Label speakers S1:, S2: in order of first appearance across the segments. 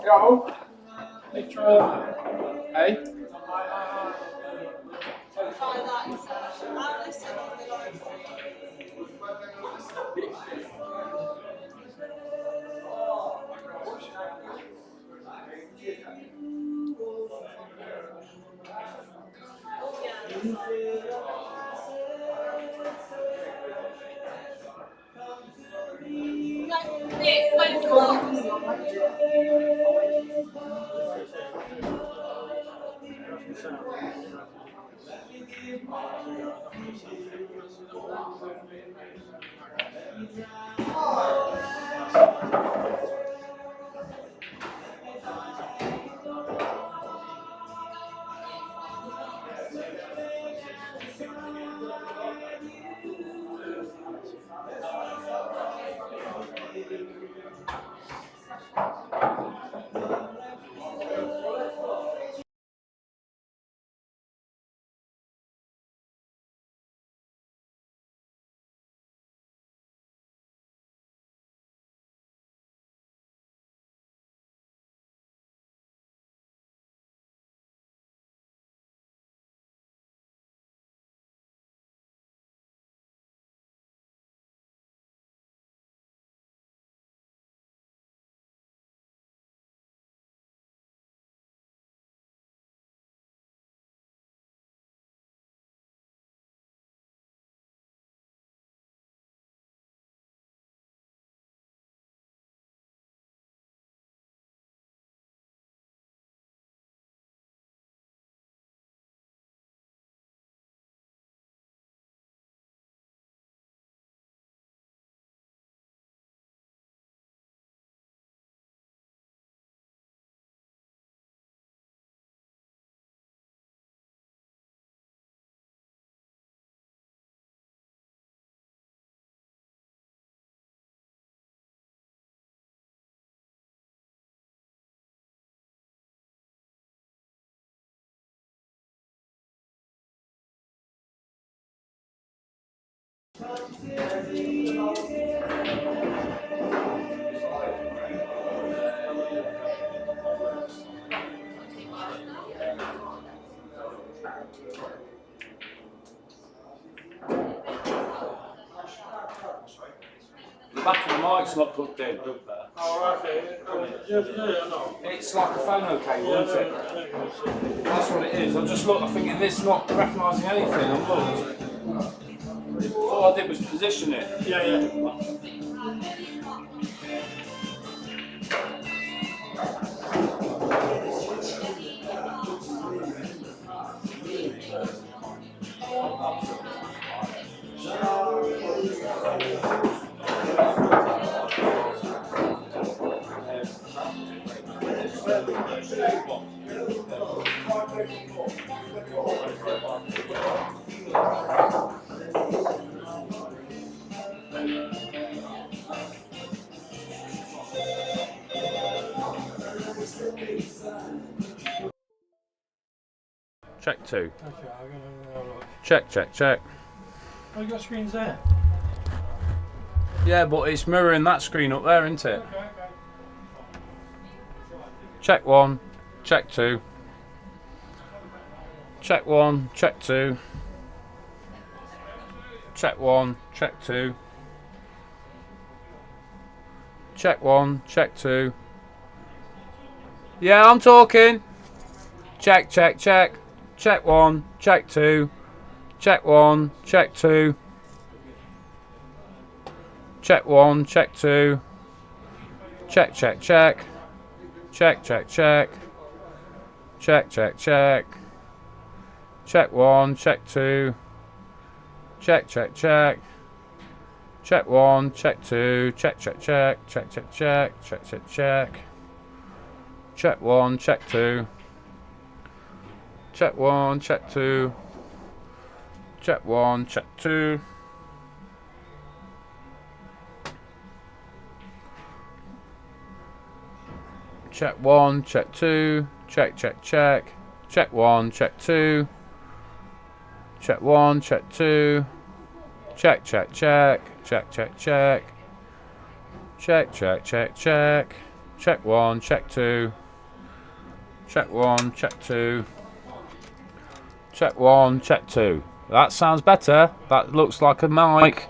S1: Yo, picture, hey? The back of the mic's not plugged in.
S2: Oh, okay.
S1: It's like a phono cable, isn't it? That's what it is. I just looked, I'm thinking this not recognising anything. I'm looked. All I did was position it.
S2: Yeah.
S1: Check 2.
S2: Okay, I'm gonna look.
S1: Check.
S2: Oh, you got screens there?
S1: Yeah, but it's mirroring that screen up there, isn't it?
S2: Okay.
S1: Check 1, check 2. Check 1, check 2. Check 1, check 2. Check 1, check 2. Yeah, I'm talking. Check. Check 1, check 2. Check 1, check 2. Check 1, check 2. Check. Check. Check 1, check 2. Check. Check 1, check 2. Check. Check 1, check 2. Check 1, check 2. Check 1, check 2. Check 1, check 2. Check. Check 1, check 2. Check 1, check 2. Check. Check. Check 1, check 2. Check 1, check 2. Check 1, check 2. Check 1, check 2. That sounds better. That looks like a mic.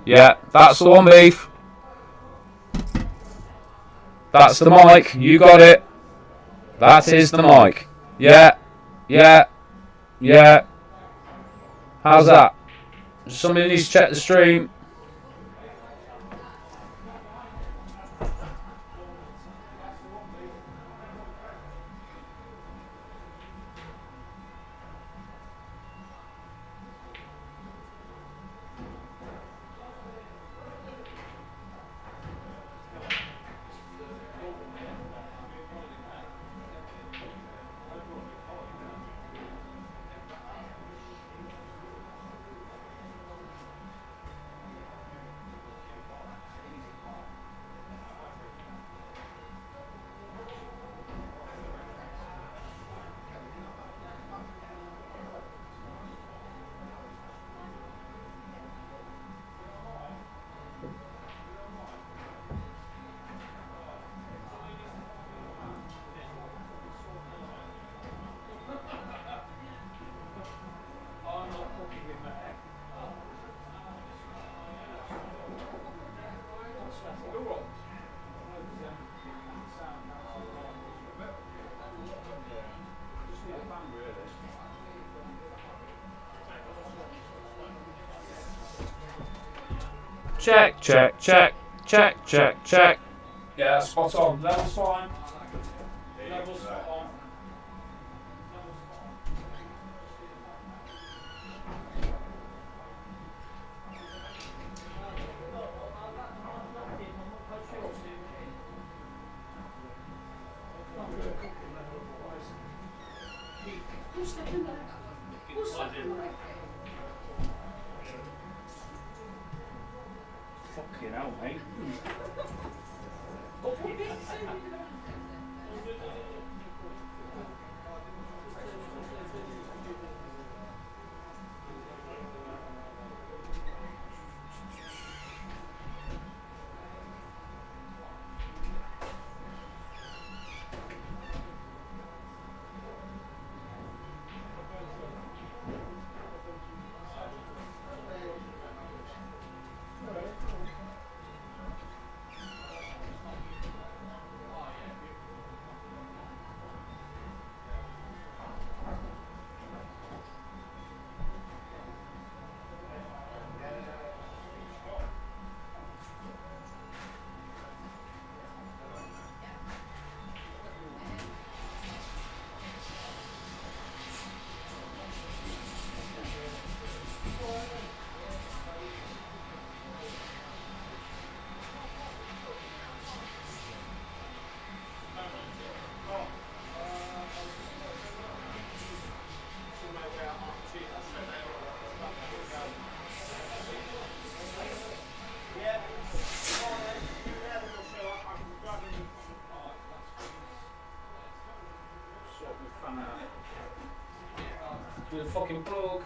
S1: Yeah, that's the one, Beef. That's the mic. You got it. That is the mic. Yeah, yeah, yeah. How's that? Somebody needs to check the stream. Check, check, check, check, check, check. Yeah, spot on. Level's fine. Level's spot on. Fucking hell, mate. With a fucking plug.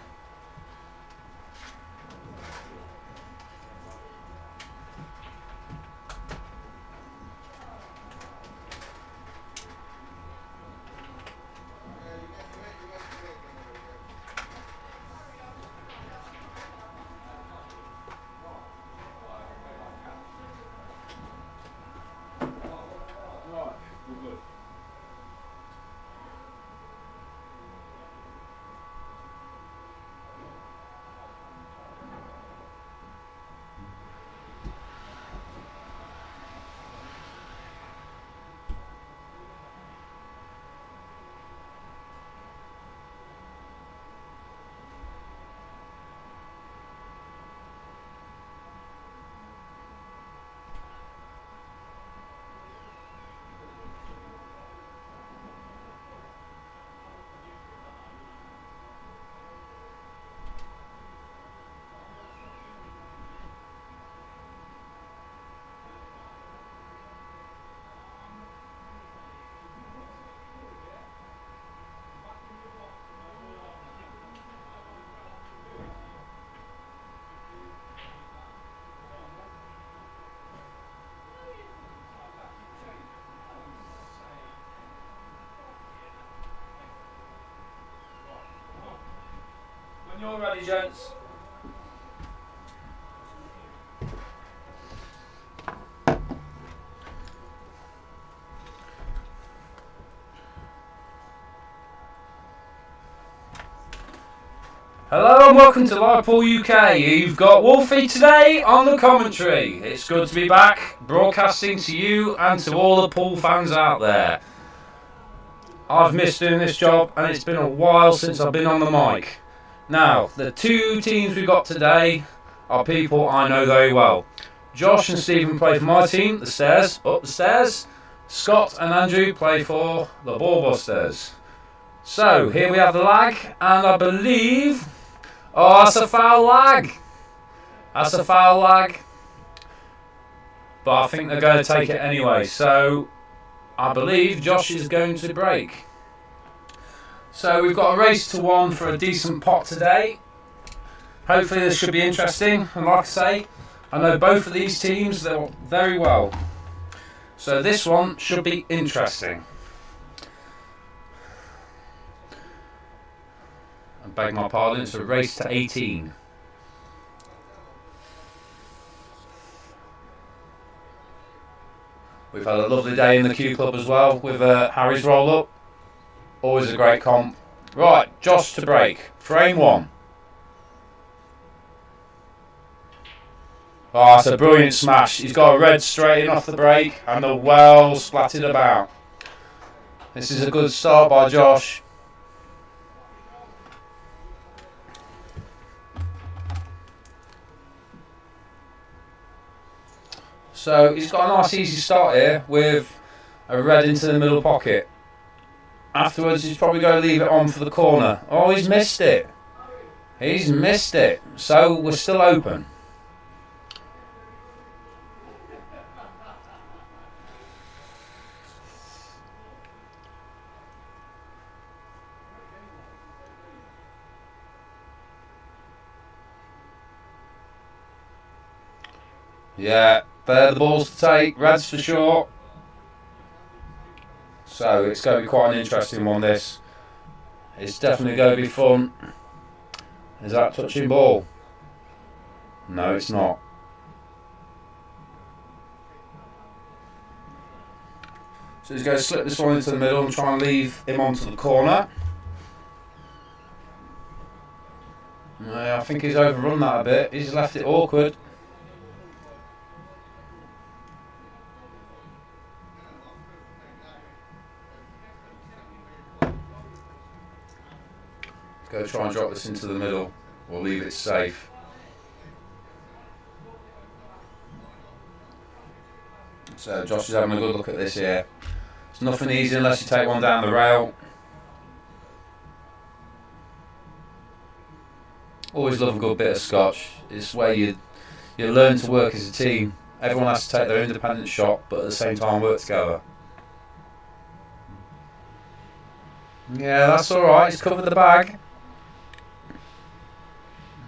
S1: You're ready, gents. Hello and welcome to Blackball UK. You've got Wolfie today on the commentary. It's good to be back, broadcasting to you and to all the pool fans out there. I've missed doing this job and it's been a while since I've been on the mic. Now, the two teams we've got today are people I know very well. Josh and Stephen play for my team, the Stairs, up the stairs. Scott and Andrew play for the Ballbusters. So, here we have the lag, and I believe... Oh, that's a foul lag. That's a foul lag. But I think they're going to take it anyway. So, I believe Josh is going to break. So, we've got a race to one for a decent pot today. Hopefully this should be interesting. And like I say, I know both of these teams very well. So, this one should be interesting. I beg my pardon, it's a race to 18. We've had a lovely day in the Q Club as well with Harry's roll-up. Always a great comp. Right, Josh to break. Frame 1. Oh, that's a brilliant smash. He's got a red straight in off the break and the well splattered about. This is a good start by Josh. So he's got a nice easy start here with a red into the middle pocket. Afterwards he's probably going to leave it on for the corner. Oh, he's missed it. He's missed it. So we're still open. Yeah. They're the balls to take, reds for sure. So it's going to be quite an interesting one, this. It's definitely going to be fun. Is that touching ball? No, it's not. So he's going to slip this one into the middle and try and leave him onto the corner. I think he's overrun that a bit. He's left it awkward. Go try and drop this into the middle, or leave it safe. So Josh is having a good look at this here. It's nothing easy unless you take one down the rail. Always love a good bit of scotch. It's where you learn to work as a team. Everyone has to take their independent shot, but at the same time work together. Yeah, that's alright, he's covered the bag.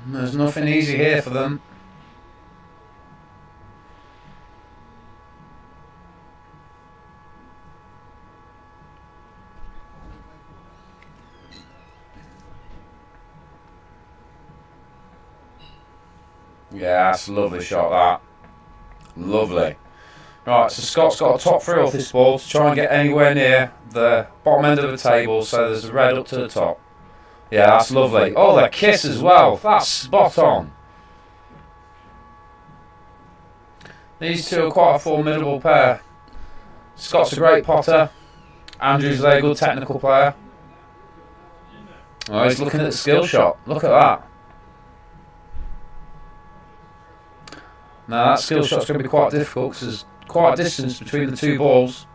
S1: There's nothing easy here for them. Yeah, that's a lovely shot, that. Lovely. Right, so Scott's got a top 3 off this ball to try and get anywhere near the bottom end of the table, so there's a red up to the top. Yeah, that's lovely. Oh, the kiss as well. That's spot on. These two are quite a formidable pair. Scott's a great potter. Andrew's a very good technical player. Oh, he's looking at the skill shot. Look at that. Now, that skill shot's going to be quite difficult because there's quite a distance between the two balls.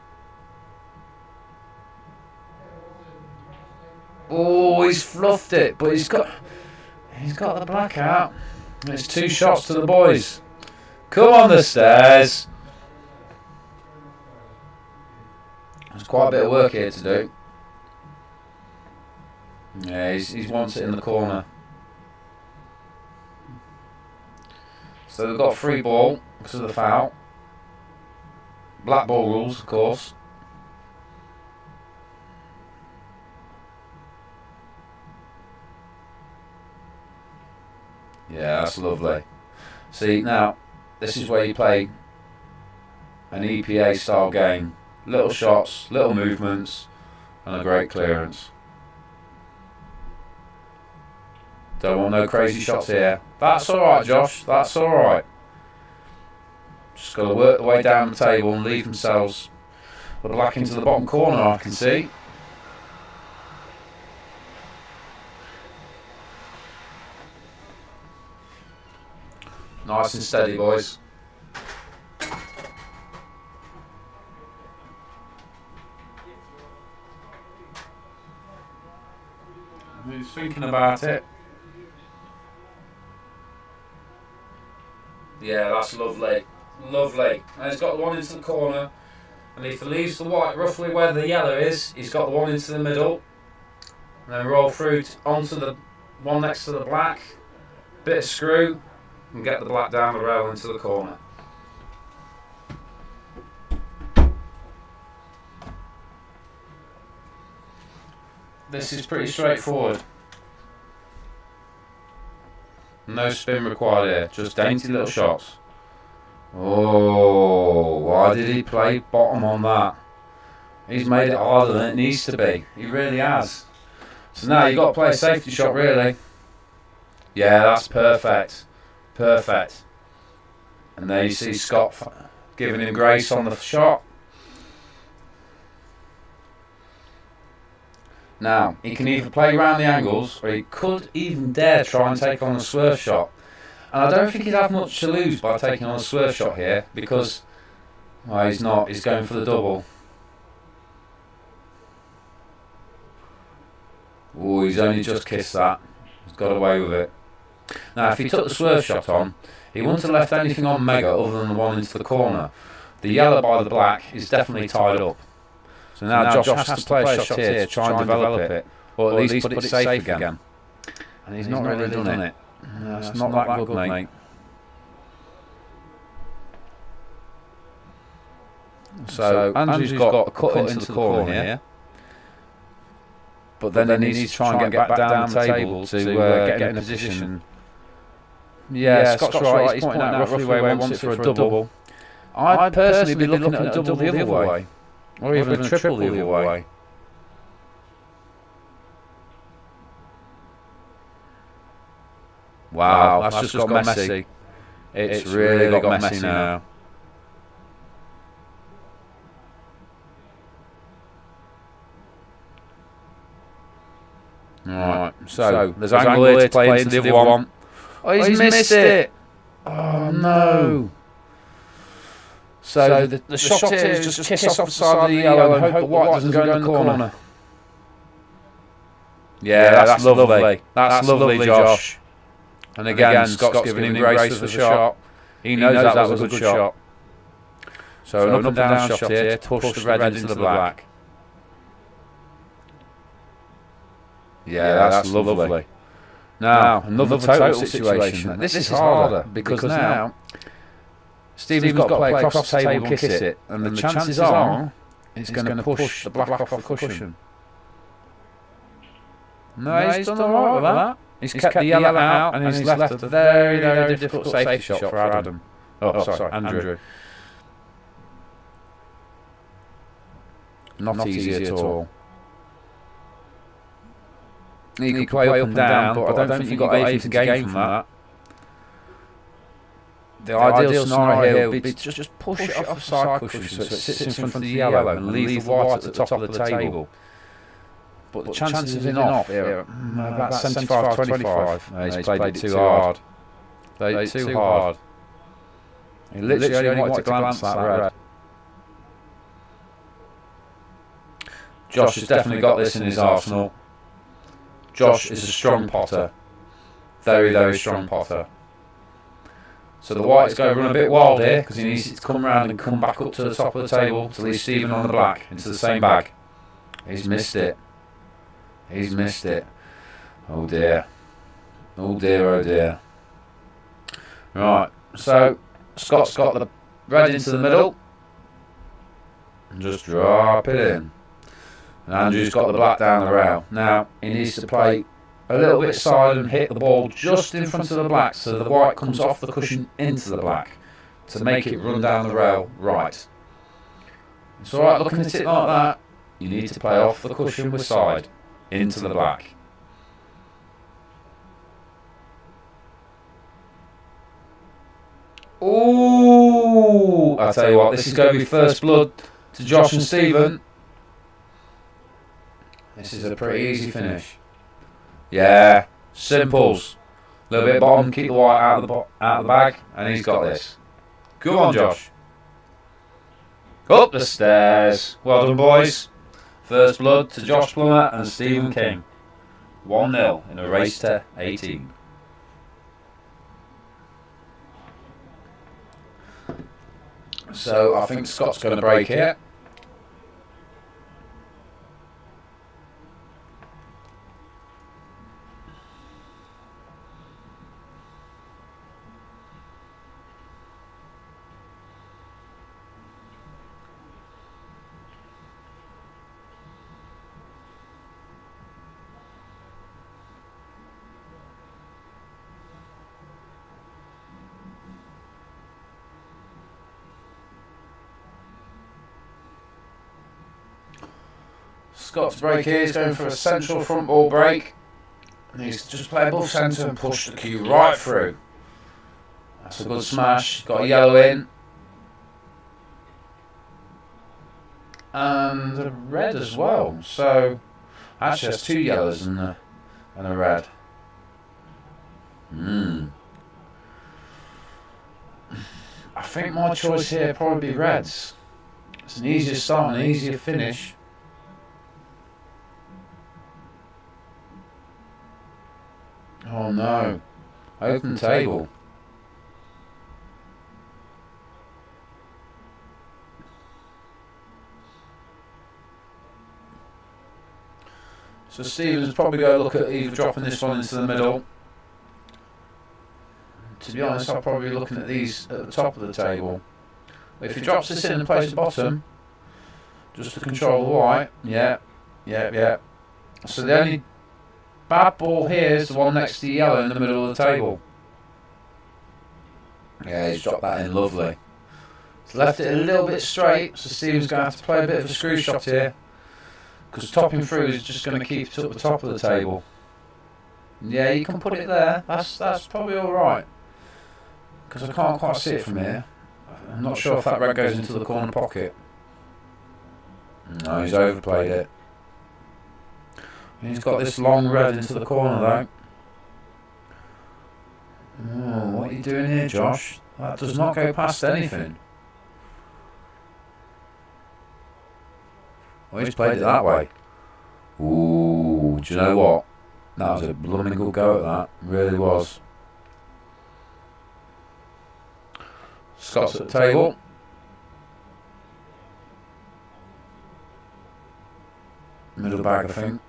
S1: Oh, he's fluffed it, but he's got the black out. It's 2 shots to the boys. Come on the Stairs. There's quite a bit of work here to do. Yeah, he wants it in the corner. So they've got free ball because of the foul. Black ball rules, of course. Yeah, that's lovely. See, now, this is where you play an EPA style game. Little shots, little movements, and a great clearance. Don't want no crazy shots here. That's alright, Josh, that's alright. Just got to work the way down the table and leave themselves the black into the bottom corner, I can see. Nice and steady, boys. Who's thinking about it? Yeah, that's lovely. Lovely. And he's got the one into the corner. And if he leaves the white roughly where the yellow is, he's got the one into the middle. And then roll through onto the one next to the black. Bit of screw. And get the black down the rail into the corner. This is pretty straightforward. No spin required here, just dainty little shots. Oh, why did he play bottom on that? He's made it harder than it needs to be. He really has. So now you've got to play a safety shot, really. Yeah, that's perfect. Perfect. And there you see Scott giving him grace on the shot. Now, he can either play around the angles, or he could even dare try and take on a swerve shot. And I don't think he'd have much to lose by taking on a swerve shot here, because, well, he's not, he's going for the double. Oh, he's only just kissed that. He's got away with it. Now, if he took the swerve shot on, he wouldn't have left anything on Mega other than the one into the corner. The yellow by the black is definitely tied up. So now Josh has to play a shot here to try and develop it, or at least put it safe again. And he's not really done it. No, it's not that good, mate. So Andrew's got a cut into the corner here. But then he needs to try and get back down the table to get in a position. Yeah, Scott's right, he's pointing out roughly where he wants it for a double. I'd personally be looking at a double the other way. Or even a triple the other way. Wow, that's just got messy. It's really got messy now. Right, so there's angle here to play into the other one. Oh, he's missed it! Oh no! So the shot here is just kiss off the side of the yellow and hope the white doesn't go in the corner. Yeah, that's lovely. That's lovely, Josh. And again, Scott's giving him grace for the shot. He knows that was a good shot. So an up and down shot here to push the red into the black. Yeah, that's lovely. Now, another total situation. This is harder because now Stephen's got to play across the table and kiss it, and the chances are it's going to push the black off the cushion. No, he's done alright with that. He's kept the yellow out, and he's left a very, very difficult safety shot for Adam. Oh, sorry, Andrew. Not easy at all. He can play up and down, but I don't think you've got anything to gain from that. The ideal scenario here would be to just push it off the side cushion so it sits in front of the yellow and leave the white at the top of the table. But the chances of it off here are about 75-25. He's played it too hard. Played it too hard. He literally only wanted to glance that red. Josh has definitely got this in his arsenal. Josh is a strong potter. Very, very strong potter. So the white's going to run a bit wild here because he needs it to come around and come back up to the top of the table to leave Stephen on the black into the same bag. He's missed it. He's missed it. Oh dear. Oh dear, oh dear. Right, so Scott's got the red into the middle. And just drop it in. And Andrew's got the black down the rail. Now, he needs to play a little bit side and hit the ball just in front of the black, so the white comes off the cushion into the black to make it run down the rail right. It's alright looking at it like that. You need to play off the cushion with side into the black. Ooh! I tell you what, this is going to be first blood to Josh and Stephen. This is a pretty easy finish. Yeah, simples. A little bit bottom, keep the white out of the bag, and he's got this. Come on, Josh. Up the stairs. Well done, boys. First blood to Josh Plummer and Stephen King. 1-0 in a race to 18. So I think Scott's going to break here. Scott's break here, he's going for a central front ball break. And he's just play above centre and push the cue right through. That's a good smash, got a yellow in. And a red as well. So, actually has 2 yellows and a red. I think my choice here probably be reds. It's an easier start and an easier finish. Oh no, open table. So Stephen's probably going to look at either dropping this one into the middle. To be honest, I'll probably be looking at these at the top of the table. But if he drops this in and plays the bottom, just to control the white, yeah. So the only bad ball here is the one next to the yellow in the middle of the table. Yeah, he's dropped that in lovely. He's left it a little bit straight, so Stephen's going to have to play a bit of a screw shot here. Because topping through is just going to keep it up the top of the table. Yeah, you can put it there. That's probably alright. Because I can't quite see it from here. I'm not sure if that red goes into the corner pocket. No, he's overplayed it. He's got this long red into the corner though. Oh, what are you doing here, Josh? That does not go past anything. Well, he's played it that way. Ooh, do you know what? That was a blooming good go at that. Really was. Scott's at the table. Middle bag, I think.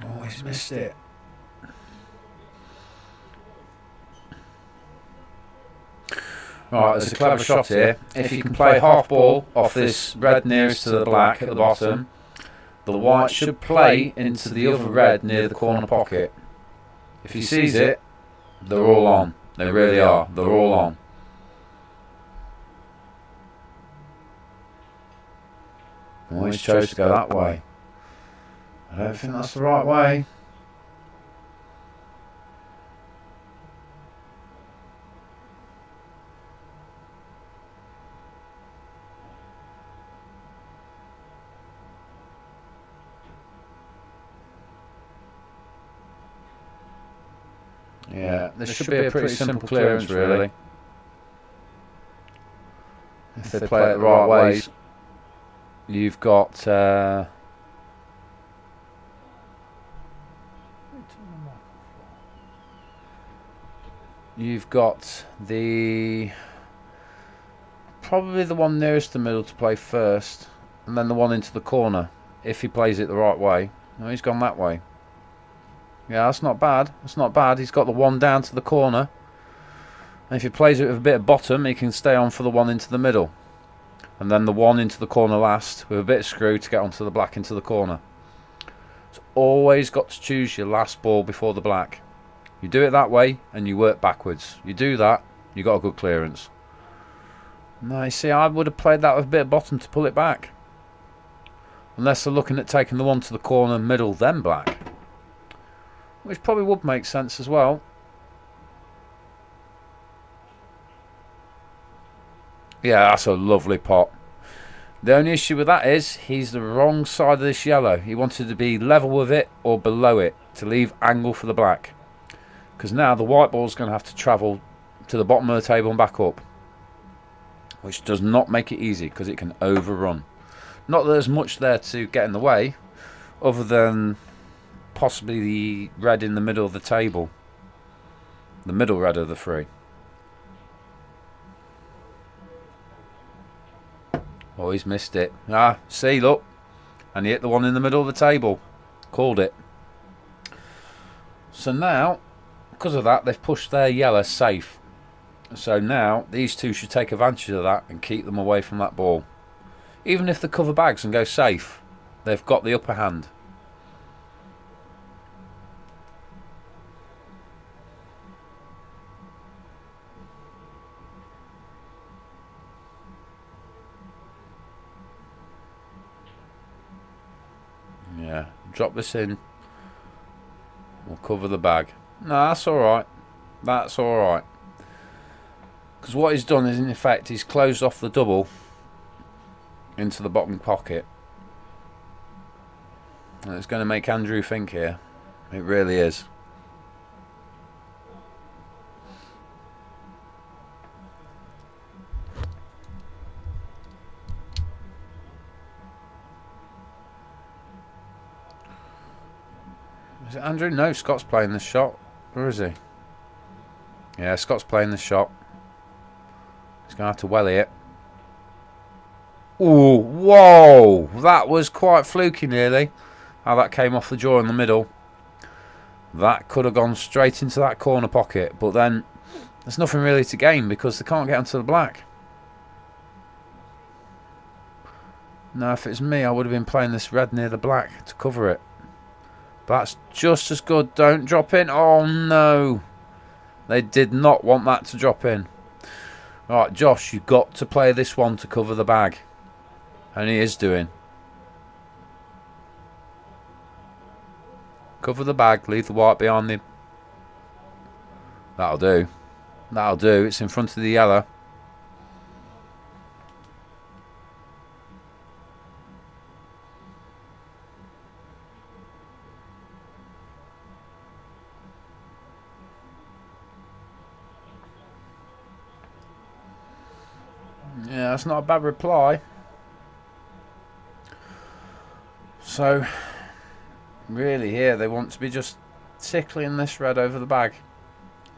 S1: Oh, he's missed it. Right, there's a clever shot here. If you can play half ball off this red nearest to the black at the bottom, the white should play into the other red near the corner pocket. If he sees it, they're all on. They really are. They're all on. Always chose to go that way. I don't think that's the right way. Yeah, this should be a pretty simple clearance, really. If they play it the right ways. You've got the probably the one nearest the middle to play first, and then the one into the corner if he plays it the right way. No, he's gone that way. Yeah, that's not bad. That's not bad. He's got the one down to the corner, and if he plays it with a bit of bottom, he can stay on for the one into the middle. And then the one into the corner last with a bit of screw to get onto the black into the corner. It's always got to choose your last ball before the black. You do it that way and you work backwards. You do that, you got a good clearance. Now you see, I would have played that with a bit of bottom to pull it back. Unless they're looking at taking the one to the corner, middle, then black. Which probably would make sense as well. Yeah, that's a lovely pot. The only issue with that is he's the wrong side of this yellow. He wanted to be level with it or below it to leave angle for the black. Because now the white ball's going to have to travel to the bottom of the table and back up. Which does not make it easy because it can overrun. Not that there's much there to get in the way, other than possibly the red in the middle of the table. The middle red of the three. Oh, he's missed it. Ah, see, look. And he hit the one in the middle of the table. Called it. So now, because of that, they've pushed their yellow safe. So now, these two should take advantage of that and keep them away from that ball. Even if they cover bags and go safe, they've got the upper hand. Yeah, drop this in. We'll cover the bag. No, that's alright. That's alright. Because what he's done is, in effect, he's closed off the double into the bottom pocket. And it's going to make Andrew think here. It really is. Is it Andrew? No, Scott's playing this shot. Where is he? Yeah, Scott's playing this shot. He's going to have to welly it. Ooh, whoa! That was quite fluky nearly. How that came off the jaw in the middle. That could have gone straight into that corner pocket. But then, there's nothing really to gain because they can't get onto the black. Now, if it's me, I would have been playing this red near the black to cover it. That's just as good. Don't drop in. Oh, no. They did not want that to drop in. Alright, Josh, you've got to play this one to cover the bag. And he is doing. Cover the bag. Leave the white behind the... That'll do. That'll do. It's in front of the yellow. Yeah, that's not a bad reply. So, really here they want to be just tickling this red over the bag.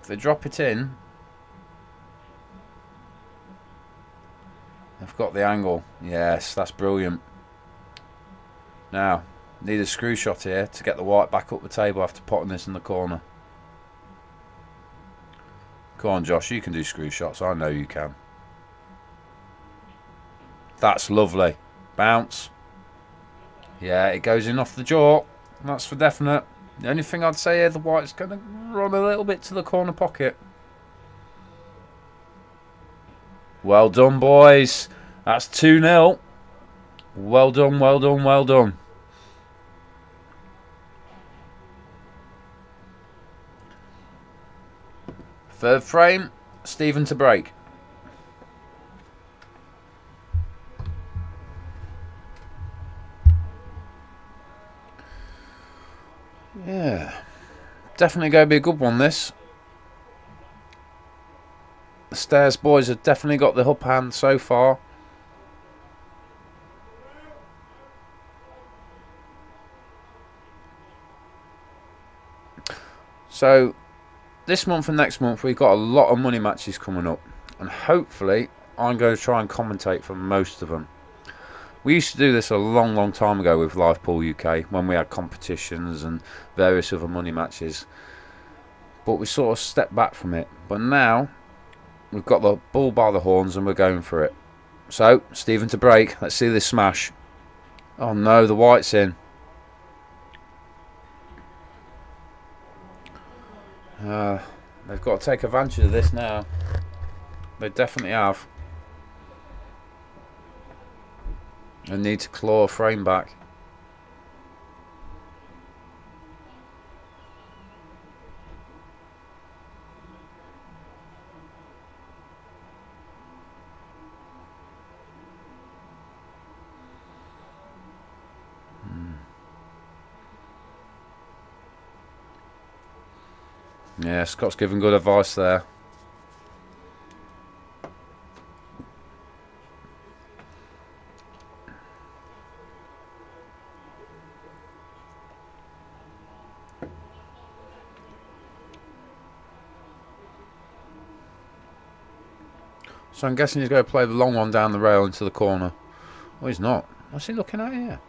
S1: If they drop it in, they've got the angle. Yes, that's brilliant. Now, need a screw shot here to get the white back up the table after potting this in the corner. Come on, Josh, you can do screw shots. I know you can. That's lovely. Bounce. Yeah, it goes in off the jaw. That's for definite. The only thing I'd say here, the white's going to run a little bit to the corner pocket. Well done, boys. That's 2-0. Well done, well done, well done. Third frame, Stephen to break. Yeah, definitely going to be a good one, this. The Stairs boys have definitely got the upper hand so far. So, this month and next month we've got a lot of money matches coming up. And hopefully, I'm going to try and commentate for most of them. We used to do this a long, long time ago with Live Pool UK when we had competitions and various other money matches. But we sort of stepped back from it. But now, we've got the bull by the horns and we're going for it. So, Stephen to break. Let's see this smash. Oh no, the white's in. They've got to take advantage of this now. They definitely have. They need to claw a frame back. Yeah, Scott's giving good advice there. So I'm guessing he's going to play the long one down the rail into the corner. Oh, he's not. What's he looking at here?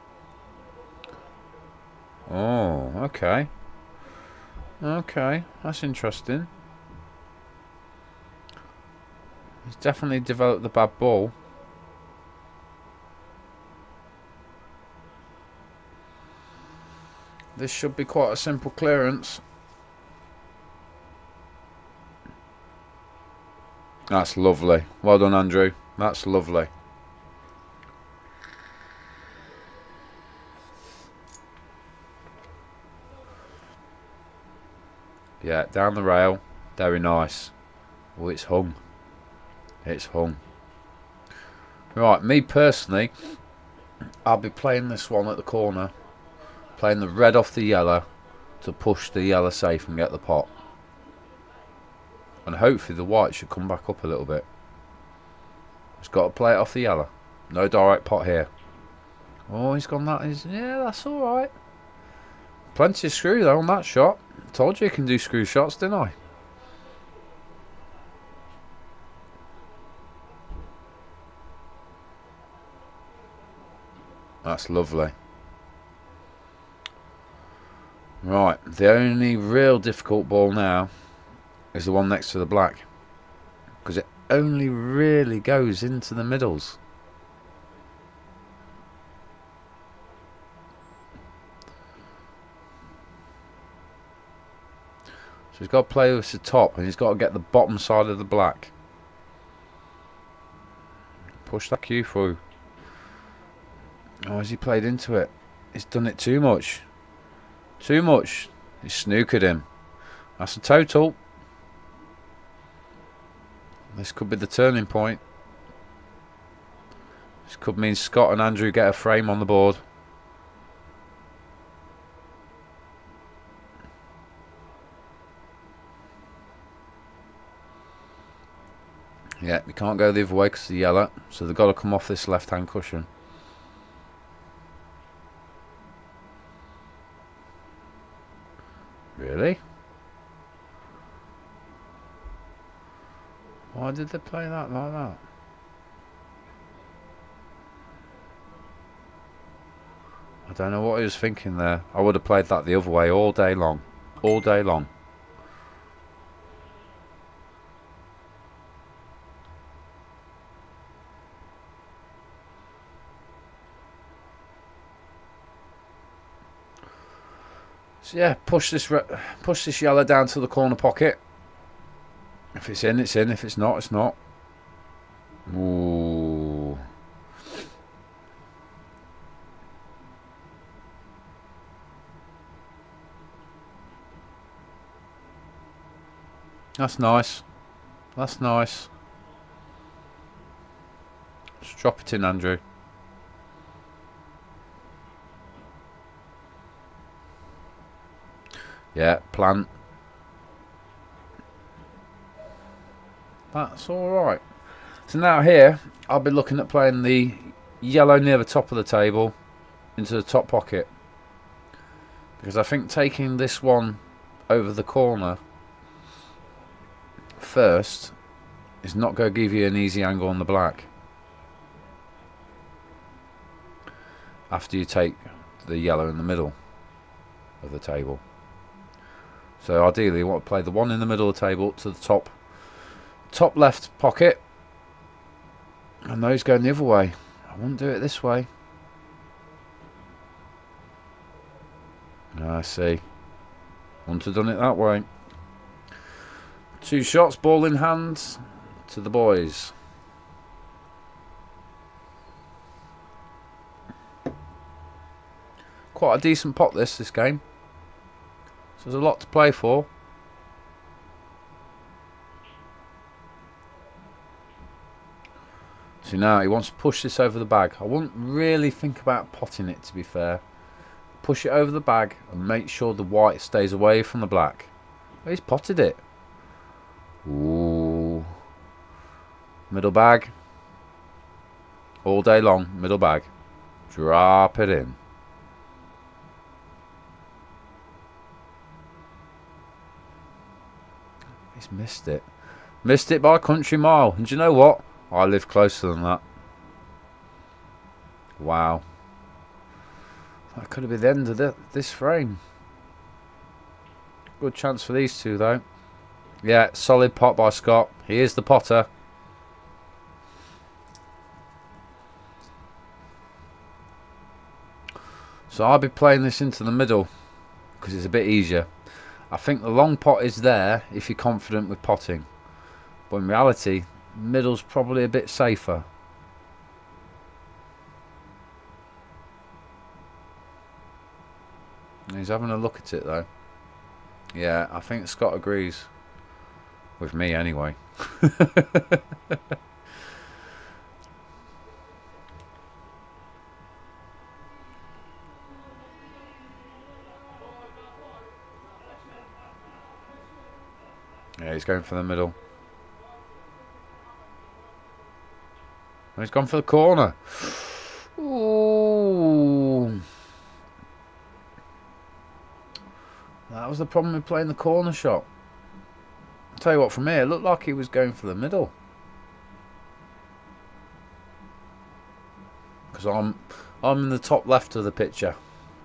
S1: Oh, okay. Okay, that's interesting. He's definitely developed the bad ball. This should be quite a simple clearance. That's lovely. Well done, Andrew. That's lovely. Yeah, down the rail. Very nice. Oh, it's hung. It's hung. Right, me personally, I'll be playing this one at the corner. Playing the red off the yellow to push the yellow safe and get the pot. And hopefully the white should come back up a little bit. He's got to play it off the yellow. No direct pot here. Oh, he's gone that. Yeah, that's alright. Plenty of screw though on that shot. Told you can do screw shots, didn't I? That's lovely. Right, the only real difficult ball now is the one next to the black, because it only really goes into the middles. So he's got to play with the top, and he's got to get the bottom side of the black. Push that cue through. Oh, has he played into it? He's done it too much. Too much. He snookered him. That's a total. This could be the turning point. This could mean Scott and Andrew get a frame on the board. Yeah, we can't go the other way because of the yellow, so they've got to come off this left-hand cushion. Really? Why did they play that like that? I don't know what he was thinking there. I would have played that the other way all day long. All day long. So yeah, push this yellow down to the corner pocket. If it's in, it's in. If it's not, it's not. Ooh. That's nice. That's nice. Just drop it in, Andrew. Yeah, plant. That's alright. So now here, I'll be looking at playing the yellow near the top of the table into the top pocket. Because I think taking this one over the corner first is not going to give you an easy angle on the black. After you take the yellow in the middle of the table. So ideally you want to play the one in the middle of the table to the top left pocket, and those going the other way. I wouldn't do it this way. I see. Wouldn't have done it that way. 2 shots, ball in hand to the boys. Quite a decent pot this game. So there's a lot to play for. So now he wants to push this over the bag. I wouldn't really think about potting it, to be fair. Push it over the bag and make sure the white stays away from the black. Oh, he's potted it. Ooh. Middle bag. All day long, middle bag. Drop it in. He's missed it. Missed it by a country mile. And do you know what? I live closer than that. Wow. That could have been the end of this frame. Good chance for these two, though. Yeah, solid pot by Scott. He is the potter. So I'll be playing this into the middle because it's a bit easier. I think the long pot is there if you're confident with potting. But in reality, middle's probably a bit safer. He's having a look at it though. Yeah, I think Scott agrees. With me anyway. Yeah, he's going for the middle. And he's gone for the corner. Ooh. That was the problem with playing the corner shot. I'll tell you what, from here, it looked like he was going for the middle. Because I'm in the top left of the picture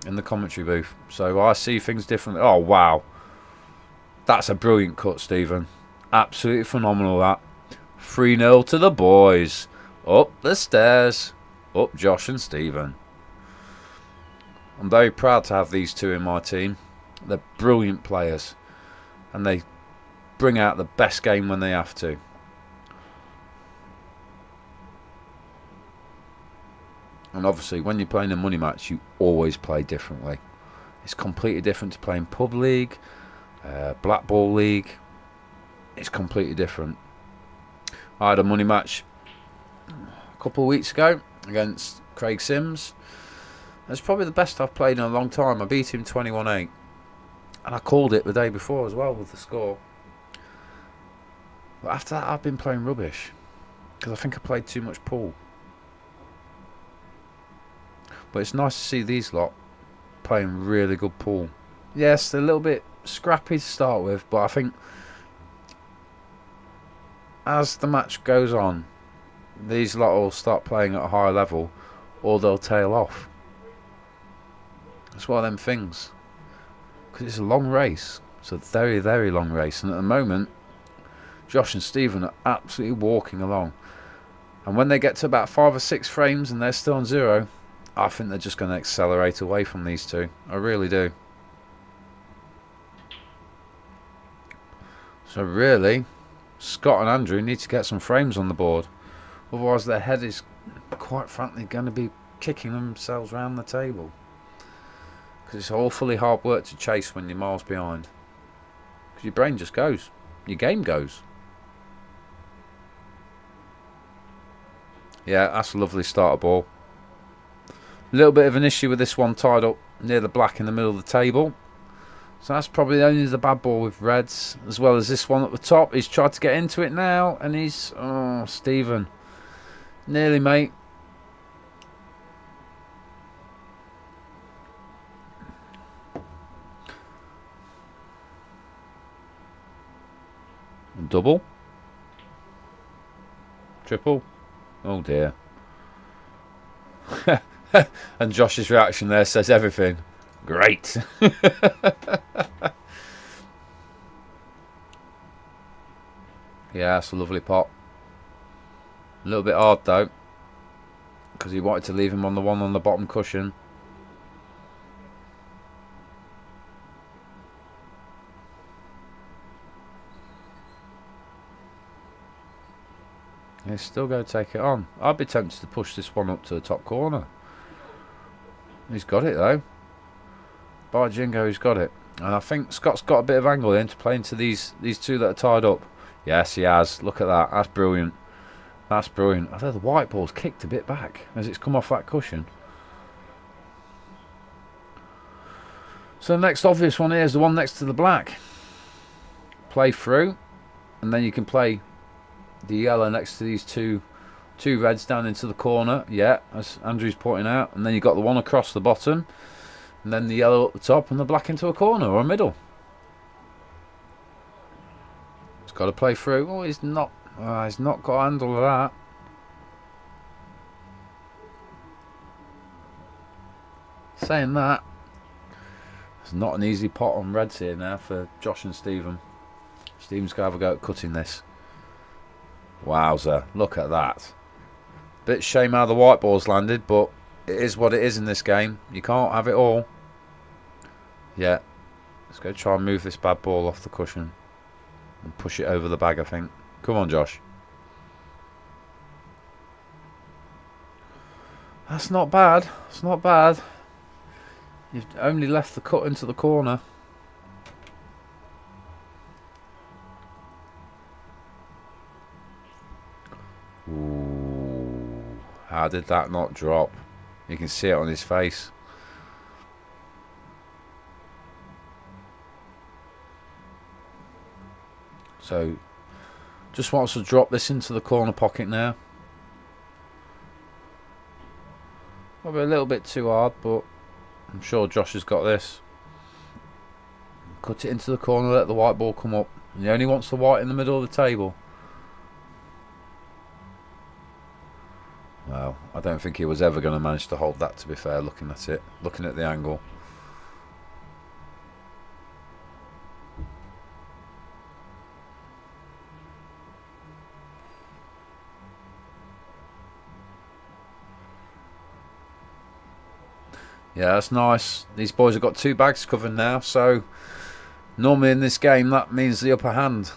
S1: in the commentary booth. So I see things differently. Oh, wow. That's a brilliant cut, Stephen. Absolutely phenomenal, that. 3-0 to the boys. Up the stairs. Up Josh and Stephen. I'm very proud to have these two in my team. They're brilliant players. And they bring out the best game when they have to. And obviously, when you're playing a money match, you always play differently. It's completely different to playing pub league. Blackball league, it's completely different. I had a money match a couple of weeks ago against Craig Sims. It's probably the best I've played in a long time. I beat him 21-8 and I called it the day before as well with the score. But after that I've been playing rubbish because I think I played too much pool. But it's nice to see these lot playing really good pool. Yes, they're a little bit scrappy to start with, but I think as the match goes on, these lot will start playing at a higher level or they'll tail off. It's one of them things. Because it's a long race. It's a very, very long race. And at the moment, Josh and Stephen are absolutely walking along. And when they get to about 5 or 6 frames and they're still on 0, I think they're just going to accelerate away from these two. I really do. So really, Scott and Andrew need to get some frames on the board. Otherwise their head is quite frankly going to be kicking themselves round the table. Because it's awfully hard work to chase when you're miles behind. Because your brain just goes. Your game goes. Yeah, that's a lovely starter ball. A little bit of an issue with this one tied up near the black in the middle of the table. So that's probably only the bad ball with reds, as well as this one at the top. He's tried to get into it now, and he's... Oh, Stephen. Nearly, mate. Double. Triple. Oh, dear. And Josh's reaction there says everything. Great. Yeah, that's a lovely pot. A little bit hard though, because he wanted to leave him on the one on the bottom cushion. He's still going to take it on. I'd be tempted to push this one up to the top corner. He's got it though. By Jingo, he's got it. And I think Scott's got a bit of angle in to play into these two that are tied up. Yes, he has. Look at that. That's brilliant. That's brilliant. Although the white ball's kicked a bit back as it's come off that cushion. So the next obvious one here is the one next to the black. Play through, and then you can play the yellow next to these two reds down into the corner. Yeah, as Andrew's pointing out. And then you've got the one across the bottom, and then the yellow up the top, and the black into a corner or a middle. He's got to play through. Oh, he's not got a handle of that. Saying that, it's not an easy pot on reds here now for Josh and Stephen. Stephen's going to have a go at cutting this. Wowzer, look at that. Bit shame how the white ball's landed, but it is what it is in this game. You can't have it all. Yeah, let's go try and move this bad ball off the cushion and push it over the bag, I think. Come on, Josh. That's not bad. It's not bad. You've only left the cut into the corner. Ooh, how did that not drop? You can see it on his face. So, just wants to drop this into the corner pocket now. Probably a little bit too hard, but I'm sure Josh has got this. Cut it into the corner, let the white ball come up. And he only wants the white in the middle of the table. Well, I don't think he was ever going to manage to hold that, to be fair, looking at it. Looking at the angle. Yeah, that's nice. These boys have got two bags covered now, so normally in this game that means the upper hand.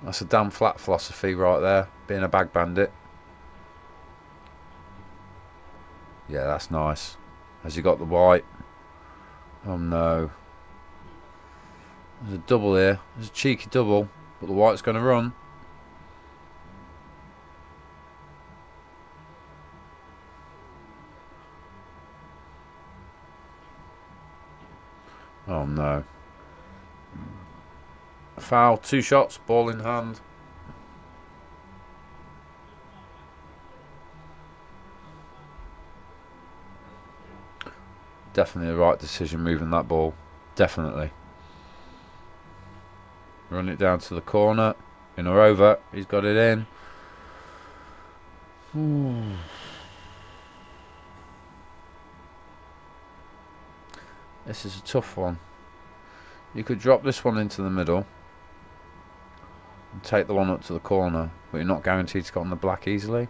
S1: That's a damn flat philosophy right there, being a bag bandit. Yeah, that's nice. Has he got the white? Oh no. There's a double here. There's a cheeky double, but the white's going to run. Oh no. Foul, 2 shots, ball in hand. Definitely the right decision moving that ball. Definitely. Run it down to the corner. In or over. He's got it in. Ooh. This is a tough one. You could drop this one into the middle and take the one up to the corner, but you're not guaranteed to get on the black easily.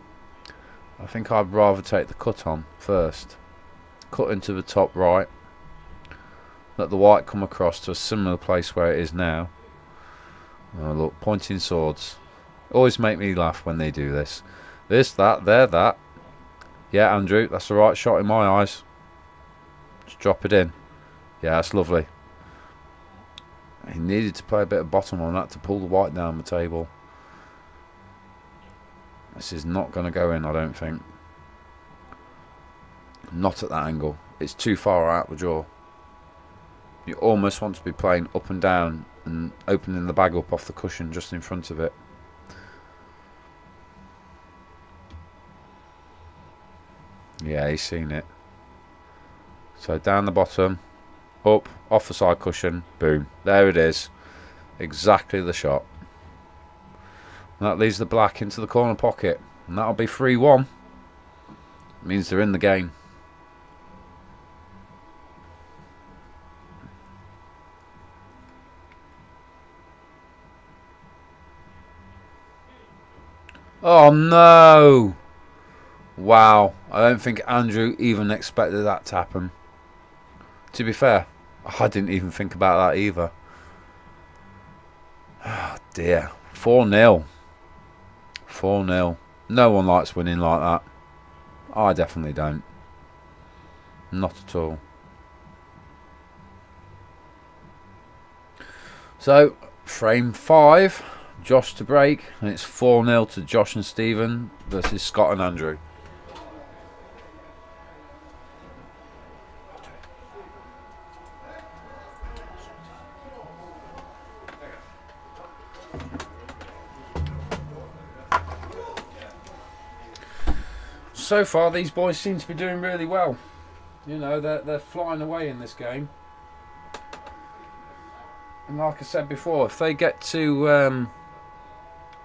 S1: I think I'd rather take the cut on first. Cut into the top right. Let the white come across to a similar place where it is now. Oh look, pointing swords. Always make me laugh when they do this. This, that, there, that. Yeah, Andrew, that's the right shot in my eyes. Just drop it in. Yeah, that's lovely. He needed to play a bit of bottom on that to pull the white down the table. This is not going to go in, I don't think. Not at that angle. It's too far out the draw. You almost want to be playing up and down and opening the bag up off the cushion just in front of it. Yeah, he's seen it. So down the bottom. Up, off the side cushion, boom. There it is. Exactly the shot. And that leaves the black into the corner pocket. And that'll be 3-1. Means they're in the game. Oh no! Wow. I don't think Andrew even expected that to happen. To be fair, I didn't even think about that either. Oh dear. 4-0. 4-0. No one likes winning like that. I definitely don't. Not at all. So, frame 5. Josh to break. And it's 4-0 to Josh and Stephen versus Scott and Andrew. So far, these boys seem to be doing really well. You know, they're flying away in this game. And like I said before, if they get to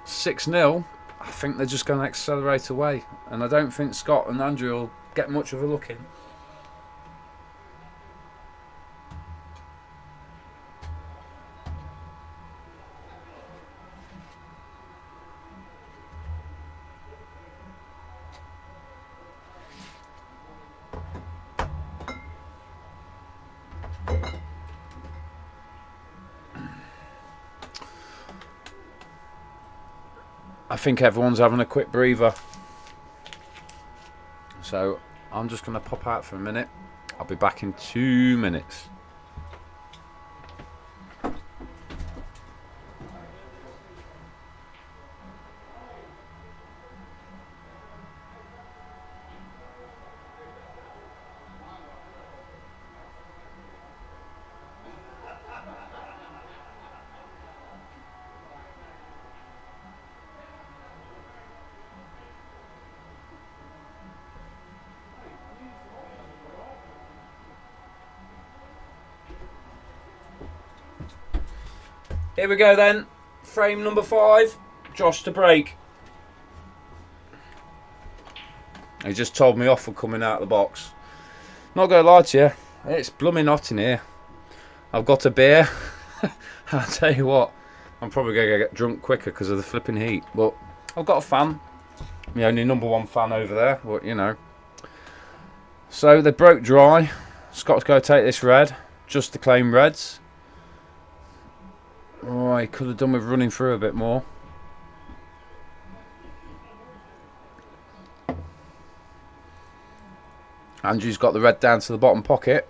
S1: 6-0, I think they're just going to accelerate away. And I don't think Scott and Andrew will get much of a look in. I think everyone's having a quick breather. So I'm just going to pop out for a minute. I'll be back in 2 minutes. Here we go then. Frame number 5. Josh to break. He just told me off for coming out of the box. Not gonna lie to you, it's blooming hot in here. I've got a beer. I'll tell you what, I'm probably gonna get drunk quicker because of the flipping heat. But I've got a fan. My only #1 fan over there, but you know. So they broke dry. Scott's going to take this red, just to claim reds. Oh, he could have done with running through a bit more. Andrew's got the red down to the bottom pocket.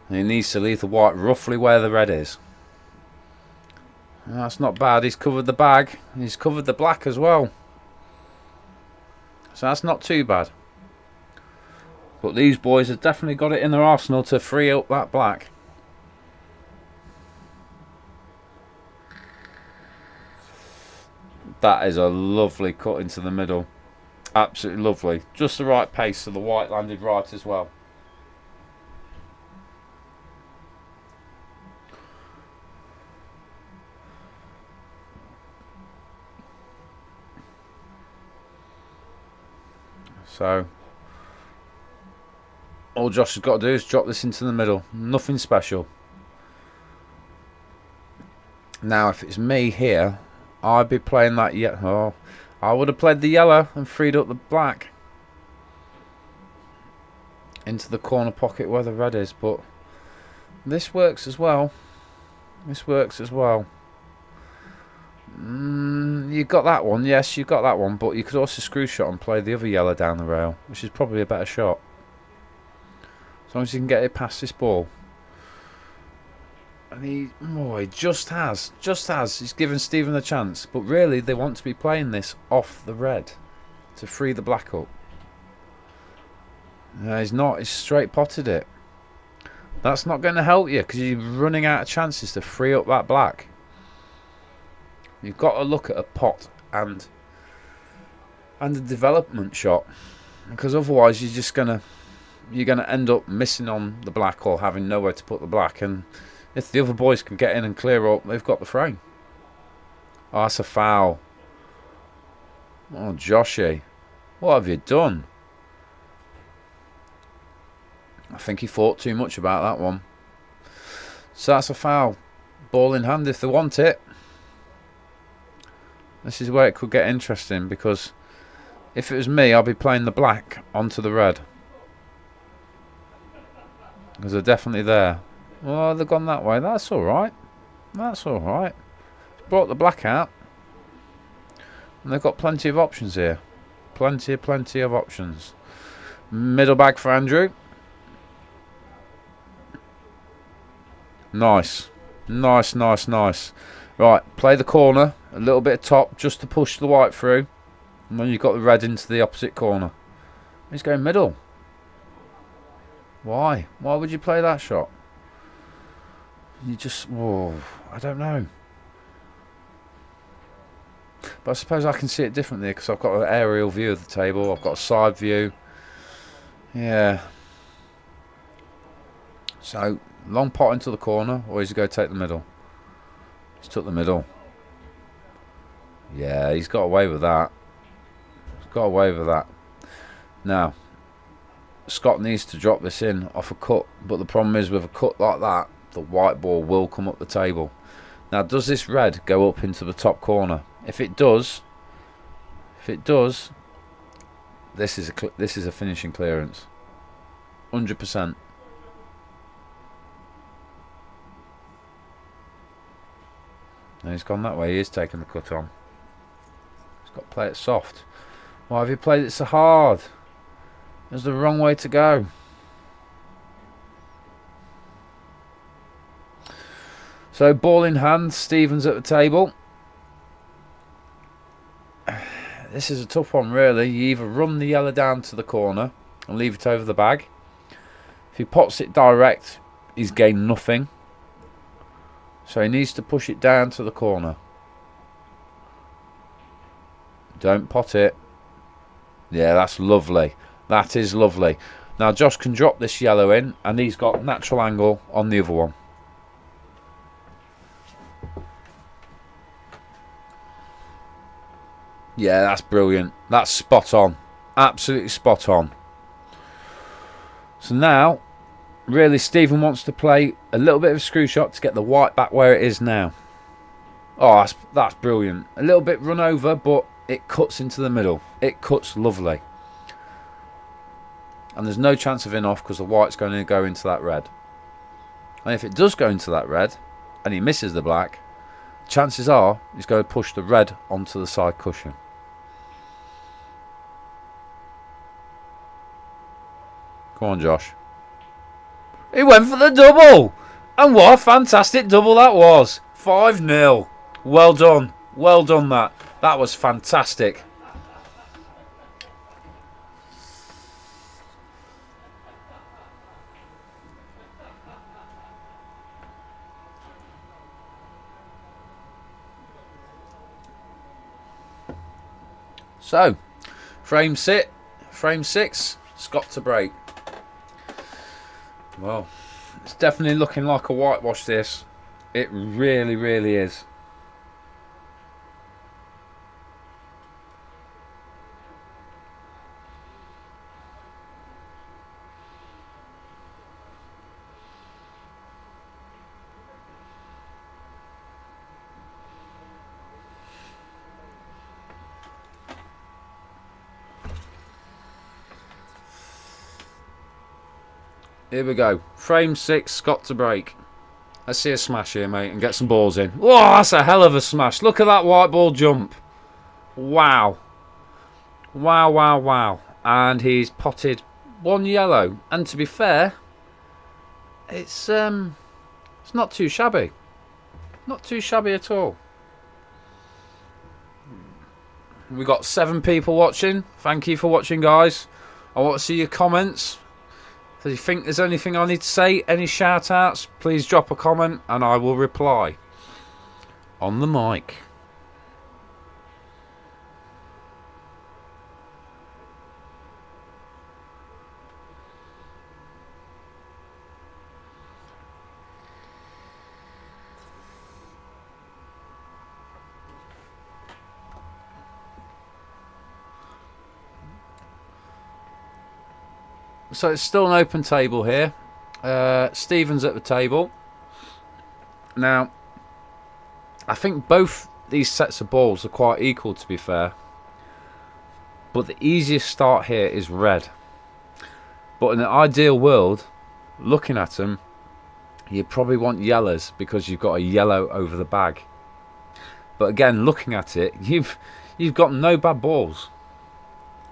S1: And he needs to leave the white roughly where the red is. That's not bad. He's covered the bag. He's covered the black as well. So that's not too bad. But these boys have definitely got it in their arsenal to free up that black. That is a lovely cut into the middle. Absolutely lovely. Just the right pace so the white landed right as well. So all Josh has got to do is drop this into the middle. Nothing special. Now if it's me here, I'd be playing that yellow. I would have played the yellow and freed up the black into the corner pocket where the red is, but this works as well. This works as well. You got that one, yes, you got that one, but you could also screw shot and play the other yellow down the rail, which is probably a better shot. As long as you can get it past this ball. And he just has. He's given Stephen a chance. But really, they want to be playing this off the red to free the black up. He's not. He's straight potted it. That's not going to help you because you're running out of chances to free up that black. You've got to look at a pot and a development shot, because otherwise you're gonna end up missing on the black or having nowhere to put the black. And if the other boys can get in and clear up, they've got the frame. Oh, that's a foul. Oh, Joshy, what have you done? I think he thought too much about that one. So that's a foul. Ball in hand if they want it. This is where it could get interesting, because if it was me, I'd be playing the black onto the red. Because they're definitely there. Oh, they've gone that way. That's alright. That's alright. Brought the black out. And they've got plenty of options here. Plenty of options. Middle bag for Andrew. Nice. Nice. Right, play the corner. A little bit of top just to push the white through. And then you've got the red into the opposite corner. He's going middle. Why? Why would you play that shot? You just... whoa, I don't know. But I suppose I can see it differently because I've got an aerial view of the table. I've got a side view. Yeah. So, long pot into the corner, or is he going to take the middle? He's took the middle. Yeah, he's got away with that. He's got away with that. Now, Scott needs to drop this in off a cut, but the problem is with a cut like that, the white ball will come up the table. Now, does this red go up into the top corner? If it does, this is a finishing clearance, 100%. And he's gone that way. He is taking the cut on. He's got to play it soft. Why have you played it so hard? It's the wrong way to go. So ball in hand, Stevens at the table. This is a tough one really. You either run the yellow down to the corner and leave it over the bag. If he pots it direct, he's gained nothing. So he needs to push it down to the corner. Don't pot it. Yeah, that's lovely. That is lovely. Now Josh can drop this yellow in and he's got natural angle on the other one. Yeah, that's brilliant. That's spot on. Absolutely spot on. So now, really, Stephen wants to play a little bit of a screw shot to get the white back where it is now. Oh, that's brilliant. A little bit run over, but it cuts into the middle. It cuts lovely. And there's no chance of in-off because the white's going to go into that red. And if it does go into that red, and he misses the black, chances are he's going to push the red onto the side cushion. Come on, Josh. He went for the double. And what a fantastic double that was. 5-0. Well done. Well done, that. That was fantastic. So, frame 6, Scott to break. Well, it's definitely looking like a whitewash, this. It really, really is. Here we go. Frame 6, Scott to break. Let's see a smash here, mate, and get some balls in. Whoa, that's a hell of a smash. Look at that white ball jump. Wow. Wow. And he's potted one yellow. And to be fair, it's not too shabby. Not too shabby at all. We've got 7 people watching. Thank you for watching, guys. I want to see your comments. If you think there's anything I need to say, any shout outs, please drop a comment and I will reply on the mic. So it's still an open table here. Stephen's at the table. Now, I think both these sets of balls are quite equal, to be fair. But the easiest start here is red. But in an ideal world, looking at them, you probably want yellows because you've got a yellow over the bag. But again, looking at it, you've You've got no bad balls.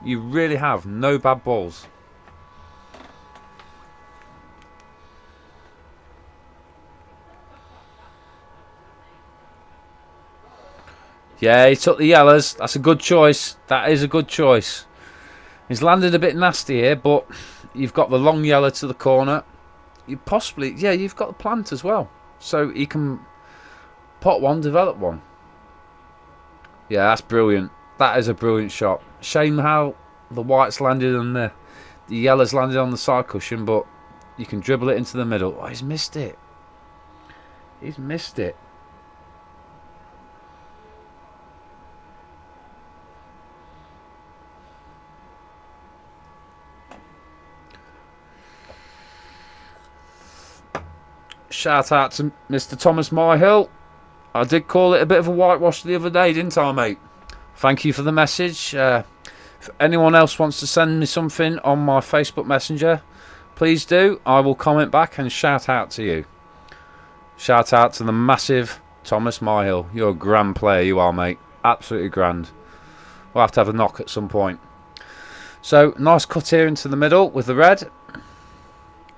S1: You really have no bad balls. Yeah, he took the yellows. That's a good choice. That is a good choice. He's landed a bit nasty here, but you've got the long yellow to the corner. You possibly, yeah, you've got the plant as well. So he can pot one, develop one. Yeah, that's brilliant. That is a brilliant shot. Shame how the white's landed and the yellow's landed on the side cushion, but you can dribble it into the middle. Oh, he's missed it. He's missed it. Shout out to Mr. Thomas Myhill. I did call it a bit of a whitewash the other day, didn't I, mate? Thank you for the message. If anyone else wants to send me something on my Facebook Messenger, please do. I will comment back and shout out to you. Shout out to the massive Thomas Myhill. You're a grand player, you are, mate. Absolutely grand. We'll have to have a knock at some point. So, nice cut here into the middle with the red.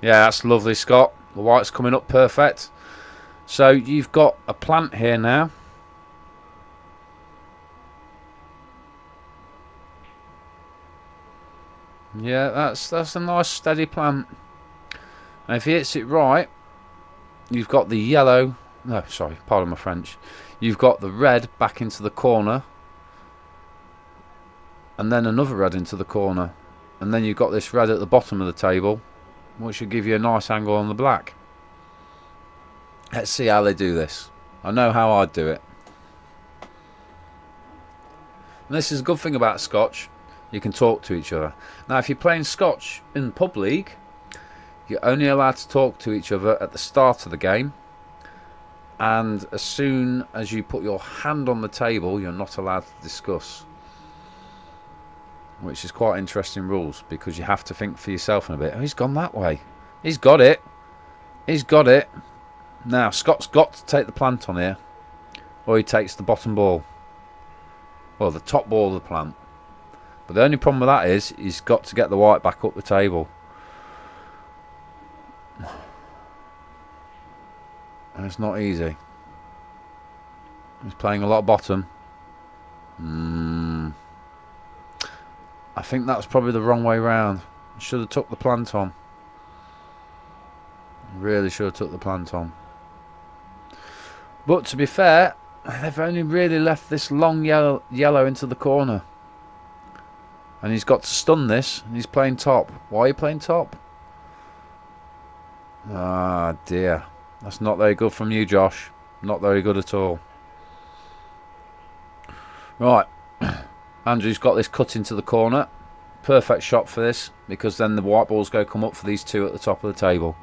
S1: Yeah, that's lovely, Scott. The white's coming up perfect. So you've got a plant here now. Yeah, that's a nice steady plant. And if he hits it right, you've got the yellow. No, sorry, pardon my French. You've got the red back into the corner. And then another red into the corner. And then you've got this red at the bottom of the table, which should give you a nice angle on the black. Let's see how they do this. I know how I'd do it. And this is a good thing about Scotch. You can talk to each other. Now, if you're playing Scotch in pub league, you're only allowed to talk to each other at the start of the game. And as soon as you put your hand on the table, you're not allowed to discuss. Which is quite interesting rules, because you have to think for yourself in a bit. Oh, he's gone that way. He's got it. He's got it. Now, Scott's got to take the plant on here, or he takes the bottom ball. Well, the top ball of the plant. But the only problem with that is he's got to get the white back up the table. And it's not easy. He's playing a lot of bottom. I think that was probably the wrong way round. Should have took the plant on. Really should have took the plant on. But to be fair, they've only really left this long yellow into the corner. And he's got to stun this, and he's playing top. Why are you playing top? Ah, dear. That's not very good from you, Josh. Not very good at all. Right. Andrew's got this cut into the corner. Perfect shot for this, because then the white balls come up for these two at the top of the table.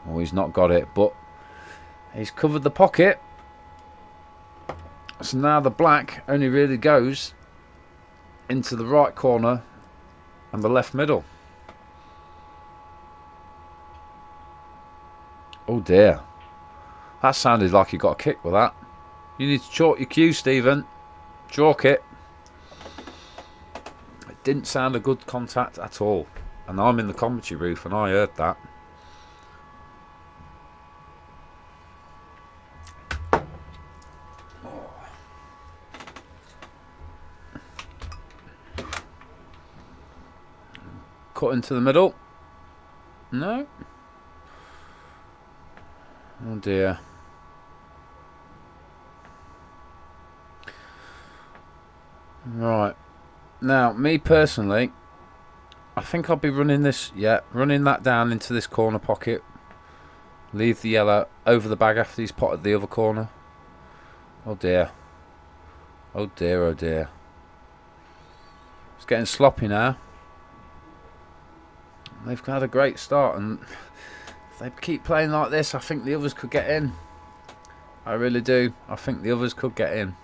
S1: Oh, he's not got it, but he's covered the pocket. So now the black only really goes into the right corner and the left middle. Oh dear. That sounded like you got a kick with that. You need to chalk your cue, Stephen. Chalk it. It didn't sound a good contact at all. And I'm in the commentary booth and I heard that. Cut into the middle. No. Oh dear. Right. Now, me personally, I think I'll be running this, running that down into this corner pocket. Leave the yellow over the bag after he's potted the other corner. Oh dear. Oh dear, oh dear. It's getting sloppy now. They've had a great start, and if they keep playing like this, I think the others could get in. I really do. I think the others could get in.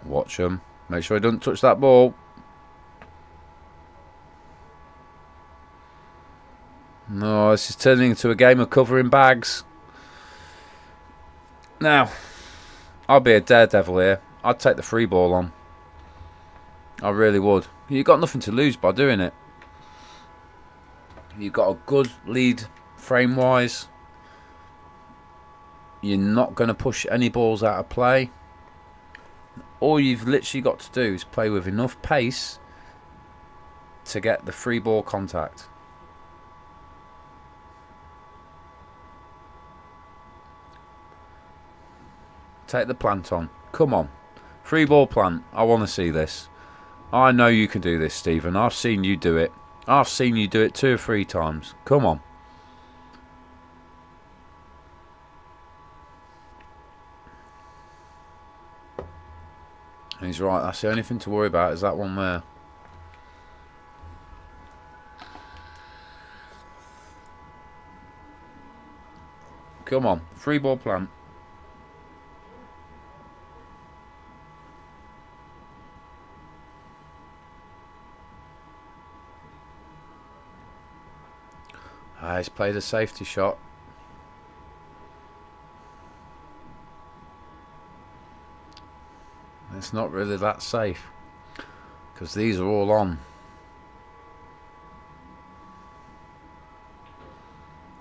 S1: Watch him. Make sure he doesn't touch that ball. No, this is turning into a game of covering bags. Now, I'll be a daredevil here. I'd take the free ball on. I really would. You've got nothing to lose by doing it. You've got a good lead frame-wise. You're not going to push any balls out of play. All you've literally got to do is play with enough pace to get the free ball contact. Take the plant on. Come on. Free ball plant. I want to see this. I know you can do this, Stephen. I've seen you do it. I've seen you do it 2 or 3 times. Come on. He's right. That's the only thing to worry about is that one there. Come on. Free ball plant. He's played a safety shot. It's not really that safe because these are all on.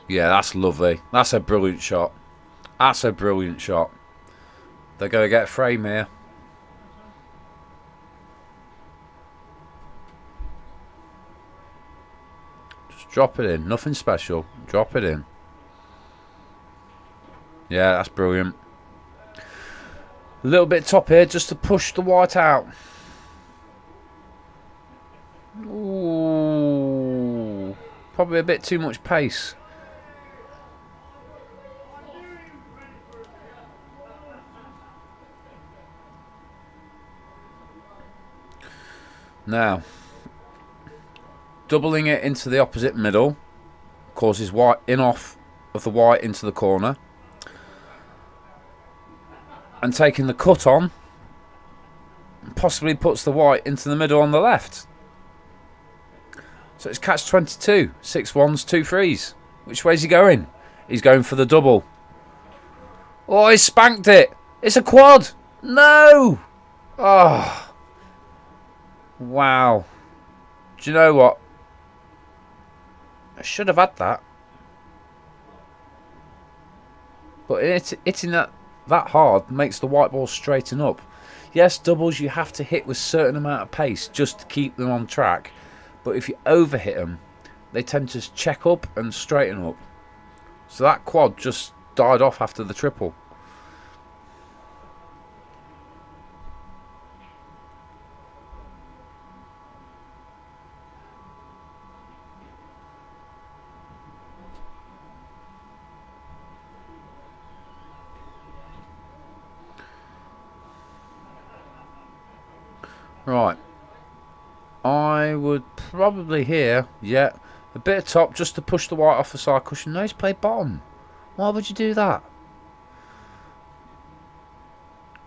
S1: Yeah, that's lovely. That's a brilliant shot. That's a brilliant shot. They're going to get a frame here. Drop it in. Nothing special. Drop it in. Yeah, that's brilliant. A little bit top here just to push the white out. Ooh. Probably a bit too much pace. Now, doubling it into the opposite middle causes white in off of the white into the corner, and taking the cut on possibly puts the white into the middle on the left. So it's catch 22. 6 ones, 2 threes. Which way's he going? He's going for the double. Oh, he spanked it. It's a quad. No. Oh. Wow. Do you know what? I should have had that. But hitting that hard makes the white ball straighten up. Yes, doubles you have to hit with a certain amount of pace just to keep them on track. But if you overhit them, they tend to check up and straighten up. So that quad just died off after the triple. Right, I would probably here, yeah, a bit of top just to push the white off the side cushion. No, he's played bottom. Why would you do that?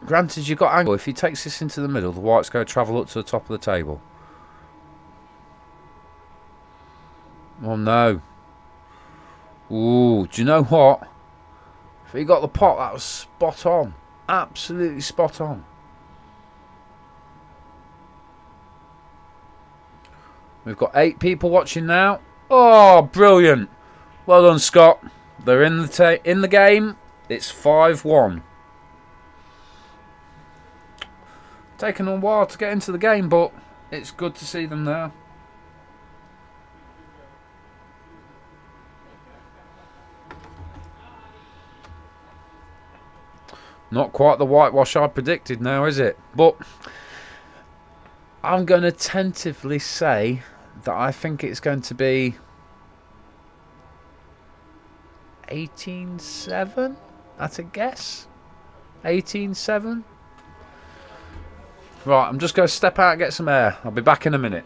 S1: Granted, you've got angle. If he takes this into the middle, the white's going to travel up to the top of the table. Oh no. Ooh, do you know what? If he got the pot, that was spot on. Absolutely spot on. We've got 8 people watching now. Oh, brilliant. Well done, Scott. They're in the game. It's 5-1. Taken a while to get into the game, but it's good to see them there. Not quite the whitewash I predicted now, is it? But I'm going to tentatively say that I think it's going to be 18-7 at a guess. 18-7. Right, I'm just going to step out and get some air. I'll be back in a minute.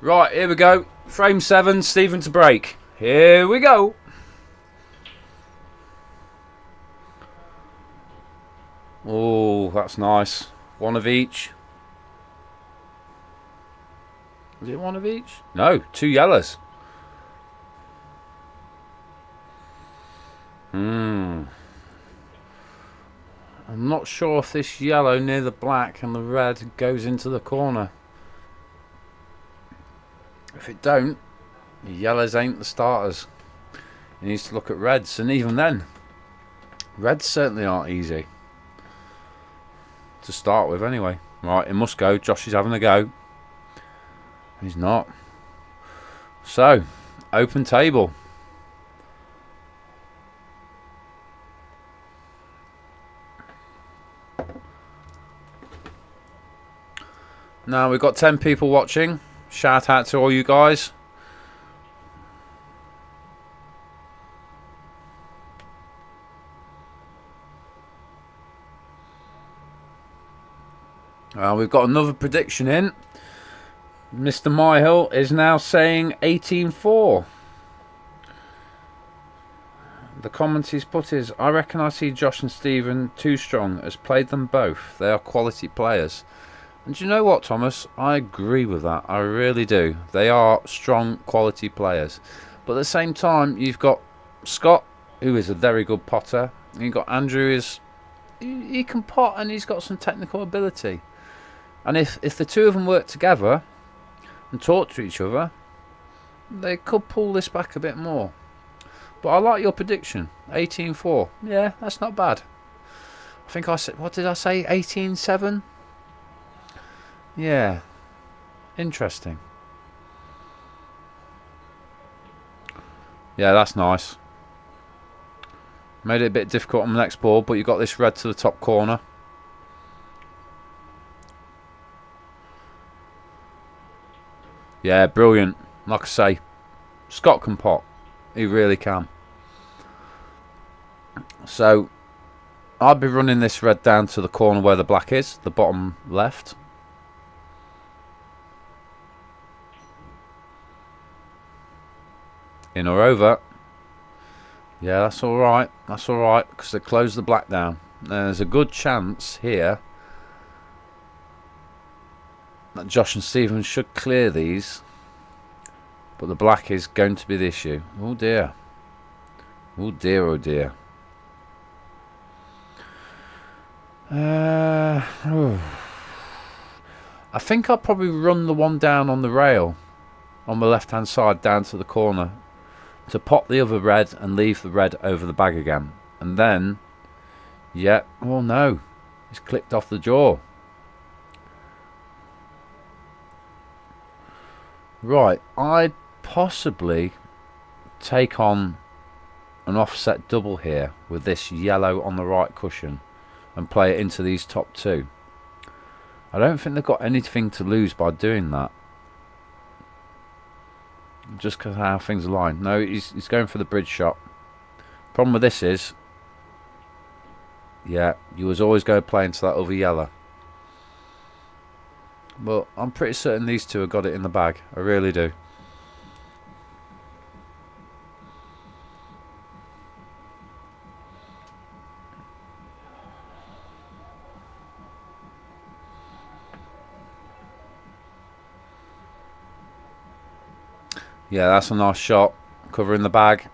S1: Right, here we go. Frame 7, Stephen to break. Here we go. Oh, that's nice. One of each. Is it one of each? No, 2 yellows. I'm not sure if this yellow near the black and the red goes into the corner. If it don't, the yellows ain't the starters. He needs to look at reds, and even then, reds certainly aren't easy to start with anyway. Right, it must go. Josh is having a go. He's not. So, open table. Now we've got 10 people watching. Shout out to all you guys. We've got another prediction in. Mr. Myhill is now saying 18-4. The comment he's put is, I reckon I see Josh and Stephen too strong, has played them both. They are quality players. And do you know what, Thomas? I agree with that. I really do. They are strong, quality players. But at the same time, you've got Scott, who is a very good potter. And you've got Andrew, he can pot and he's got some technical ability. And if the two of them work together and talk to each other, they could pull this back a bit more. But I like your prediction. 18-4. Yeah, that's not bad. I think I said, what did I say? 18-7? Yeah. Interesting. Yeah, that's nice. Made it a bit difficult on the next board, but you got this red to the top corner. Yeah, brilliant. Like I say, Scott can pot. He really can. So, I'll be running this red down to the corner where the black is, the bottom left. In or over. Yeah, that's alright. That's alright, because they closed the black down. There's a good chance here that Josh and Stephen should clear these. But the black is going to be the issue. Oh dear. Oh dear, oh dear. I think I'll probably run the one down on the rail on the left hand side down to the corner to pop the other red and leave the red over the bag again. And then, yeah, oh no, it's clicked off the jaw. Right, I'd possibly take on an offset double here with this yellow on the right cushion and play it into these top two. I don't think they've got anything to lose by doing that. Just because of how things align. No, he's going for the bridge shot. Problem with this is, yeah, you was always going to play into that other yellow. But I'm pretty certain these two have got it in the bag. I really do. Yeah, that's a nice shot. Covering the bag.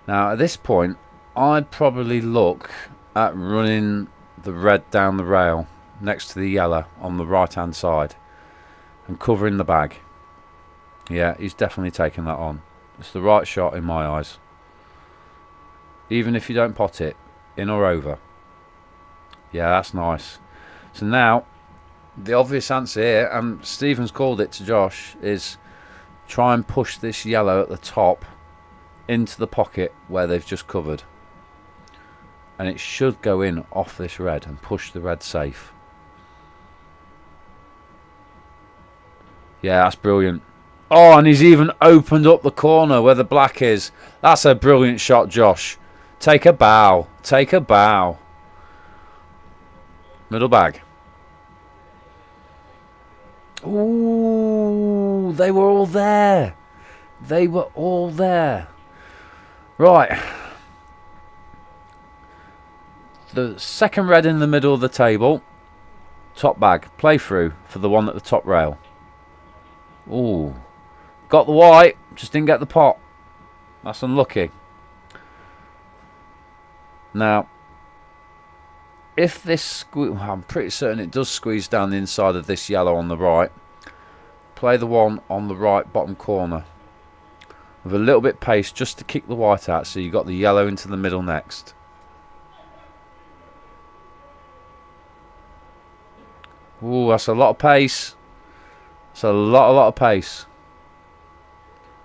S1: Now, at this point, I'd probably look at running the red down the rail next to the yellow on the right hand side and covering the bag. Yeah, he's definitely taking that on. It's the right shot in my eyes. Even if you don't pot it, in or over. Yeah, that's nice. So now, the obvious answer here, and Stephen's called it to Josh, is try and push this yellow at the top into the pocket where they've just covered. And it should go in off this red and push the red safe. Yeah, that's brilliant. Oh, and he's even opened up the corner where the black is. That's a brilliant shot, Josh. Take a bow. Take a bow. Middle bag. Ooh, they were all there. They were all there. Right. The second red in the middle of the table. Top bag. Play through for the one at the top rail. Ooh. Got the white. Just didn't get the pot. That's unlucky. Now, if this... I'm pretty certain it does squeeze down the inside of this yellow on the right. Play the one on the right bottom corner. With a little bit pace just to kick the white out, so you got the yellow into the middle next. Ooh, that's a lot of pace. That's a lot of pace.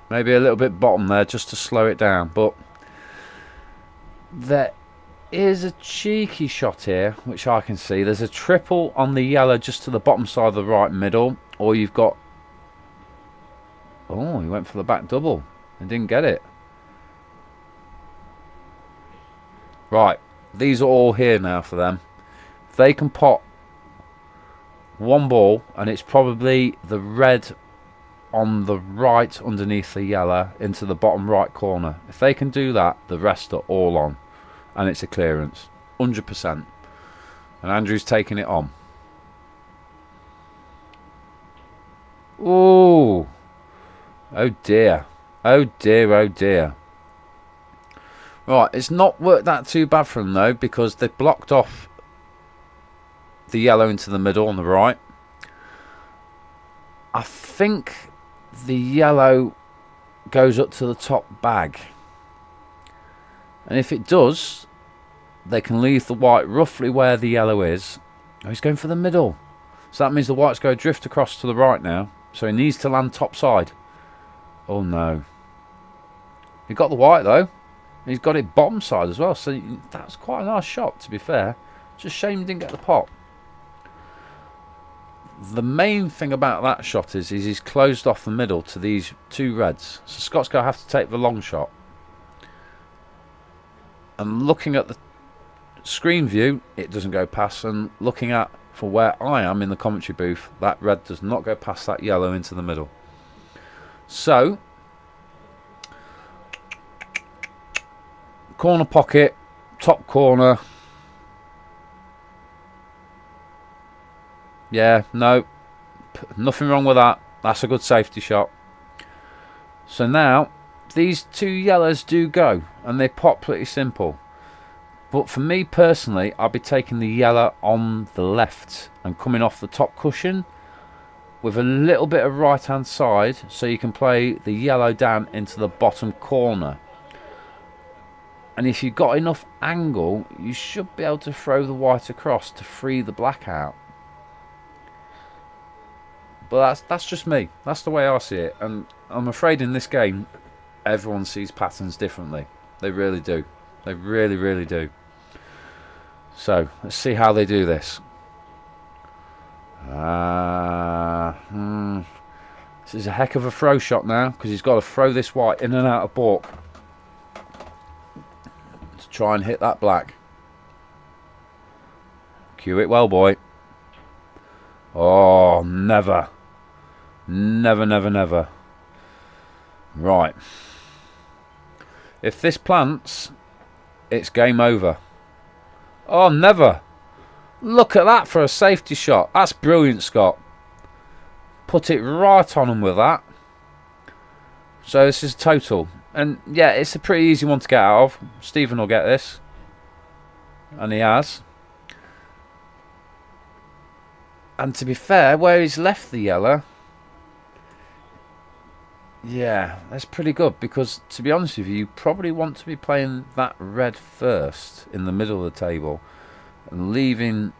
S1: Maybe a little bit bottom there just to slow it down, but there is a cheeky shot here, which I can see. There's a triple on the yellow just to the bottom side of the right middle, or you've got... Oh, he went for the back double and didn't get it. Right, these are all here now for them. If they can pot one ball, and it's probably the red on the right underneath the yellow into the bottom right corner. If they can do that, the rest are all on, and it's a clearance, 100%. And Andrew's taking it on. Ooh. Oh dear. Oh dear, oh dear. Right, it's not worked that too bad for them though, because they've blocked off the yellow into the middle on the right. I think the yellow goes up to the top bag. And if it does, they can leave the white roughly where the yellow is. Oh, he's going for the middle. So that means the white's going to drift across to the right now. So he needs to land top side. Oh no. He got the white though. He's got it bottom side as well. So that's quite a nice shot, to be fair. Just a shame he didn't get the pot. The main thing about that shot is he's closed off the middle to these two reds. So Scott's going to have to take the long shot. And looking at the screen view, it doesn't go past. And looking at from where I am in the commentary booth, that red does not go past that yellow into the middle. So, corner pocket, top corner. Yeah, no, nothing wrong with that. That's a good safety shot. So now, these two yellows do go, and they pop pretty simple. But for me personally, I'll be taking the yellow on the left and coming off the top cushion with a little bit of right hand side, so you can play the yellow down into the bottom corner. And if you've got enough angle, you should be able to throw the white across to free the black out. But that's just me. That's the way I see it. And I'm afraid in this game, everyone sees patterns differently. They really do. They really, really do. So, let's see how they do this. This is a heck of a throw shot now, because he's got to throw this white in and out of baulk to try and hit that black. Cue it well, boy. Oh, never. Never, never, never. Right. If this plants, it's game over. Oh, never. Look at that for a safety shot. That's brilliant, Scott. Put it right on him with that. So this is total. And yeah, it's a pretty easy one to get out of. Stephen will get this. And he has. And to be fair, where he's left the yellow, yeah, that's pretty good. Because to be honest with you, you probably want to be playing that red first in the middle of the table and leaving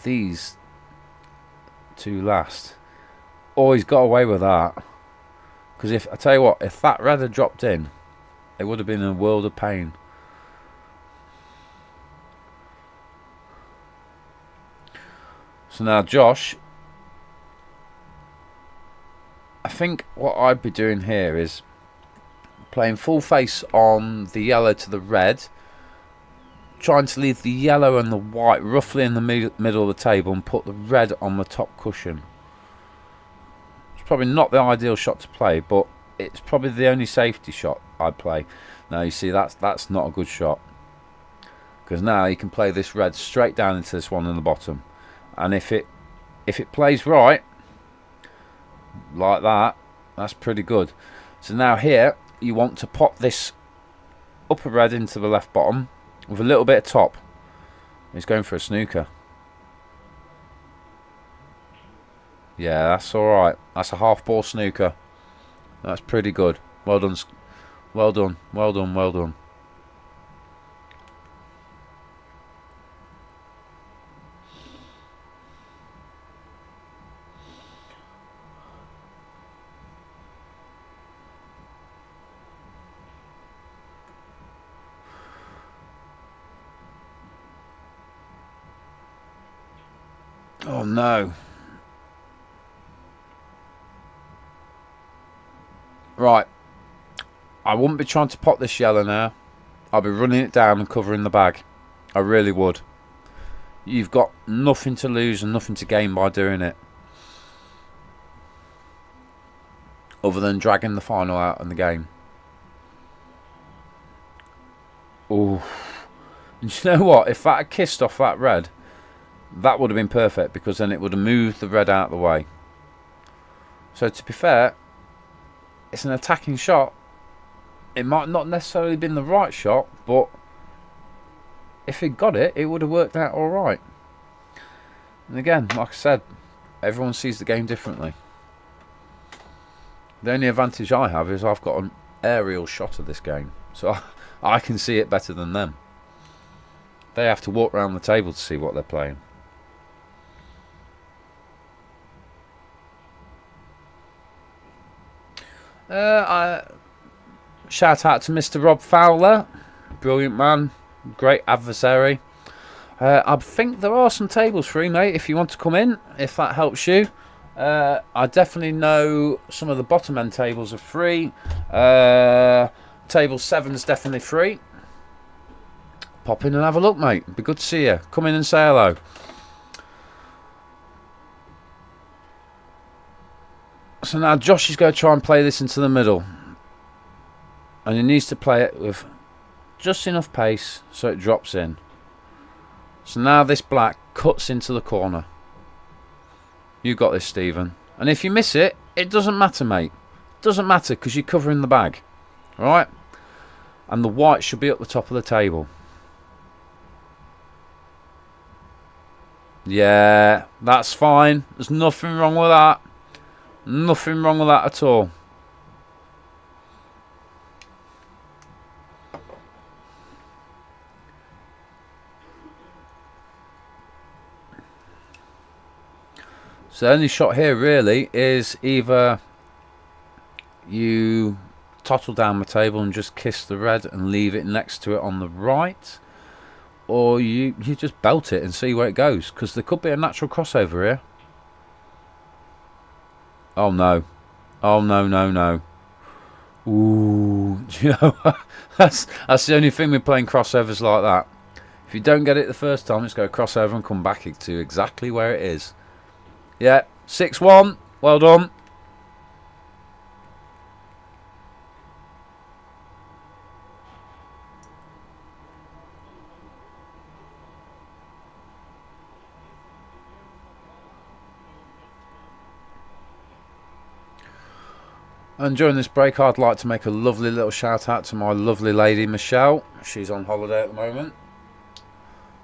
S1: these two last. Oh, he's got away with that. Because if I tell you what, if that red had dropped in, it would have been a world of pain. So now Josh, I think what I'd be doing here is playing full face on the yellow to the red, trying to leave the yellow and the white roughly in the middle of the table and put the red on the top cushion. probably not the ideal shot to play, but it's probably the only safety shot I'd play. Now you see that's not a good shot, because now you can play this red straight down into this one in the bottom, and if it plays right like that, that's pretty good. So now here you want to pop this upper red into the left bottom with a little bit of top. He's going for a snooker. Yeah, that's alright. That's a half ball snooker. That's pretty good. Well done. Well done. Well done. Well done. Oh no. Right. I wouldn't be trying to pop this yellow now. I'll be running it down and covering the bag. I really would. You've got nothing to lose and nothing to gain by doing it, other than dragging the final out in the game. Oh. And you know what? If that had kissed off that red, that would have been perfect, because then it would have moved the red out of the way. So to be fair, it's an attacking shot. It might not necessarily been the right shot, but if it got it, it would have worked out alright. And again, like I said, everyone sees the game differently. The only advantage I have is I've got an aerial shot of this game, so I can see it better than them. They have to walk around the table to see what they're playing. Shout out to Mr. Rob Fowler, brilliant man, great adversary. I think there are some tables free, mate, if you want to come in, if that helps you. I definitely know some of the bottom end tables are free. Table 7's definitely free. Pop in and have a look, mate. It'd be good to see you. Come in and say hello. So now Josh is going to try and play this into the middle, and he needs to play it with just enough pace so it drops in. So now this black cuts into the corner. You got this, Stephen. And if you miss it, it doesn't matter, mate. It doesn't matter, because you're covering the bag. Alright? And the white should be at the top of the table. Yeah, that's fine. There's nothing wrong with that. Nothing wrong with that at all. So the only shot here really is either you tottle down the table and just kiss the red and leave it next to it on the right, or you just belt it and see where it goes, because there could be a natural crossover here. Oh no. Oh no, no, no. Ooh, do you know, that's the only thing with playing crossovers like that. If you don't get it the first time, it's going to cross over and come back to exactly where it is. Yeah, 6-1. Well done. And during this break, I'd like to make a lovely little shout out to my lovely lady Michelle. She's on holiday at the moment.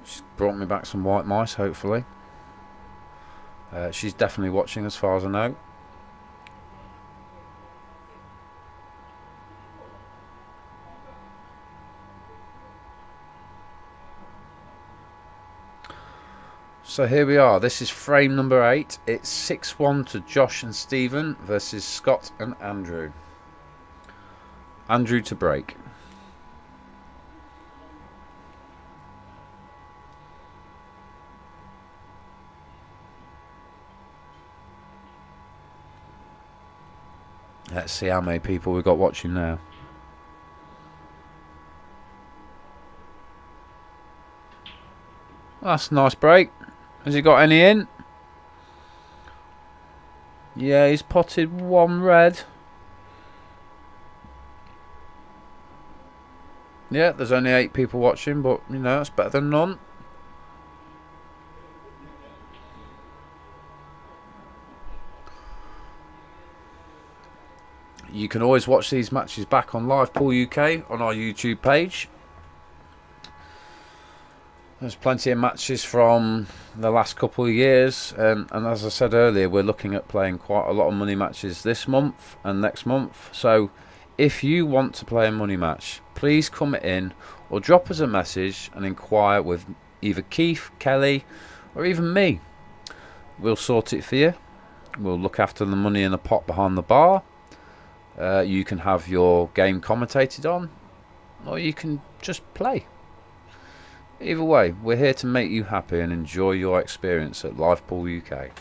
S1: She's brought me back some white mice, hopefully. She's definitely watching, as far as I know. So here we are. This is frame number 8. It's 6-1 to Josh and Stephen versus Scott and Andrew. Andrew to break. Let's see how many people we've got watching now. That's a nice break. Has he got any in? Yeah, he's potted one red. Yeah, there's only 8 people watching, but you know, that's better than none. You can always watch these matches back on Live Pool UK on our YouTube page. There's plenty of matches from the last couple of years, and as I said earlier, we're looking at playing quite a lot of money matches this month and next month. So if you want to play a money match, please come in or drop us a message and inquire with either Keith, Kelly, or even me. We'll sort it for you. We'll look after the money in a pot behind the bar. You can have your game commentated on, or you can just play. Either way, we're here to make you happy and enjoy your experience at Live Pool UK.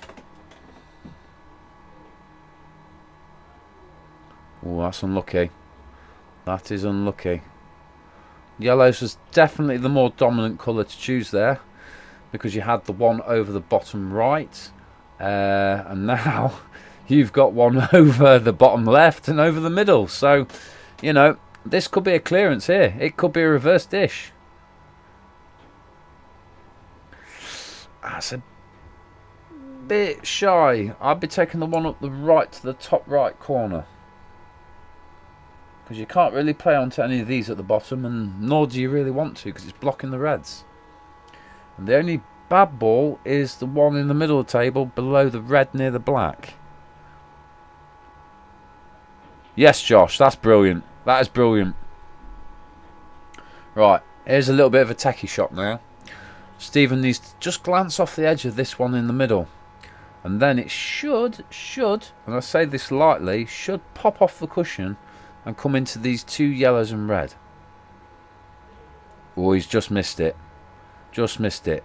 S1: Oh, that's unlucky. That is unlucky. Yellows was definitely the more dominant colour to choose there, because you had the one over the bottom right, and now you've got one over the bottom left and over the middle. So, you know, this could be a clearance here. It could be a reverse dish. That's a bit shy. I'd be taking the one up the right to the top right corner, because you can't really play onto any of these at the bottom, and nor do you really want to, because it's blocking the reds. And the only bad ball is the one in the middle of the table below the red near the black. Yes, Josh, that's brilliant. That is brilliant. Right, here's a little bit of a techie shot now. Stephen needs to just glance off the edge of this one in the middle, and then it should, and I say this lightly, should pop off the cushion and come into these 2 yellows and red. Oh, he's just missed it. Just missed it.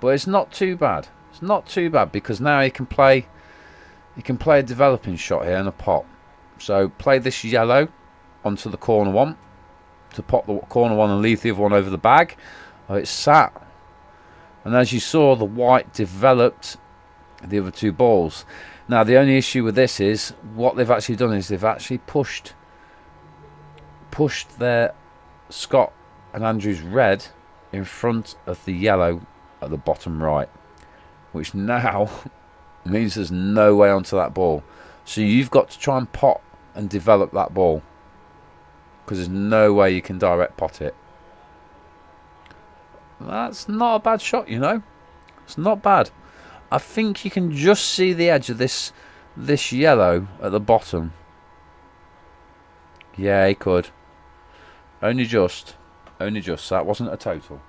S1: But it's not too bad. It's not too bad, because now he can play a developing shot here in a pot. So play this yellow onto the corner one to pop the corner one and leave the other one over the bag. Oh, it's sat. And as you saw, the white developed the other 2 balls. Now the only issue with this is what they've actually done is they've actually pushed their Scott and Andrew's red in front of the yellow at the bottom right, which now means there's no way onto that ball. So you've got to try and pot and develop that ball, because there's no way you can direct pot it. That's not a bad shot, you know. It's not bad. I think you can just see the edge of this yellow at the bottom. Yeah, he could. Only just. So that wasn't a total.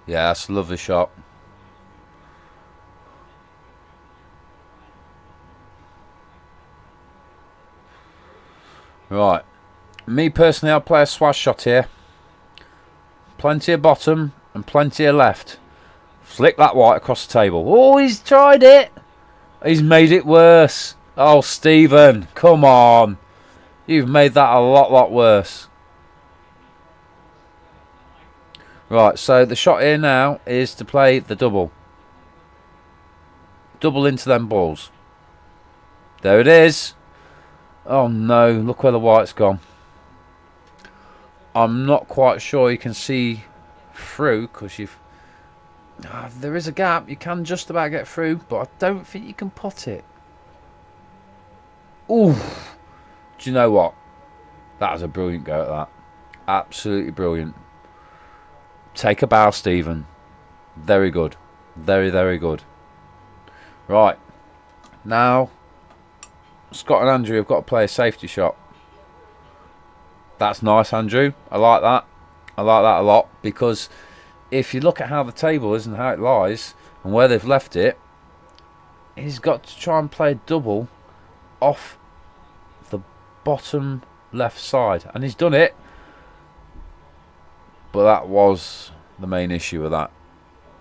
S1: Yeah, that's a lovely shot. Right. Me personally, I'll play a swash shot here. Plenty of bottom and plenty of left. Flick that white across the table. Oh, he's tried it. He's made it worse. Oh, Stephen, come on. You've made that a lot worse. Right, so the shot here now is to play the double. Double into them balls. There it is. Oh no, look where the white's gone. I'm not quite sure you can see through, because there is a gap. You can just about get through, but I don't think you can pot it. Ooh. Do you know what? That was a brilliant go at that. Absolutely brilliant. Take a bow, Stephen. Very good. Very good. Right. Now, Scott and Andrew have got to play a safety shot. That's nice, Andrew. I like that. I like that a lot, because if you look at how the table is and how it lies and where they've left it, he's got to try and play a double off the bottom left side. And he's done it. But that was the main issue with that.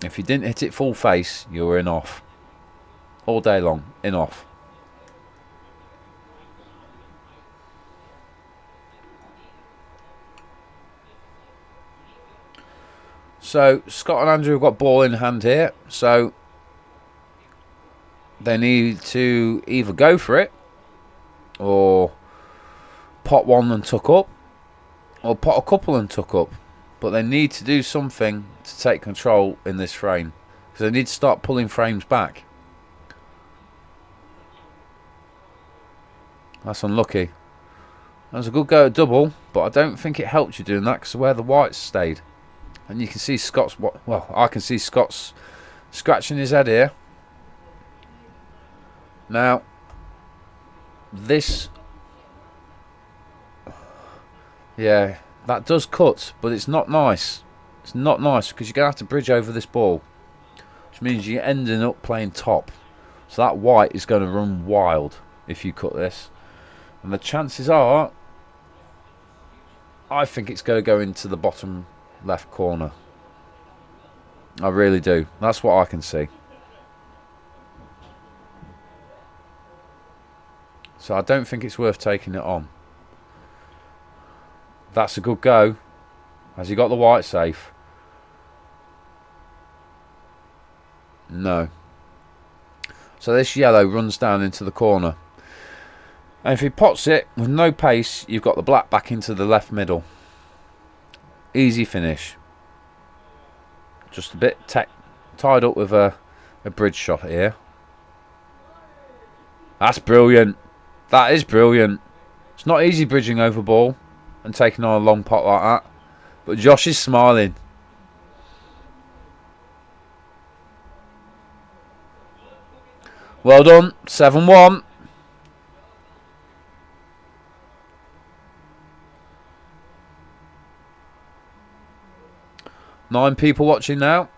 S1: If you didn't hit it full face, you were in off. All day long, in off. So Scott and Andrew have got ball in hand here, so they need to either go for it or pot one and tuck up, or pot a couple and tuck up. But they need to do something to take control in this frame, because they need to start pulling frames back. That's unlucky. That was a good go at double, but I don't think it helped you doing that because of where the whites stayed. And you can see Scott's, well, I can see Scott's scratching his head here. Now, this, yeah, that does cut, but it's not nice. It's not nice because you're going to have to bridge over this ball, which means you're ending up playing top. So that white is going to run wild if you cut this. And the chances are, I think it's going to go into the bottom left corner. I really do. That's what I can see. So I don't think it's worth taking it on. That's a good go. Has he got the white safe? No. So this yellow runs down into the corner. And if he pots it with no pace, you've got the black back into the left middle. Easy finish. Just a bit tied up with a bridge shot here. That's brilliant. That is brilliant. It's not easy bridging over ball and taking on a long pot like that. But Josh is smiling. Well done. 7-1. Nine people watching now.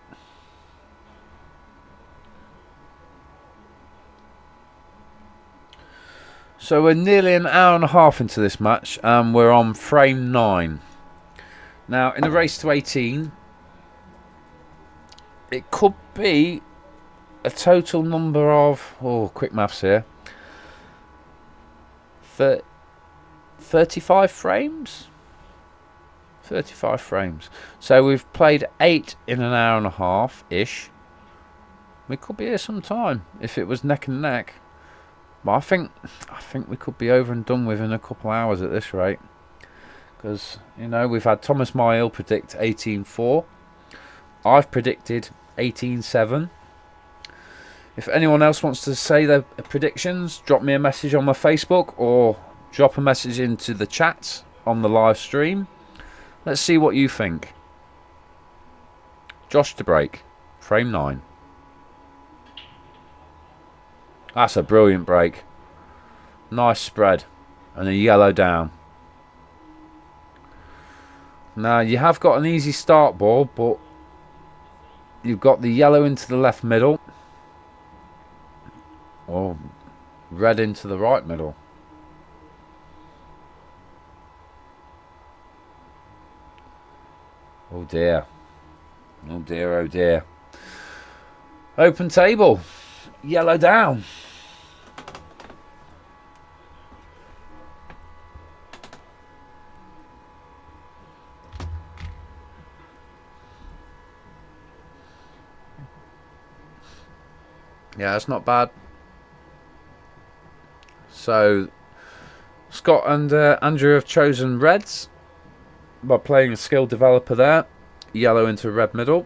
S1: So we're nearly an hour and a half into this match and we're on frame 9. Now in the race to 18, it could be a total number of, oh, quick maths here, 35 frames? 35 frames. So we've played 8 in an hour and a half-ish. We could be here some time if it was neck and neck. But I think we could be over and done with in a couple of hours at this rate. Because, you know, we've had Thomas Myhill predict 18-4. I've predicted 18-7. If anyone else wants to say their predictions, drop me a message on my Facebook or drop a message into the chat on the live stream. Let's see what you think. Josh to break. Frame 9. That's a brilliant break. Nice spread. And a yellow down. Now you have got an easy start ball, but you've got the yellow into the left middle. Or red into the right middle. Oh dear. Oh dear, oh dear. Open table. Yellow down. Yeah, that's not bad. So Scott and Andrew have chosen reds by playing a skill developer there. Yellow into red middle.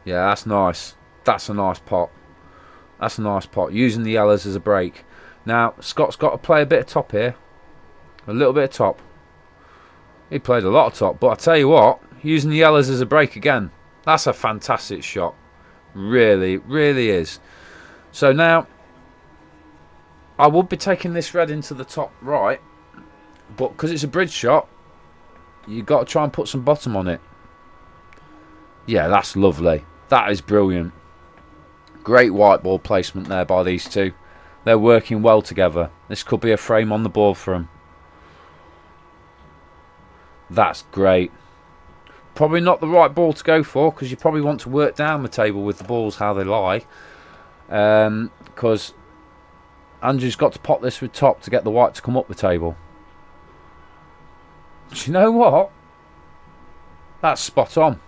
S1: Yeah, that's nice. That's a nice pot. That's a nice pot. Using the yellows as a break. Now, Scott's got to play a bit of top here. A little bit of top. He played a lot of top. But I tell you what, using the yellows as a break again. That's a fantastic shot. Really, really is. So now, I would be taking this red into the top right. But because it's a bridge shot, you've got to try and put some bottom on it. Yeah, that's lovely. That is brilliant. Great white ball placement there by these two. They're working well together. This could be a frame on the board for them. That's great. Probably not the right ball to go for, because you probably want to work down the table with the balls how they lie. Because Andrew's got to pot this with top to get the white to come up the table. Do you know what? That's spot on.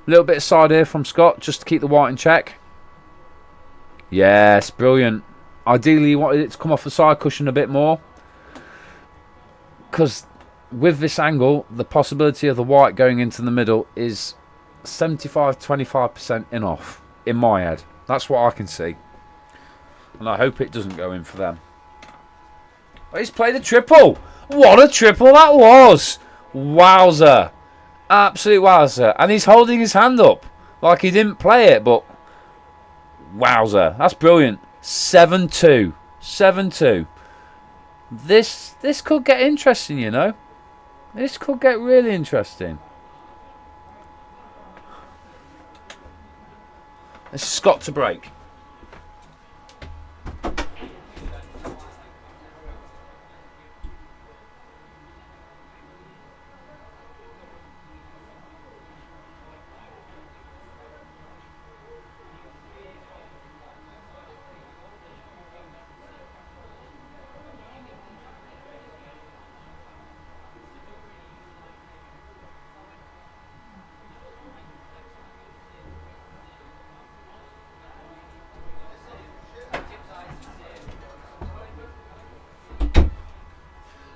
S1: A little bit of side here from Scott just to keep the white in check. Yes, brilliant. Ideally you wanted it to come off the side cushion a bit more, because with this angle the possibility of the white going into the middle is 75-25% in off in my head. That's what I can see, and I hope it doesn't go in for them. Oh, he's played a triple. What a triple that was. Wowzer. Absolute wowzer. And he's holding his hand up like he didn't play it, but wowzer. That's brilliant. 7-2. 7-2. This could get interesting, you know. This could get really interesting. This is Scott to break.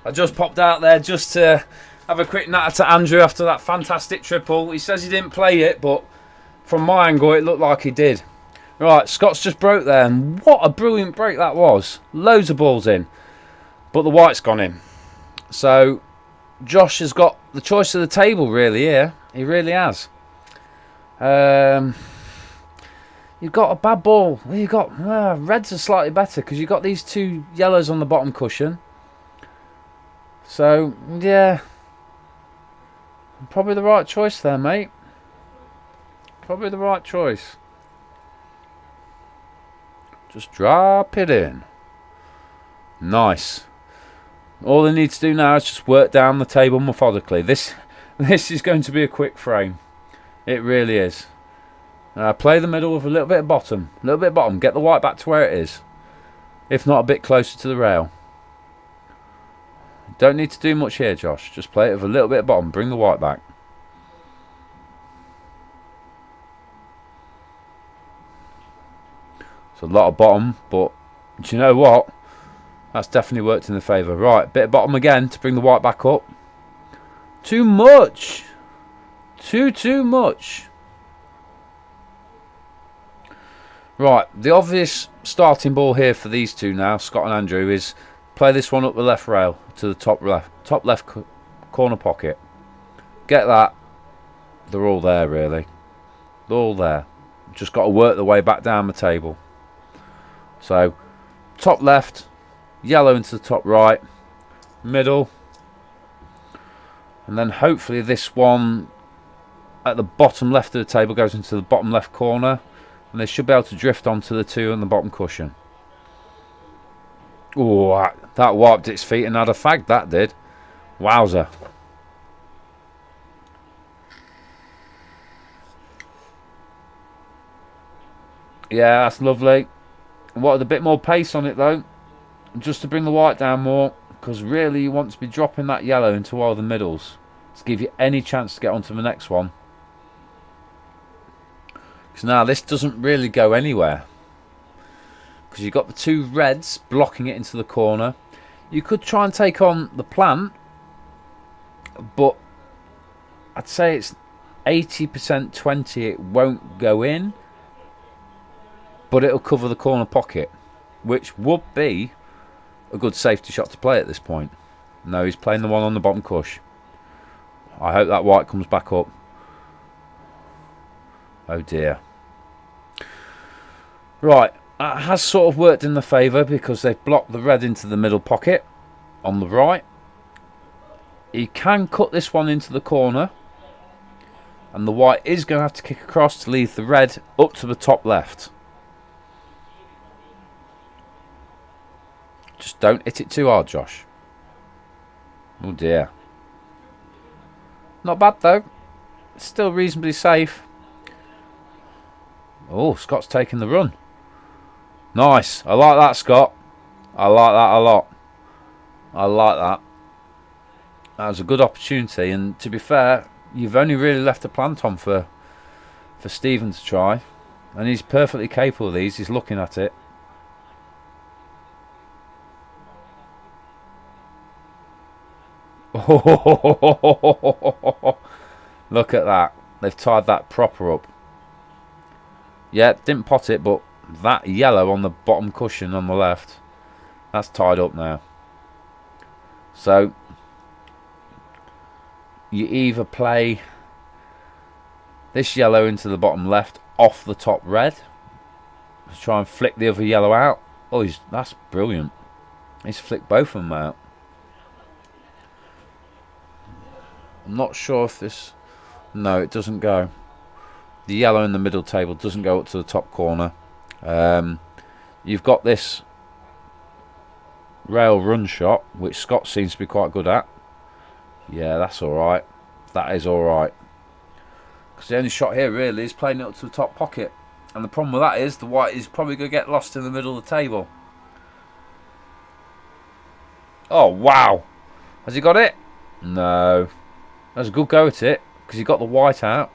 S1: I just popped out there just to have a quick natter to Andrew after that fantastic triple. He says he didn't play it, but from my angle it looked like he did. Right, Scott's just broke there, and what a brilliant break that was. Loads of balls in, but the white's gone in. So Josh has got the choice of the table really here. He really has. You've got a bad ball. Well, you've got reds are slightly better because you've got these two yellows on the bottom cushion. So, yeah, probably the right choice there, mate. Probably the right choice. Just drop it in. Nice. All they need to do now is just work down the table methodically. This is going to be a quick frame. It really is. Play the middle with a little bit of bottom. A little bit of bottom. Get the white back to where it is. If not, a bit closer to the rail. Don't need to do much here, Josh. Just play it with a little bit of bottom. Bring the white back. It's a lot of bottom, but do you know what? That's definitely worked in the favour. Right, bit of bottom again to bring the white back up. Too much. Too much. Right, the obvious starting ball here for these two now, Scott and Andrew, is play this one up the left rail to the top left corner pocket. Get that. They're all there, really. They're all there. Just got to work the way back down the table. So, top left, yellow into the top right, middle, and then hopefully this one at the bottom left of the table goes into the bottom left corner, and they should be able to drift onto the two on the bottom cushion. Oh, that wiped its feet and had a fag, that did. Wowzer. Yeah, that's lovely. Wanted a bit more pace on it though, just to bring the white down more, because really you want to be dropping that yellow into all the middles to give you any chance to get onto the next one. Because now this doesn't really go anywhere, because you've got the two reds blocking it into the corner. You could try and take on the plant, but I'd say it's 80% 20 it won't go in, but it'll cover the corner pocket, which would be a good safety shot to play at this point. No, he's playing the one on the bottom cush. I hope that white comes back up. Oh dear. Right, that has sort of worked in the favour because they've blocked the red into the middle pocket on the right. He can cut this one into the corner, and the white is going to have to kick across to leave the red up to the top left. Just don't hit it too hard, Josh. Oh dear. Not bad though. still reasonably safe. Oh, Scott's taking the run. Nice. I like that, Scott. I like that a lot. I like that. That was a good opportunity, and to be fair, you've only really left the plant on for Stephen to try, and he's perfectly capable of these. He's looking at it. Look at that. They've tied that proper up. Yeah, didn't pot it, but that yellow on the bottom cushion on the left, that's tied up now. So you either play this yellow into the bottom left off the top red, let's try and flick the other yellow out. Oh, that's brilliant. He's flicked both of them out. I'm not sure if this... No, it doesn't go. The yellow in the middle table doesn't go up to the top corner. You've got this rail run shot, which Scott seems to be quite good at. Yeah, that's alright. That is alright. Because the only shot here really is playing it up to the top pocket. And the problem with that is the white is probably going to get lost in the middle of the table. Oh, wow. Has he got it? No. That's a good go at it, because he got the white out.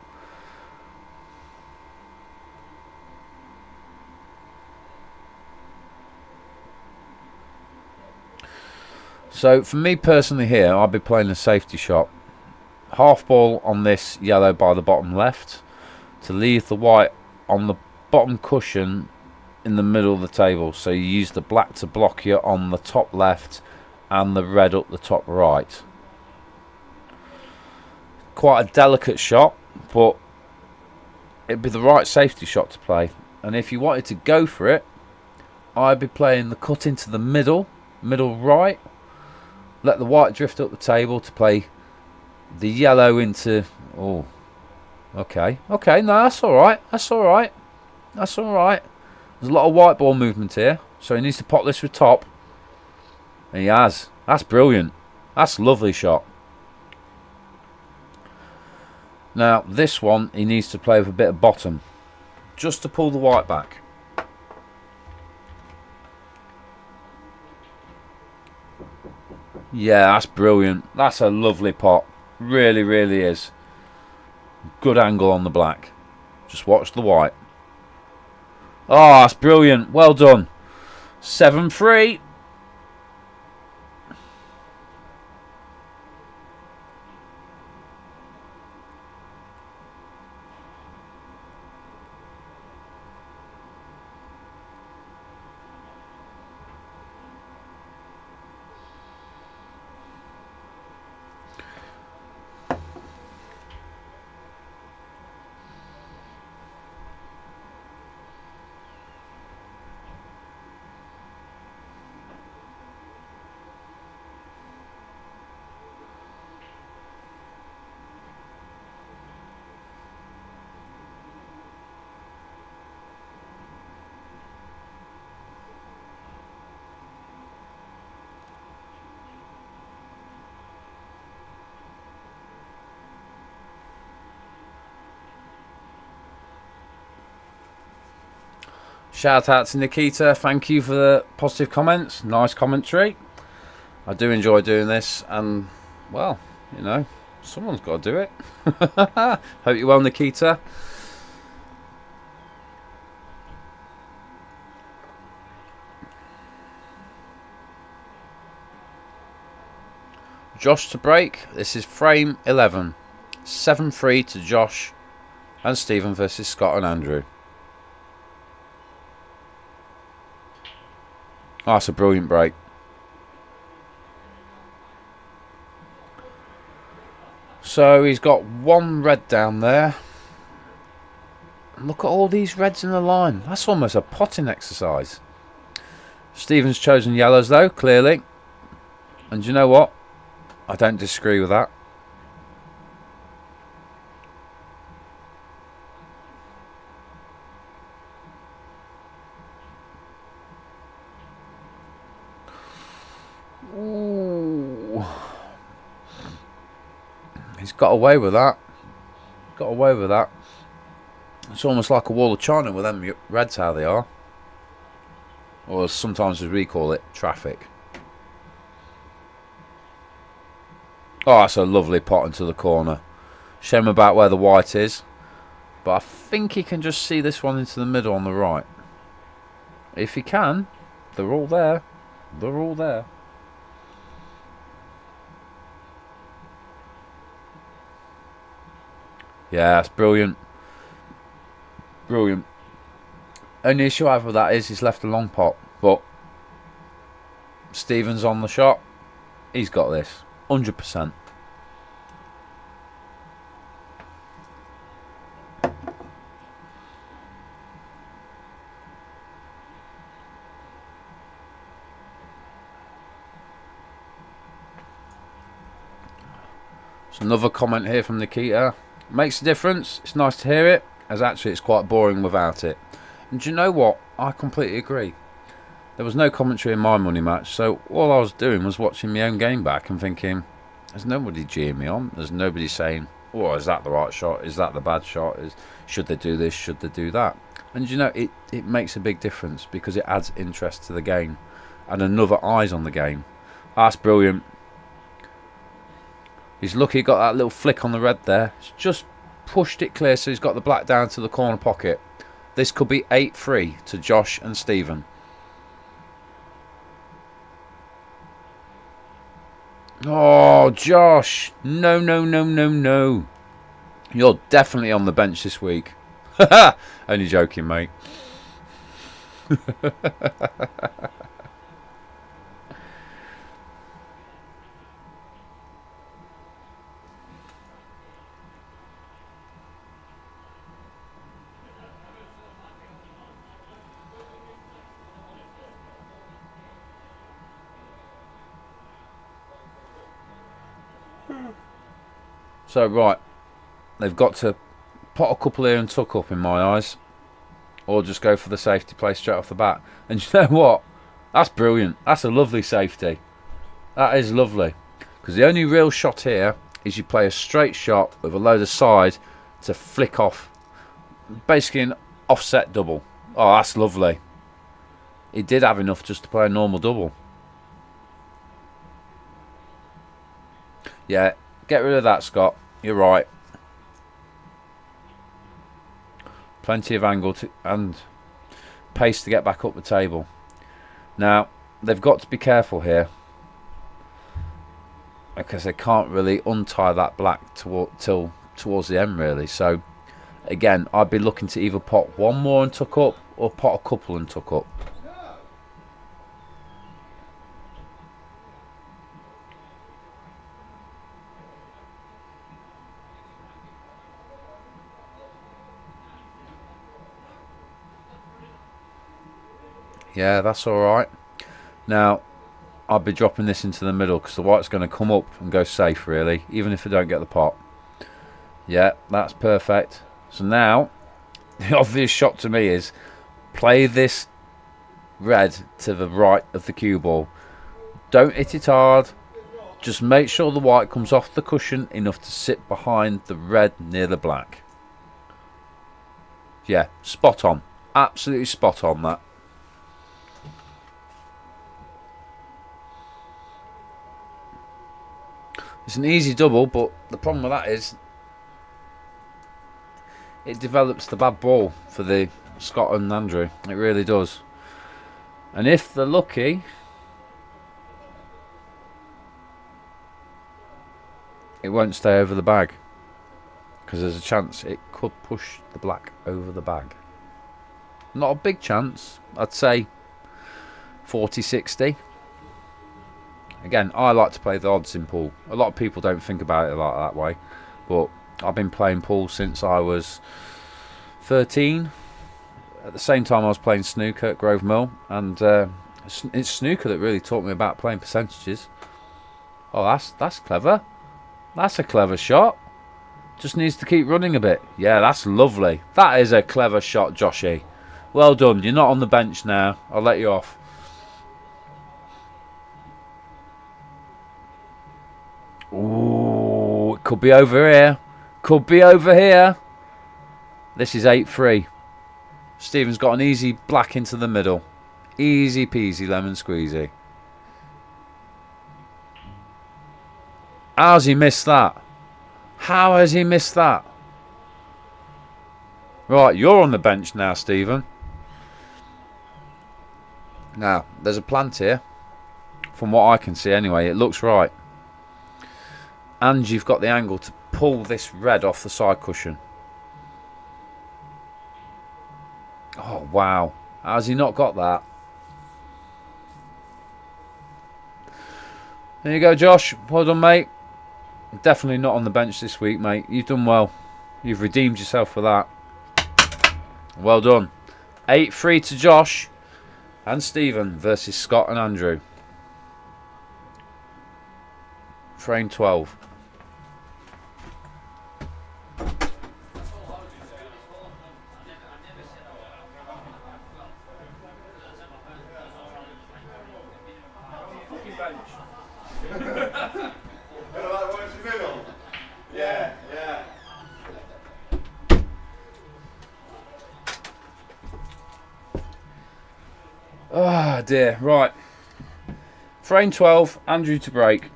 S1: So for me personally here, I'll be playing a safety shot. Half ball on this yellow by the bottom left to leave the white on the bottom cushion in the middle of the table. So you use the black to block you on the top left and the red up the top right. Quite a delicate shot, but it'd be the right safety shot to play. And if you wanted to go for it, I'd be playing the cut into the middle right. Let the white drift up the table to play the yellow into... Oh, okay. Okay, no, that's alright. That's alright. That's alright. There's a lot of white ball movement here, so he needs to pot this with top. And he has. That's brilliant. That's a lovely shot. Now, this one, he needs to play with a bit of bottom, just to pull the white back. Yeah, that's brilliant. That's a lovely pot. Really, really is. Good angle on the black. Just watch the white. Oh, that's brilliant. Well done. 7-3. Shout out to Nikita, thank you for the positive comments, nice commentary. I do enjoy doing this, and well, you know, someone's got to do it. Hope you're well, Nikita. Josh to break. This is frame 11. 7-3 to Josh and Stephen versus Scott and Andrew. Oh, that's a brilliant break. So he's got one red down there. Look at all these reds in the line. That's almost a potting exercise. Stephen's chosen yellows though, clearly. And you know what? I don't disagree with that. Ooh. He's got away with that. away with that. It's almost like a wall of China with them Reds, how they are. Or sometimes as we call it, traffic. Oh, that's a lovely pot into the corner. Shame about where the white is. But I think he can just see this one into the middle on the right. If he can, they're all there. They're all there. Yeah, that's brilliant. Brilliant. Only issue I have with that is he's left a long pot. But Stevens on the shot. He's got this. 100%. So another comment here from Nikita. Makes a difference. It's nice to hear it, as actually it's quite boring without it. And do you know what? I completely agree. There was no commentary in my money match, so all I was doing was watching my own game back and thinking, there's nobody geeing me on. There's nobody saying, oh, is that the right shot? Is that the bad shot? Should they do this? Should they do that? And you know, it makes a big difference because it adds interest to the game and another eyes on the game. That's brilliant. He's lucky he got that little flick on the red there. He's just pushed it clear so he's got the black down to the corner pocket. This could be 8-3 to Josh and Stephen. Oh, Josh. No, no, no, no, no. You're definitely on the bench this week. Only joking, mate. So, right. They've got to pot a couple here and tuck up in my eyes. Or just go for the safety play straight off the bat. And you know what? That's brilliant. That's a lovely safety. That is lovely. Because the only real shot here is you play a straight shot with a load of side to flick off. Basically an offset double. Oh, that's lovely. He did have enough just to play a normal double. Yeah, get rid of that, Scott. You're right. Plenty of angle and pace to get back up the table. Now, they've got to be careful here. Because they can't really untie that black till towards the end, really. So, again, I'd be looking to either pot one more and tuck up, or pot a couple and tuck up. Yeah, that's alright. Now, I'll be dropping this into the middle because the white's going to come up and go safe, really, even if I don't get the pot. Yeah, that's perfect. So now, the obvious shot to me is play this red to the right of the cue ball. Don't hit it hard. Just make sure the white comes off the cushion enough to sit behind the red near the black. Yeah, spot on. Absolutely spot on that. It's an easy double, but the problem with that is it develops the bad ball for the Scott and Andrew. It really does. And if they're lucky, it won't stay over the bag. Because there's a chance it could push the black over the bag. Not a big chance. I'd say 40-60. Again, I like to play the odds in pool. A lot of people don't think about it like that way. But I've been playing pool since I was 13. At the same time I was playing snooker at Grove Mill. And it's snooker that really taught me about playing percentages. Oh, that's clever. That's a clever shot. Just needs to keep running a bit. Yeah, that's lovely. That is a clever shot, Joshy. Well done. You're not on the bench now. I'll let you off. Ooh, it could be over here. Could be over here. This is 8-3. Stephen's got an easy black into the middle. Easy peasy lemon squeezy. How's he missed that? How has he missed that? Right, you're on the bench now, Stephen. Now, there's a plant here. From what I can see anyway, it looks right. And you've got the angle to pull this red off the side cushion. Oh, wow. How's he not got that? There you go, Josh. Well done, mate. Definitely not on the bench this week, mate. You've done well. You've redeemed yourself for that. Well done. 8-3 to Josh and Stephen versus Scott and Andrew. Frame 12. Oh dear, right. Frame 12, Andrew to break.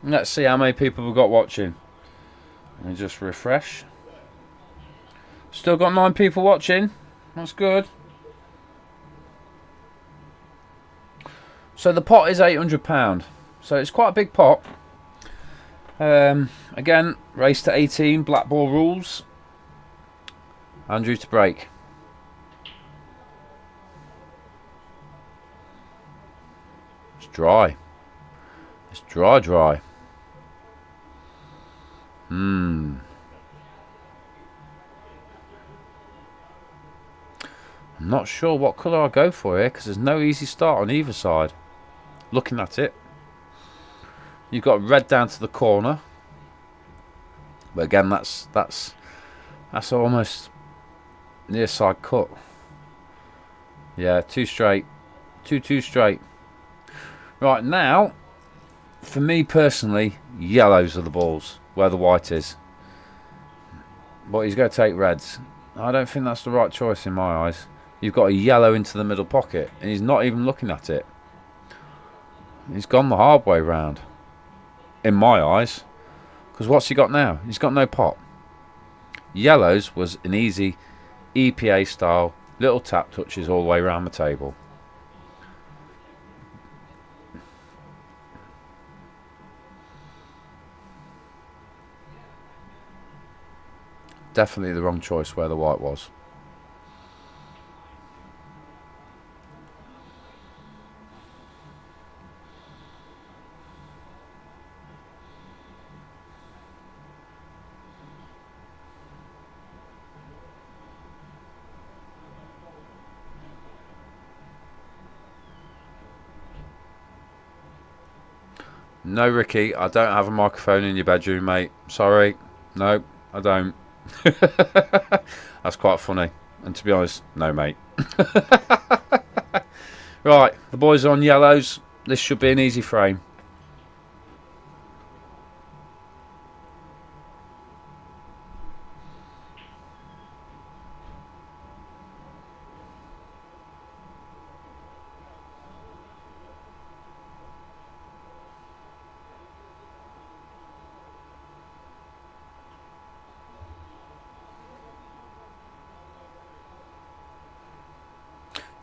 S1: Let's see how many people we've got watching. Let me just refresh. Still got 9 people watching. That's good. So the pot is £800. So it's quite a big pot. Again, race to 18, blackball rules. Andrew to break. It's dry. It's dry. I'm not sure what colour I'll go for here because there's no easy start on either side. Looking at it, you've got red down to the corner, but again, that's almost near side cut. Yeah, 2 straight, 2 straight. Right now, for me personally, yellows are the balls where the white is, but he's going to take reds. I don't think that's the right choice in my eyes. You've got a yellow into the middle pocket, and he's not even looking at it. He's gone the hard way round, in my eyes. Because what's he got now? He's got no pot. Yellows was an easy EPA style, little tap touches all the way around the table. Definitely the wrong choice where the white was. No, Ricky, I don't have a microphone in your bedroom, mate. Sorry. No, I don't. That's quite funny. And to be honest, no, mate. Right, the boys are on yellows. This should be an easy frame.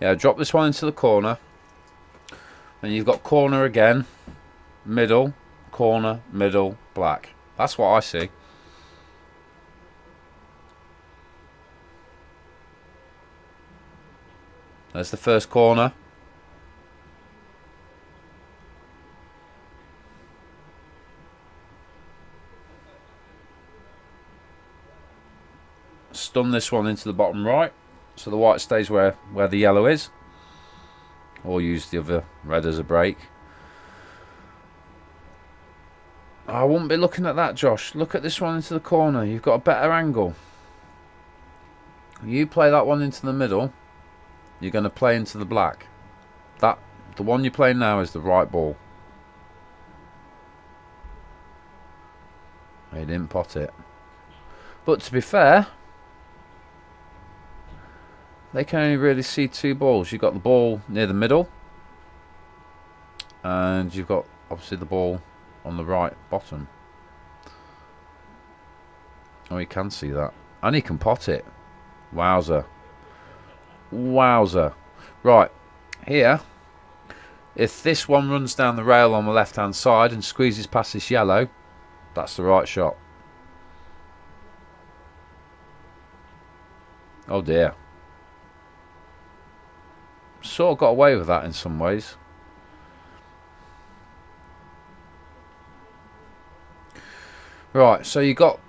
S1: Yeah, drop this one into the corner. And you've got corner again. Middle, corner, middle, black. That's what I see. There's the first corner. Stun this one into the bottom right. So the white stays where the yellow is. Or use the other red as a break. I wouldn't be looking at that, Josh. Look at this one into the corner. You've got a better angle. You play that one into the middle. You're going to play into the black. The one you're playing now is the right ball. He didn't pot it. But to be fair, they can only really see two balls. You've got the ball near the middle, and you've got obviously the ball on the right bottom. Oh, you can see that. And he can pot it. Wowzer. Wowzer. Right, here, if this one runs down the rail on the left hand side and squeezes past this yellow, that's the right shot. Oh dear. Sort of got away with that in some ways. Right, so you got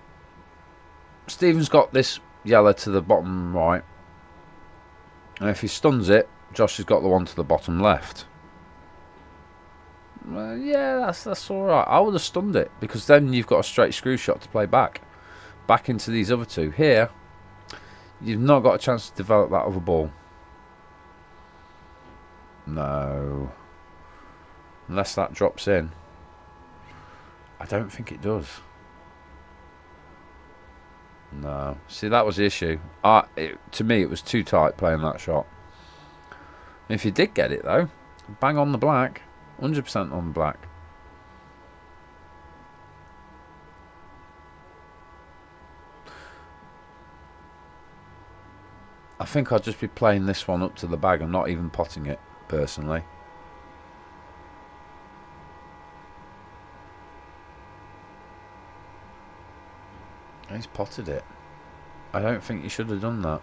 S1: Stephen's got this yellow to the bottom right, and if he stuns it, Josh has got the one to the bottom left. Well, yeah, that's all right. I would have stunned it, because then you've got a straight screw shot to play back into these other two. Here, you've not got a chance to develop that other ball. No, unless that drops in. I don't think it does. No. See, that was the issue. To me, it was too tight playing that shot. If you did get it, though, bang on the black. 100% on the black. I think I'd just be playing this one up to the bag and not even potting it, personally. He's potted it. I don't think he should have done that.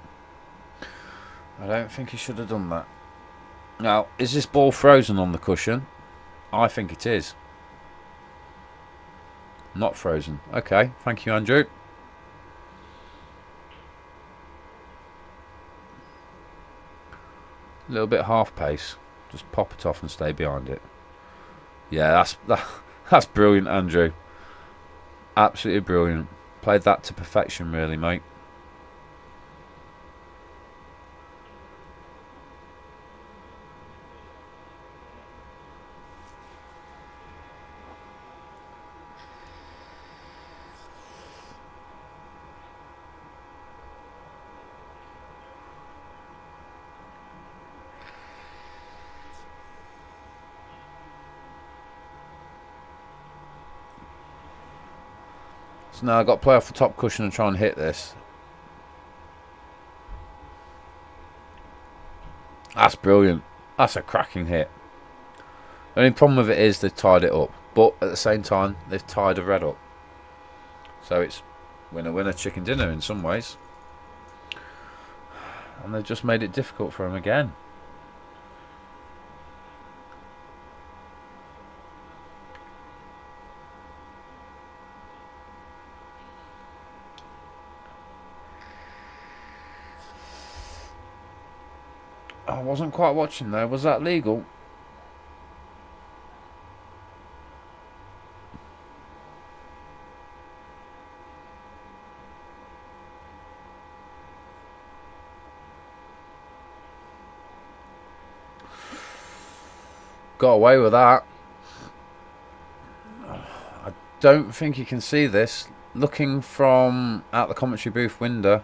S1: I don't think he should have done that. Now, is this ball frozen on the cushion? I think it is. Not frozen. Okay, thank you, Andrew. A little bit half pace. Just pop it off and stay behind it. Yeah, that's brilliant, Andrew. Absolutely brilliant. Played that to perfection, really, mate. So now I've got to play off the top cushion and try and hit this. That's brilliant. That's a cracking hit. The only problem with it is they've tied it up. But at the same time, they've tied a red up. So it's winner, winner, chicken dinner in some ways. And they've just made it difficult for him again. I wasn't quite watching there. Was that legal? Got away with that. I don't think you can see this. Looking from out the commentary booth window,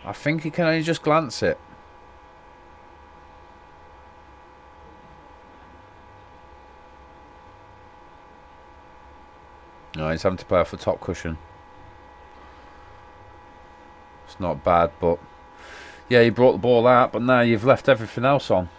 S1: I think you can only just glance it. No, he's having to play off the top cushion. It's not bad, but yeah, you brought the ball out, but now you've left everything else on.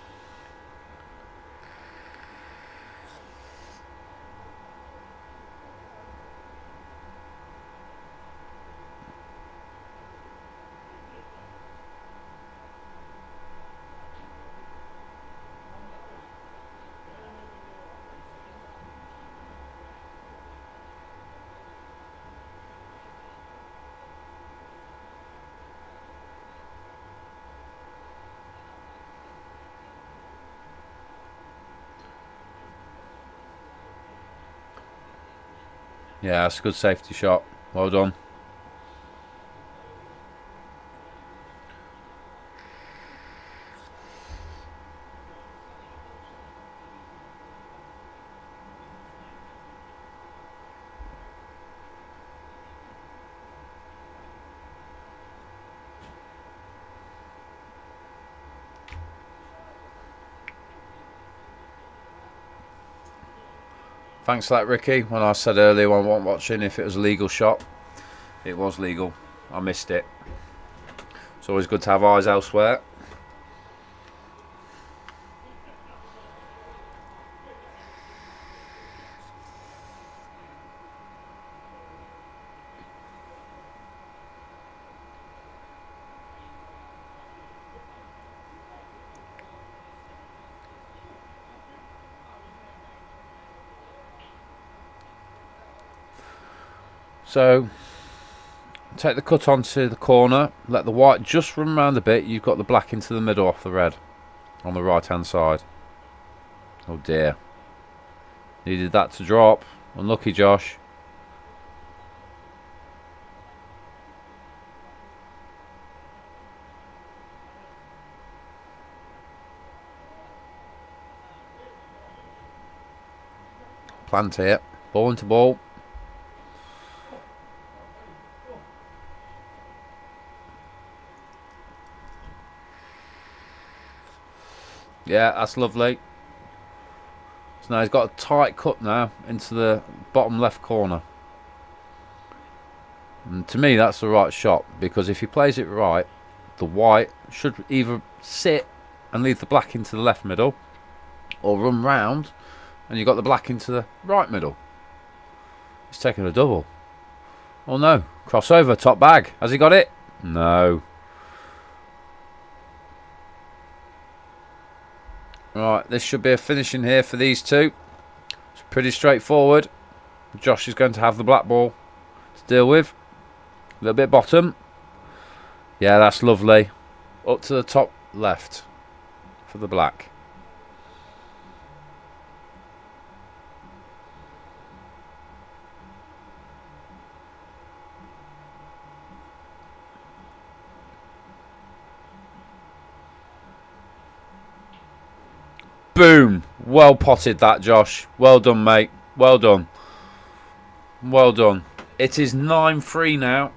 S1: Yeah, that's a good safety shot. Well done. Thanks for that, Ricky. When I said earlier I wasn't watching if it was a legal shot, it was legal. I missed it. It's always good to have eyes elsewhere. So, take the cut onto the corner, let the white just run round a bit. You've got the black into the middle off the red on the right hand side. Oh dear. Needed that to drop. Unlucky, Josh. Plant it. Ball into ball. Yeah, that's lovely. So now he's got a tight cut now into the bottom left corner. And to me, that's the right shot, because if he plays it right, the white should either sit and leave the black into the left middle, or run round and you've got the black into the right middle. He's taking a double. Oh no, crossover, top bag. Has he got it? No. Right, this should be a finish in here for these two. It's pretty straightforward. Josh is going to have the black ball to deal with. A little bit bottom. Yeah, that's lovely. Up to the top left for the black. Boom. Well potted that, Josh. Well done, mate. Well done. Well done. It is 9-3 now.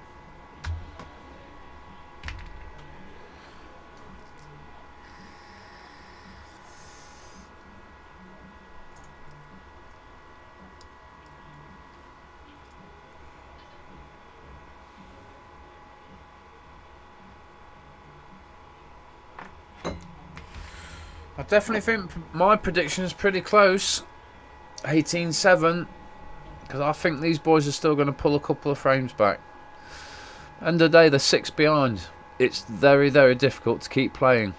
S1: I definitely think my prediction is pretty close. 18-7. Because I think these boys are still going to pull a couple of frames back. End of the day, they're 6 behind. It's very, very difficult to keep playing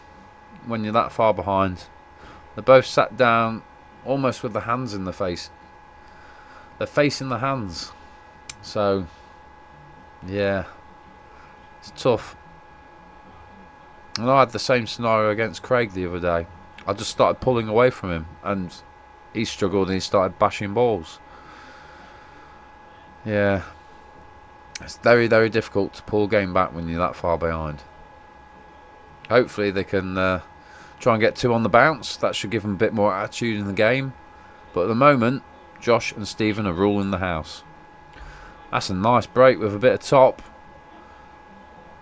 S1: when you're that far behind. They're both sat down almost with the hands in the face. They're facing the hands. So, yeah. It's tough. And I had the same scenario against Craig the other day. I just started pulling away from him, and he struggled and he started bashing balls. Yeah. It's very, very difficult to pull a game back when you're that far behind. Hopefully they can try and get 2 on the bounce. That should give them a bit more attitude in the game. But at the moment, Josh and Stephen are ruling the house. That's a nice break with a bit of top.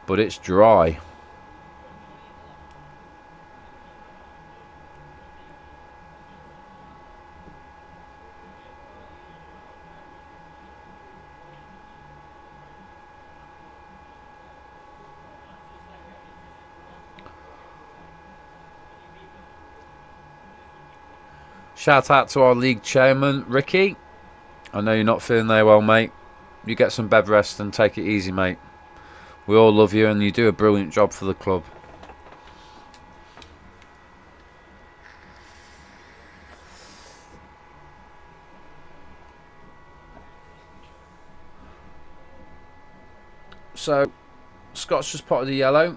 S1: But it's dry. Shout out to our league chairman, Ricky. I know you're not feeling very well, mate. You get some bed rest and take it easy, mate. We all love you and you do a brilliant job for the club. So, Scott's just potted a yellow.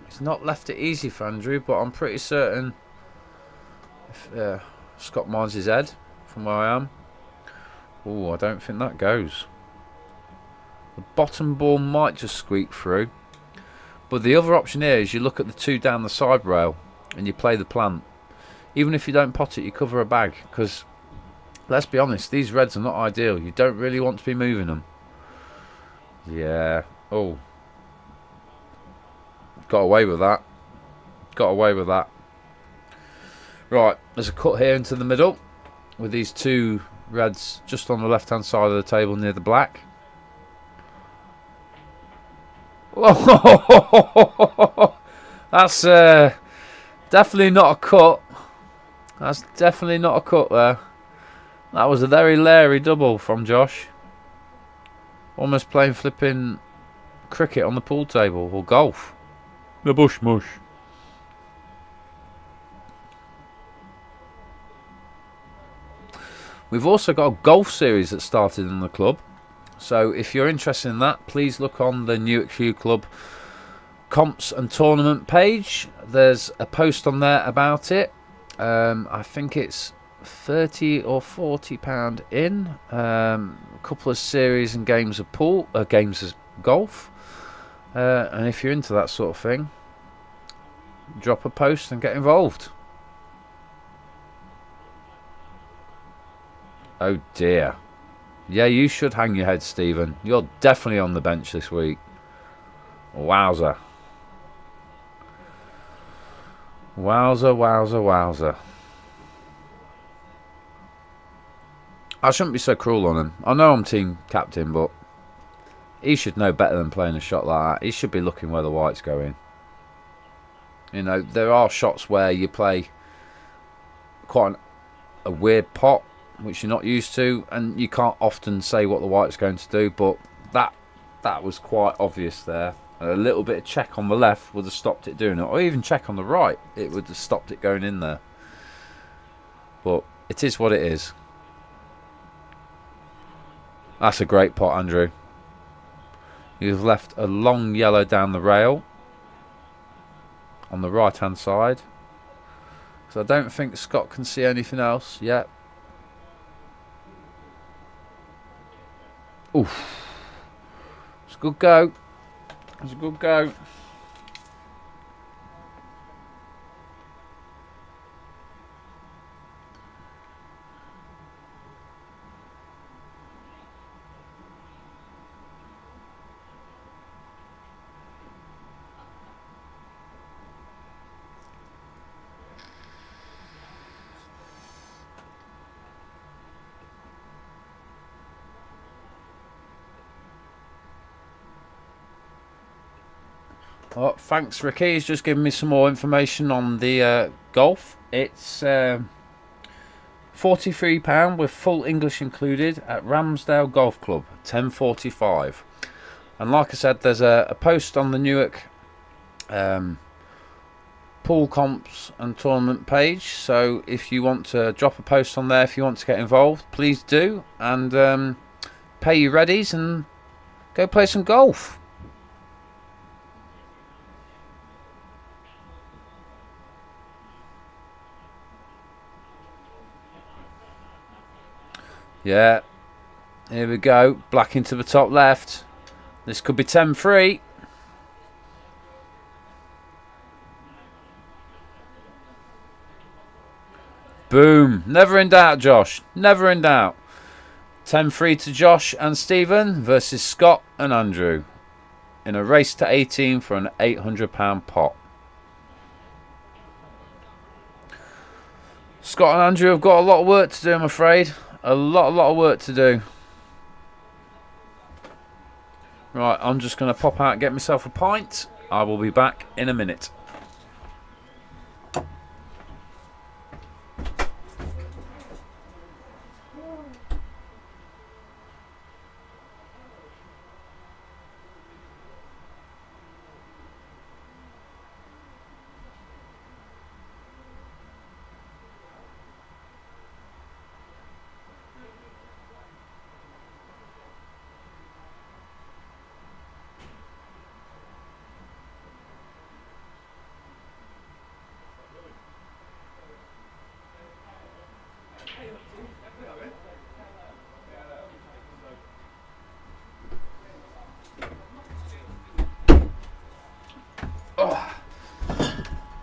S1: He's not left it easy for Andrew, but I'm pretty certain if Scott minds his head from where I am. Oh, I don't think that goes. The bottom ball might just squeak through. But the other option here is you look at the 2 down the side rail and you play the plant. Even if you don't pot it, you cover a bag. Because, let's be honest, these reds are not ideal. You don't really want to be moving them. Yeah. Oh. Got away with that. Got away with that. Right, there's a cut here into the middle with these two reds just on the left hand side of the table near the black. Oh, that's definitely not a cut. That's definitely not a cut there. That was a very leery double from Josh. Almost playing flipping cricket on the pool table or golf. The bush mush. We've also got a golf series that started in the club. So if you're interested in that, please look on the Newark Hugh Club comps and tournament page. There's a post on there about it. I think it's £30 or £40 in. A couple of series and games of games of golf. And if you're into that sort of thing, drop a post and get involved. Oh dear. Yeah, you should hang your head, Stephen. You're definitely on the bench this week. Wowzer. Wowzer, wowzer, wowzer. I shouldn't be so cruel on him. I know I'm team captain, but he should know better than playing a shot like that. He should be looking where the white's going. You know, there are shots where you play quite a weird pot, which you're not used to, and you can't often say what the white's going to do, but that was quite obvious there. A little bit of check on the left would have stopped it doing it, or even check on the right, it would have stopped it going in there. But it is what it is. That's a great pot, Andrew. You've left a long yellow down the rail on the right hand side, so I don't think Scott can see anything else yet. Oof. It's a good go. It's a good go. Oh, thanks, Ricky. He's just given me some more information on the golf. It's £43 with full English included at Ramsdale Golf Club, 10:45. And like I said, there's a post on the Newark pool comps and tournament page. So if you want to drop a post on there, if you want to get involved, please do. And pay your readies and go play some golf. Yeah, here we go. Black into the top left. This could be 10-3. Boom. Never in doubt, Josh. Never in doubt. 10-3 to Josh and Stephen versus Scott and Andrew in a race to 18 for an £800 pot. Scott and Andrew have got a lot of work to do, I'm afraid. A lot of work to do. Right, I'm just going to pop out and get myself a pint. I will be back in a minute.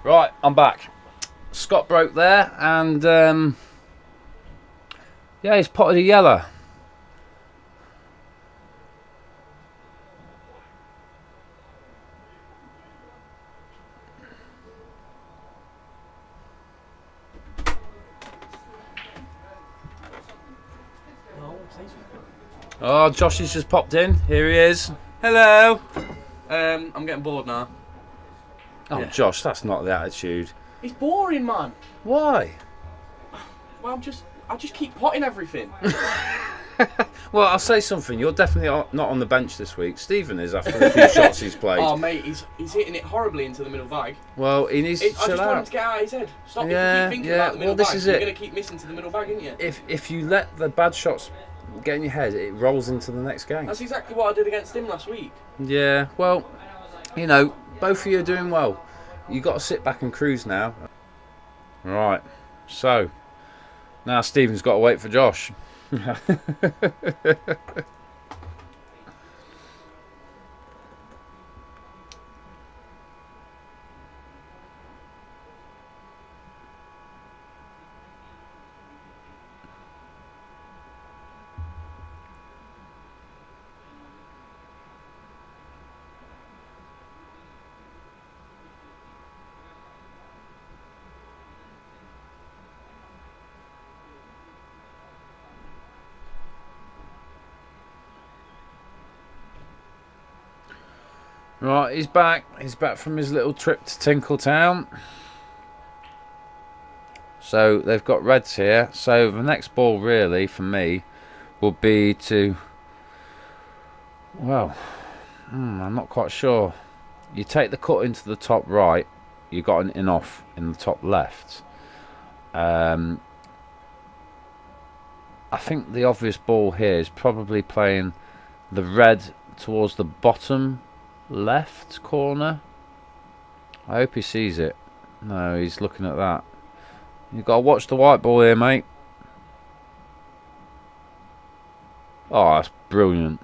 S1: Right, I'm back. Scott broke there, and yeah, he's potted a yellow. Oh, Josh has just popped in. Here he is.
S3: Hello. I'm getting bored now.
S1: Oh,
S3: Yeah.
S1: Josh, that's not the attitude.
S3: It's boring, man.
S1: Why?
S3: Well, I just keep potting everything.
S1: Well, I'll say something. You're definitely not on the bench this week. Stephen is after the few shots he's played.
S3: Oh, mate, he's hitting it horribly into the middle bag.
S1: Well, he needs to
S3: I just
S1: chill
S3: want him
S1: out.
S3: to get out of his head. Stop
S1: Yeah,
S3: if you keep thinking
S1: yeah,
S3: about the middle
S1: well, this
S3: bag.
S1: is
S3: You're
S1: it.
S3: going to keep missing to the middle bag, aren't you?
S1: If you let the bad shots get in your head, it rolls into the next game.
S3: That's exactly what I did against him last week.
S1: Yeah, well, you know, both of you are doing well. You've got to sit back and cruise now. Right, so now Stephen's got to wait for Josh. Right, he's back. He's back from his little trip to Tinkletown. So they've got reds here. So the next ball really for me would be to, well, I'm not quite sure. You take the cut into the top right. You got an in off in the top left. I think the obvious ball here is probably playing the red towards the bottom left corner. I hope he sees it. No, he's looking at that. You've got to watch the white ball here, mate. Oh, that's brilliant.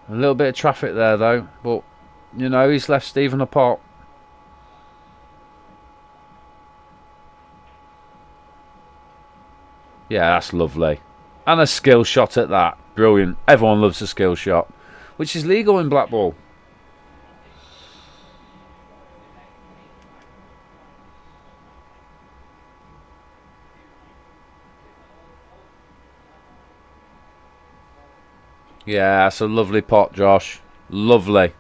S1: A little bit of traffic there, though. But, you know, he's left Stephen a pot. Yeah, that's lovely. And a skill shot at that. Brilliant. Everyone loves a skill shot. Which is legal in blackball. Yeah, that's a lovely pot, Josh. Lovely.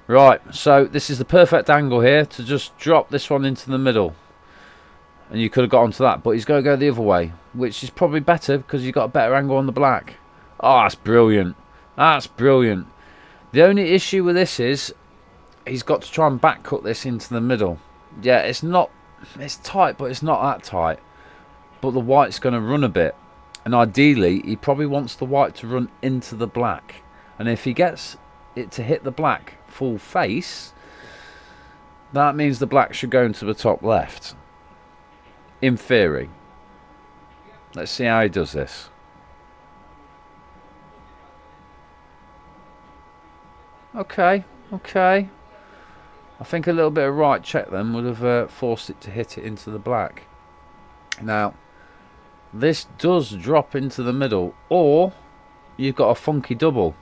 S1: Right, so this is the perfect angle here to just drop this one into the middle. And you could have got onto that, but he's going to go the other way, which is probably better because you've got a better angle on the black. Oh, that's brilliant. That's brilliant. The only issue with this is he's got to try and back cut this into the middle. Yeah, it's tight, but it's not that tight. But the white's going to run a bit. And ideally, he probably wants the white to run into the black. And if he gets it to hit the black full face, that means the black should go into the top left. In theory. Let's see how he does this. Okay. I think a little bit of right check then would have forced it to hit it into the black. Now, this does drop into the middle, or you've got a funky double.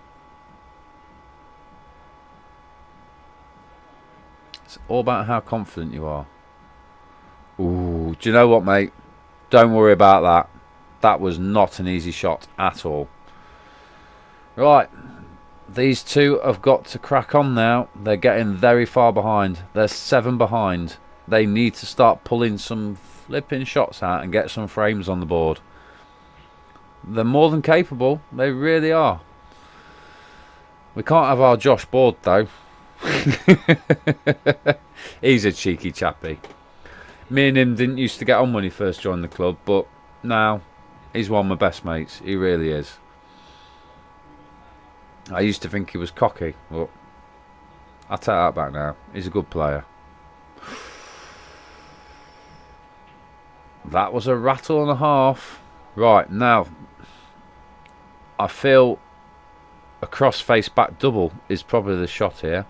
S1: It's all about how confident you are. Ooh, do you know what, mate? Don't worry about that. That was not an easy shot at all. Right, these two have got to crack on now. They're getting very far behind. They're 7 behind. They need to start pulling some flipping shots out and get some frames on the board. They're more than capable. They really are. We can't have our Josh bored though. He's a cheeky chappy. Me and him didn't used to get on when he first joined the club, but now he's one of my best mates. He really is. I used to think he was cocky, but I'll take that back now. He's a good player. That was a rattle and a half. Right, now I feel a cross-face back double is probably the shot here.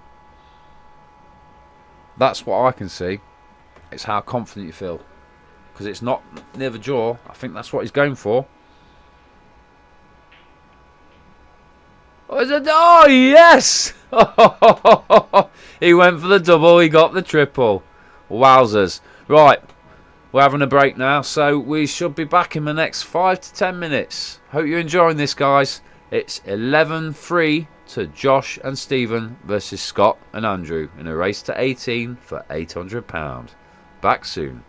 S1: That's what I can see. It's how confident you feel. Because it's not near the jaw. I think that's what he's going for. Oh, yes! He went for the double. He got the triple. Wowzers. Right. We're having a break now, so we should be back in the next 5 to 10 minutes. Hope you're enjoying this, guys. It's 11-3 to Josh and Stephen versus Scott and Andrew in a race to 18 for £800. Back soon.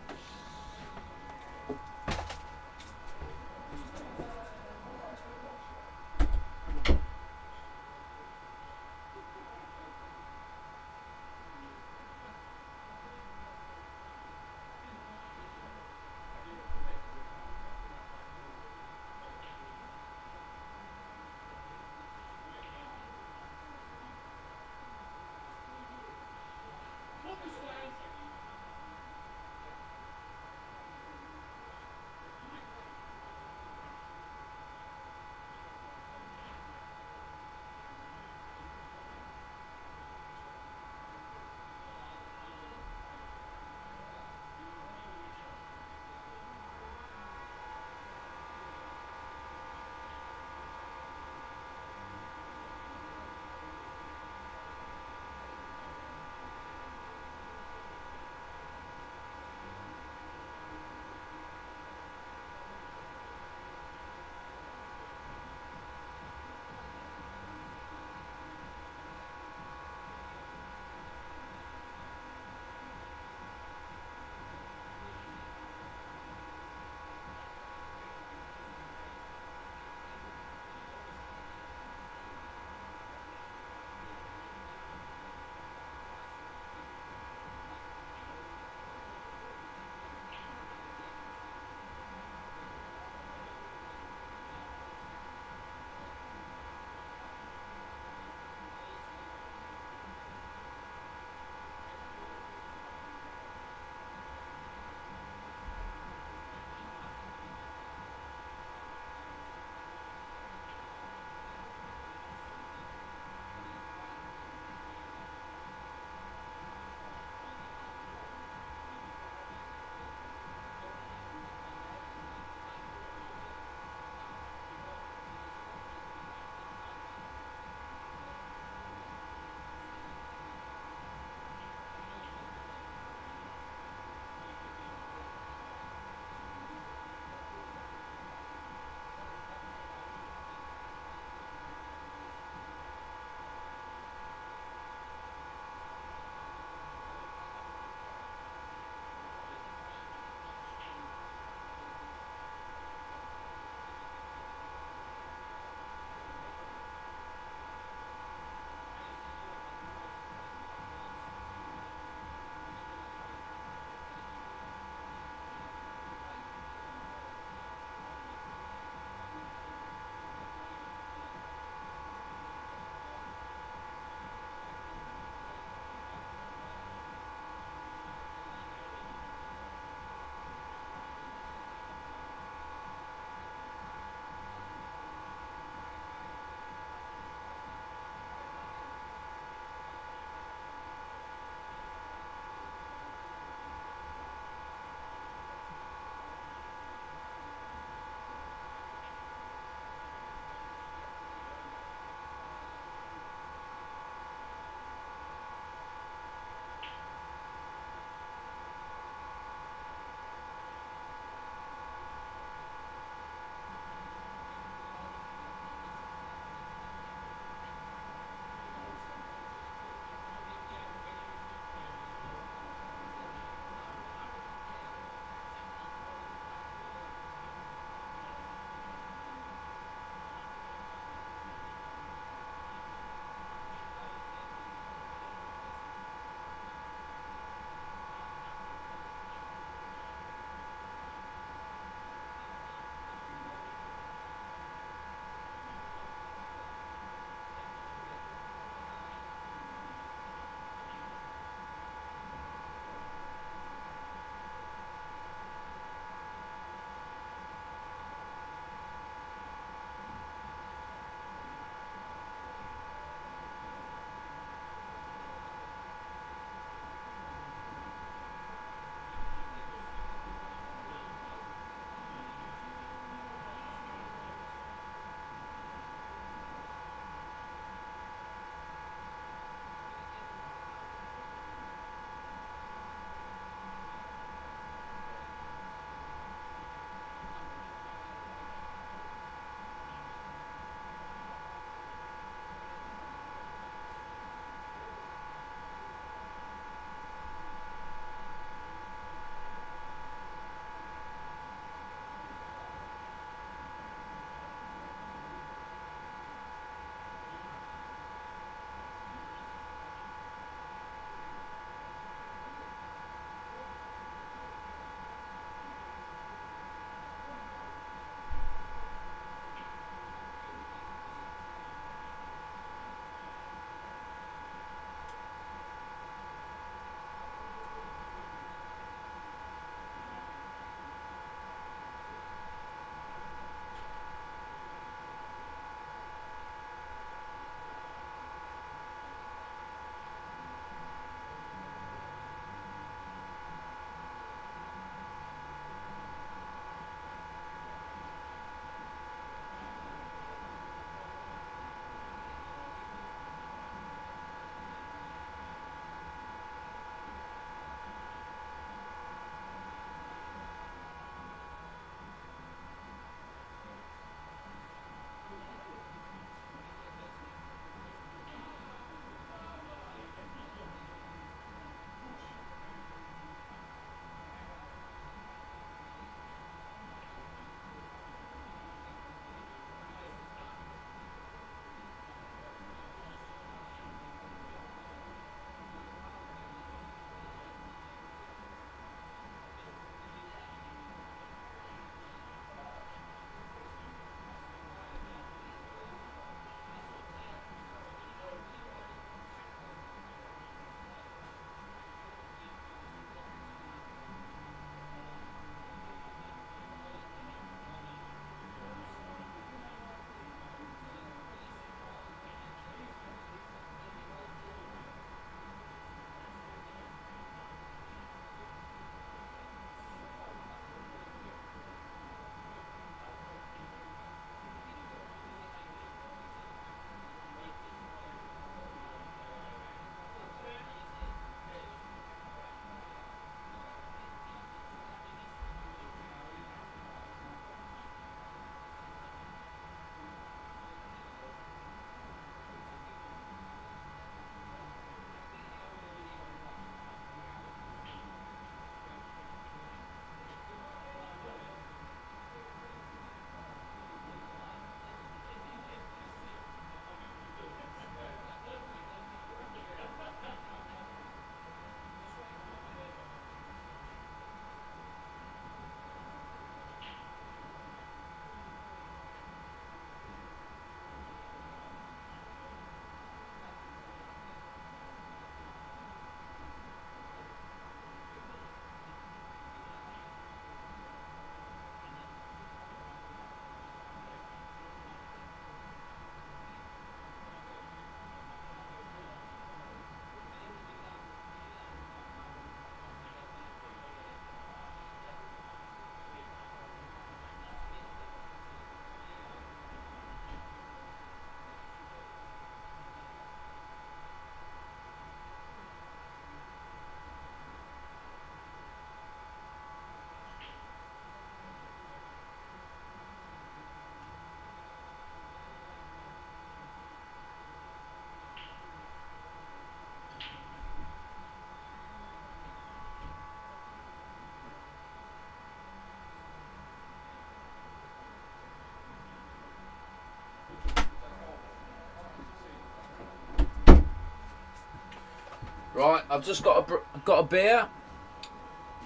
S1: Right, I've just got a beer.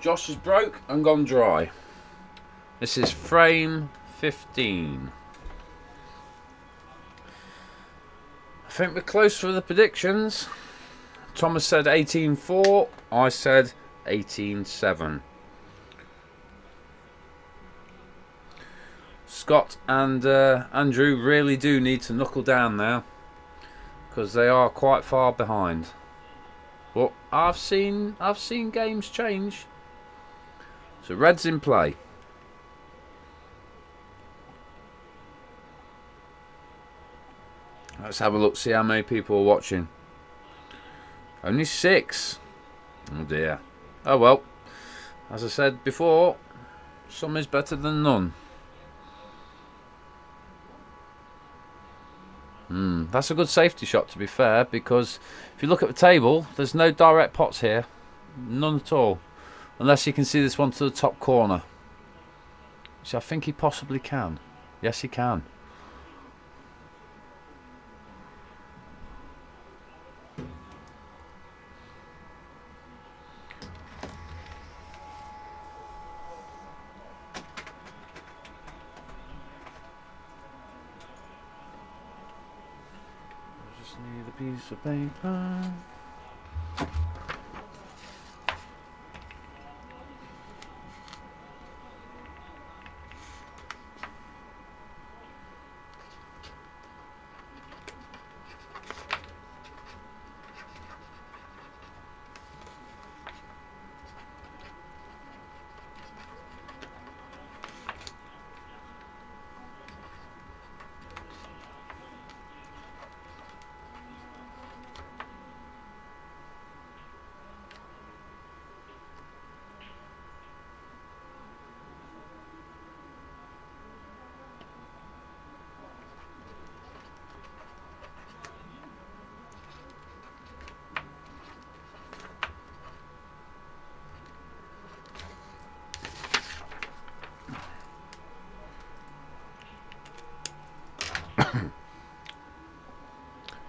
S1: Josh has broke and gone dry. This is frame 15. I think we're close for the predictions. Thomas said 18-4. I said 18-7. Scott and Andrew really do need to knuckle down now, because they are quite far behind. But I've seen games change. So Red's in play. Let's have a look, see how many people are watching. Only 6. Oh dear. Oh well. As I said before, some is better than none. That's a good safety shot, to be fair, because if you look at the table, there's no direct pots here. None at all. Unless you can see this one to the top corner. So I think he possibly can. Yes, he can. Need a piece of paper.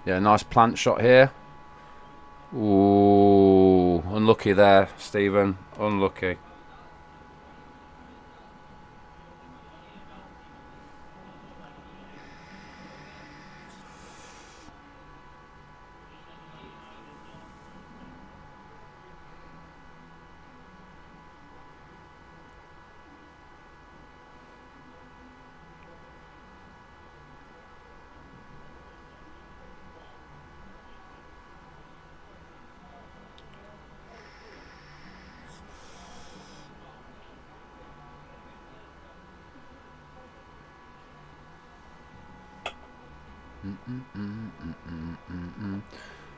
S1: Yeah, nice plant shot here. Ooh, unlucky there, Stephen. Unlucky.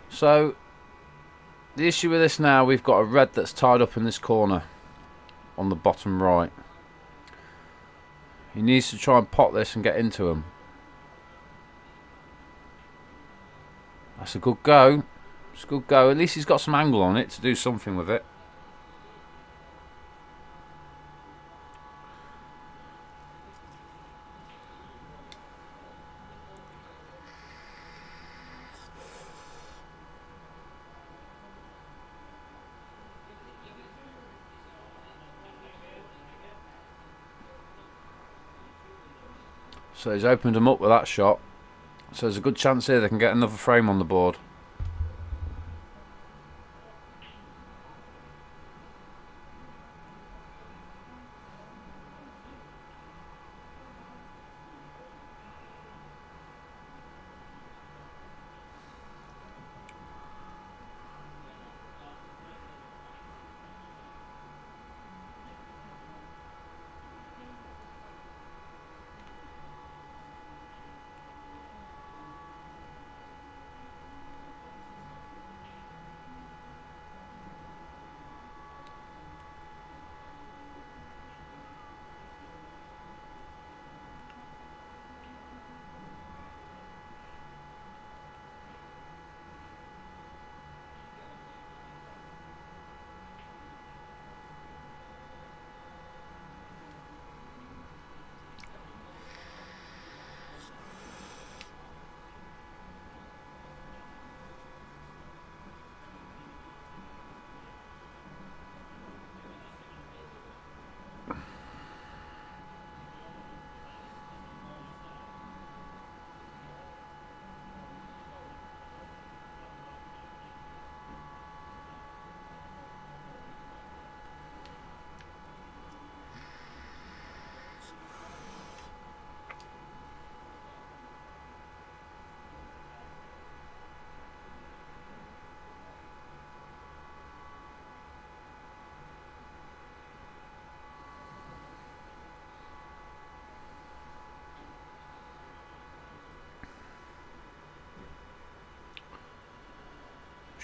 S1: So the issue with this now, we've got a red that's tied up in this corner on the bottom right. He needs to try and pot this and get into him. That's a good go. It's a good go. At least he's got some angle on it to do something with it. So he's opened them up with that shot. So there's a good chance here they can get another frame on the board.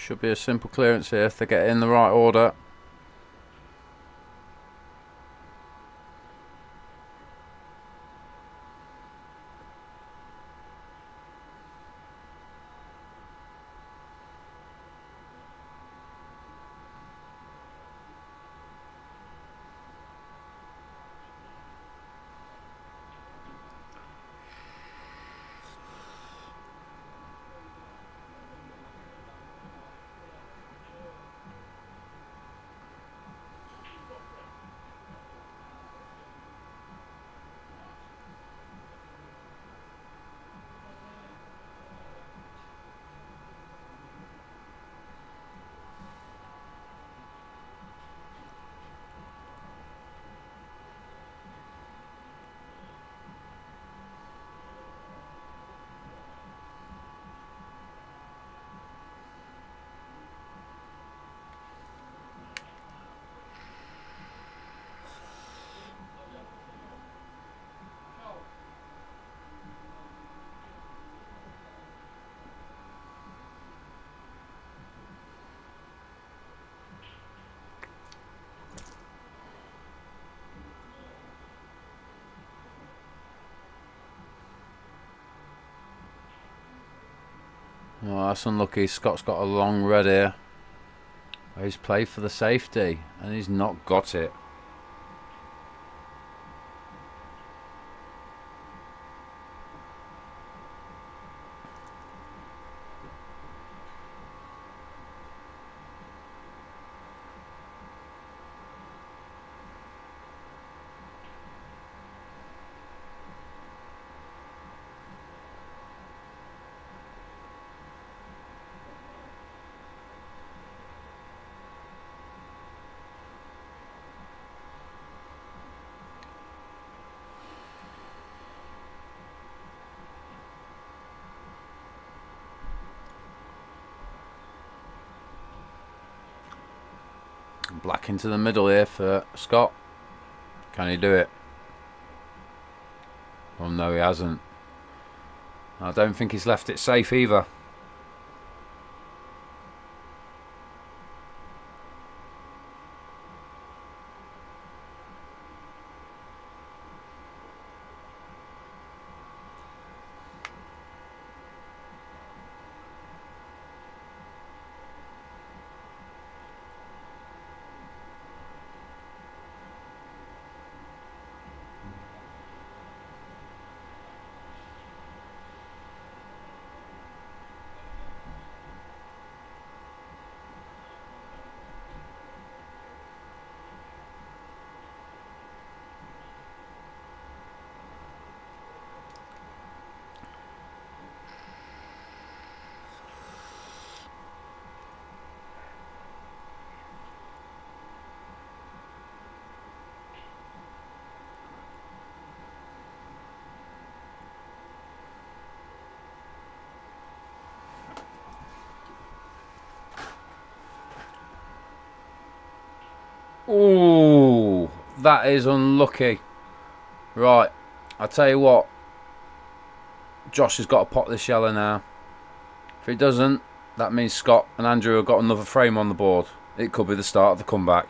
S1: Should be a simple clearance here if they get it in the right order. Oh, that's unlucky. Scott's got a long red here. He's played for the safety and he's not got it. Black into the middle here for Scott. Can he do it? Oh no, he hasn't. I don't think he's left it safe either. Ooh, that is unlucky. Right, I'll tell you what. Josh has got to pot this yellow now. If he doesn't, that means Scott and Andrew have got another frame on the board. It could be the start of the comeback.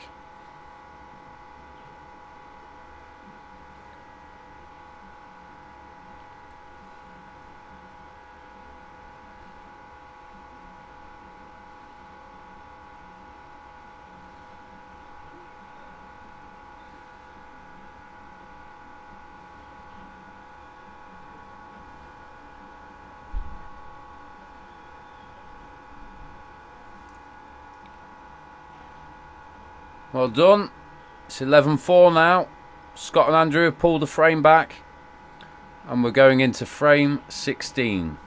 S1: Well done. It's 11-4 now. Scott and Andrew have pulled the frame back. And we're going into frame 16.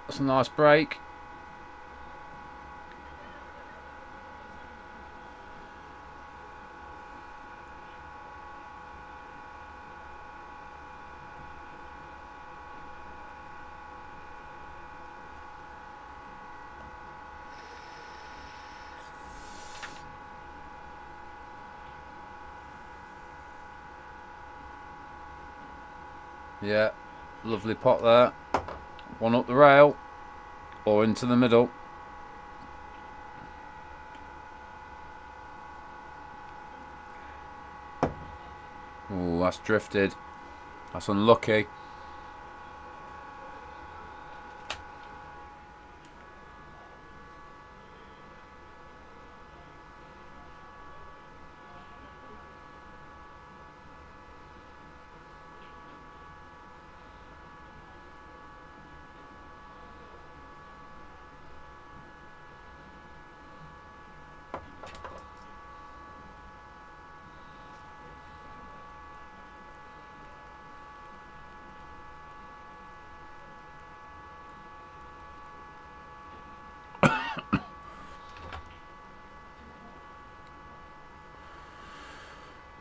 S1: That's a nice break. Yeah, lovely pot there. One up the rail or into the middle. Oh, that's drifted. That's unlucky.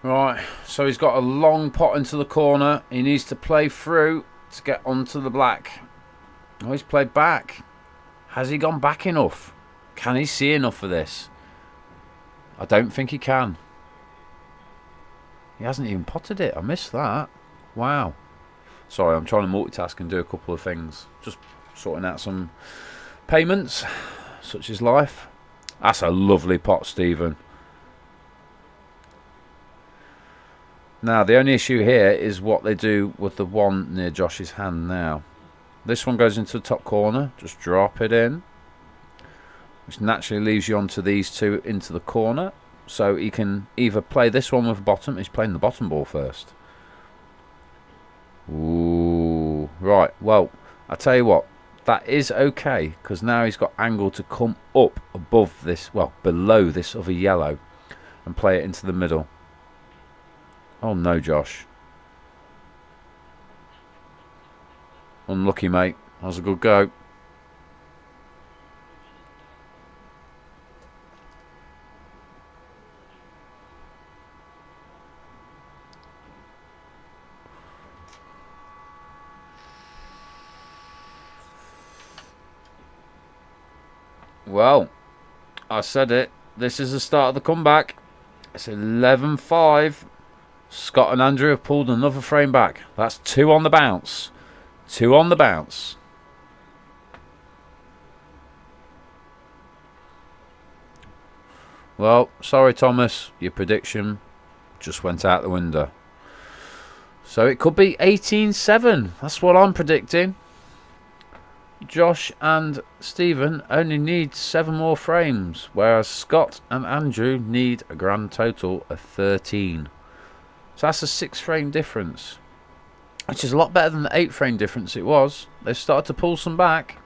S1: Right, so he's got a long pot into the corner. He needs to play through to get onto the black. Oh, he's played back. Has he gone back enough? Can he see enough of this? I don't think he can. He hasn't even potted it. I missed that. Wow. Sorry, I'm trying to multitask and do a couple of things. Just sorting out some payments, such as life. That's a lovely pot, Stephen. Now, the only issue here is what they do with the one near Josh's hand now. This one goes into the top corner. Just drop it in. Which naturally leaves you onto these two into the corner. So he can either play this one with the bottom. He's playing the bottom ball first. Ooh. Right, well, I tell you what. That is okay. Because now he's got angle to come up above this. Well, below this other yellow. And play it into the middle. Oh no, Josh. Unlucky, mate. That was a good go. Well, I said it. This is the start of the comeback. It's 11-5. Scott and Andrew have pulled another frame back. That's 2 on the bounce. 2 on the bounce. Well, sorry, Thomas. Your prediction just went out the window. So it could be 18-7. That's what I'm predicting. Josh and Stephen only need 7 more frames, whereas Scott and Andrew need a grand total of 13. So that's a 6 frame difference, which is a lot better than the 8 frame difference it was. They've started to pull some back.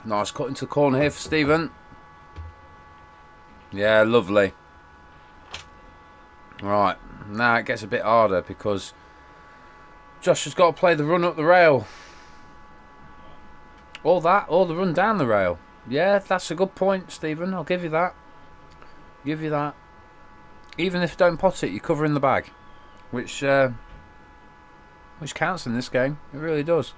S1: Nice cut into the corner here for Stephen. Yeah, lovely. Right, now it gets a bit harder because Josh has got to play the run up the rail. Or the run down the rail. Yeah, that's a good point, Stephen. I'll give you that. Give you that. Even if you don't pot it, you're covering the bag. Which counts in this game. It really does.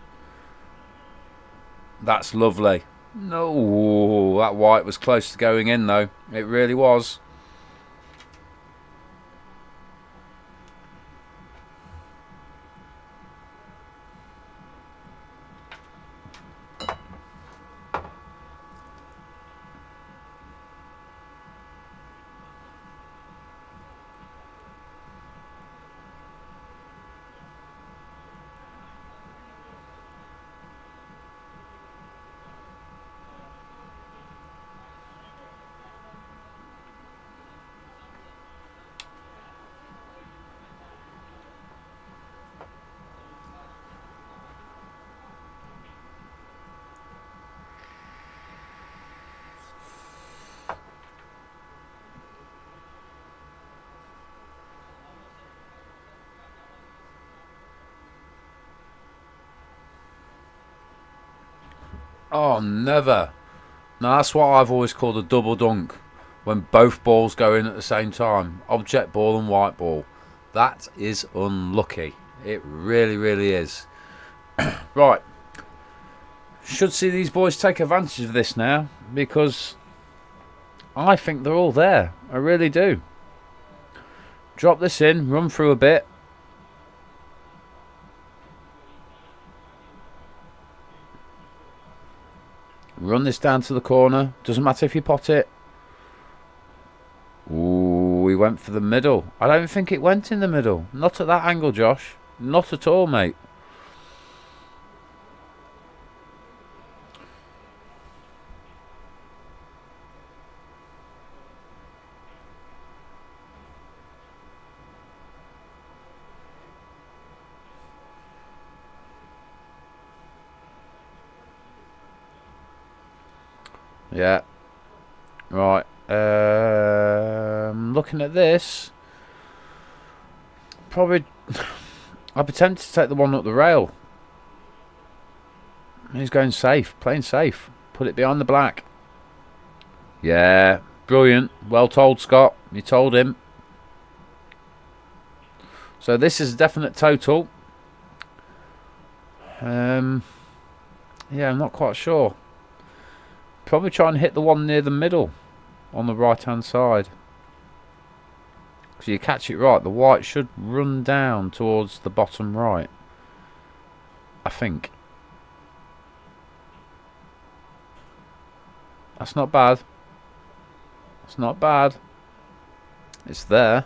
S1: That's lovely. No, that white was close to going in though. It really was. Oh, never. Now that's what I've always called a double dunk. When both balls go in at the same time. Object ball and white ball. That is unlucky. It really, really is. Right. Should see these boys take advantage of this now. Because I think they're all there. I really do. Drop this in. Run through a bit. Run this down to the corner. Doesn't matter if you pot it. Ooh, we went for the middle. I don't think it went in the middle. Not at that angle, Josh. Not at all, mate. Yeah. Right. Looking at this, probably I'd be tempted to take the one up the rail. He's going safe, playing safe. Put it behind the black. Yeah, brilliant. Well told, Scott. You told him. So this is a definite total. Yeah, I'm not quite sure. Probably try and hit the one near the middle on the right hand side. Because you catch it right, the white should run down towards the bottom right. I think. That's not bad. It's not bad. It's there.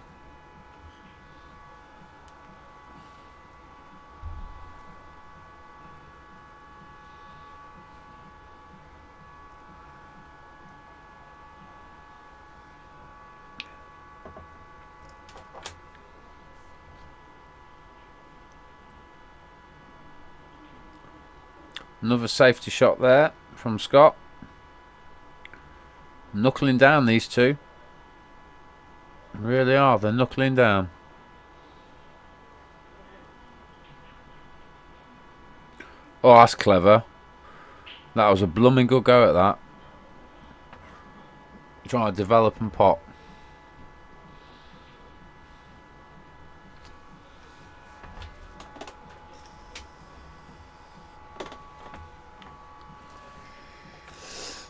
S1: Another safety shot there from Scott. Knuckling down, these two. Really are. They're knuckling down. Oh, that's clever. That was a blooming good go at that. Trying to develop and pot.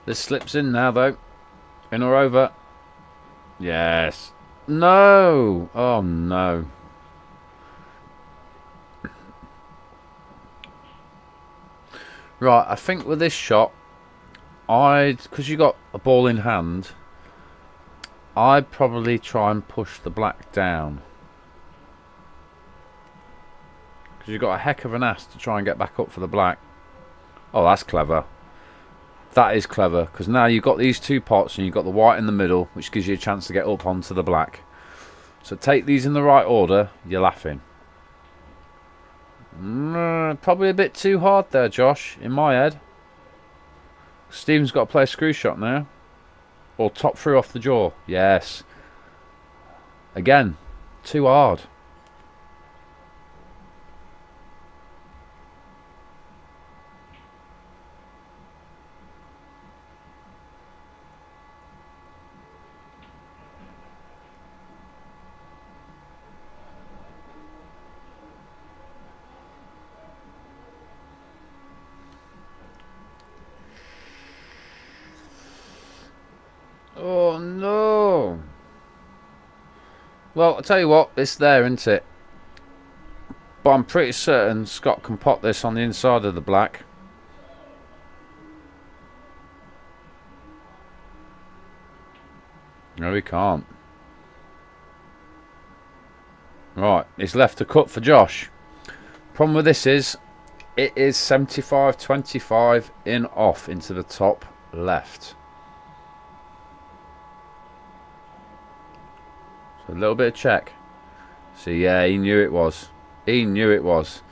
S1: This slips in now, though. In or over. Yes. No. Oh, no. Right, I think with this shot, because you got a ball in hand, I'd probably try and push the black down. Because you've got a heck of an ass to try and get back up for the black. Oh, that's clever. That is clever, because now you've got these two pots and you've got the white in the middle, which gives you a chance to get up onto the black. So take these in the right order, you're laughing. Probably a bit too hard there, Josh, in my head. Stephen's got to play a screw shot now. Or top through off the jaw. Yes. Again, too hard. Oh no. Well, I'll tell you what, it's there, isn't it? But I'm pretty certain Scott can pot this on the inside of the black. No, he can't. Right, he's left a cut for Josh. Problem with this is, it is 75-25 in off into the top left. So a little bit of check. So yeah, he knew it was. He knew it was.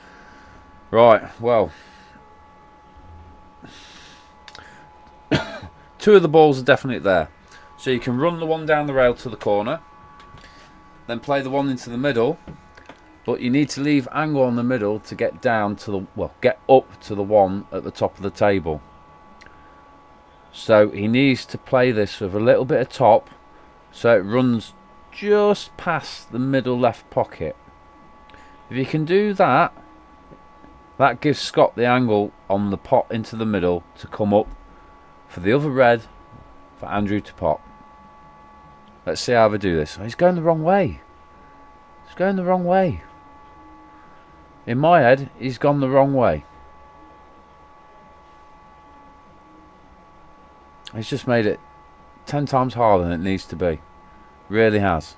S1: Right, well. Two of the balls are definitely there. So you can run the one down the rail to the corner. Then play the one into the middle. But you need to leave angle on the middle to get down to the, well, get up to the one at the top of the table. So he needs to play this with a little bit of top, so it runs just past the middle left pocket. If you can do that, that gives Scott the angle on the pot into the middle to come up for the other red for Andrew to pot. Let's see how they do this. Oh, he's going the wrong way. He's going the wrong way. In my head, he's gone the wrong way. He's just made it 10 times harder than it needs to be. Really has.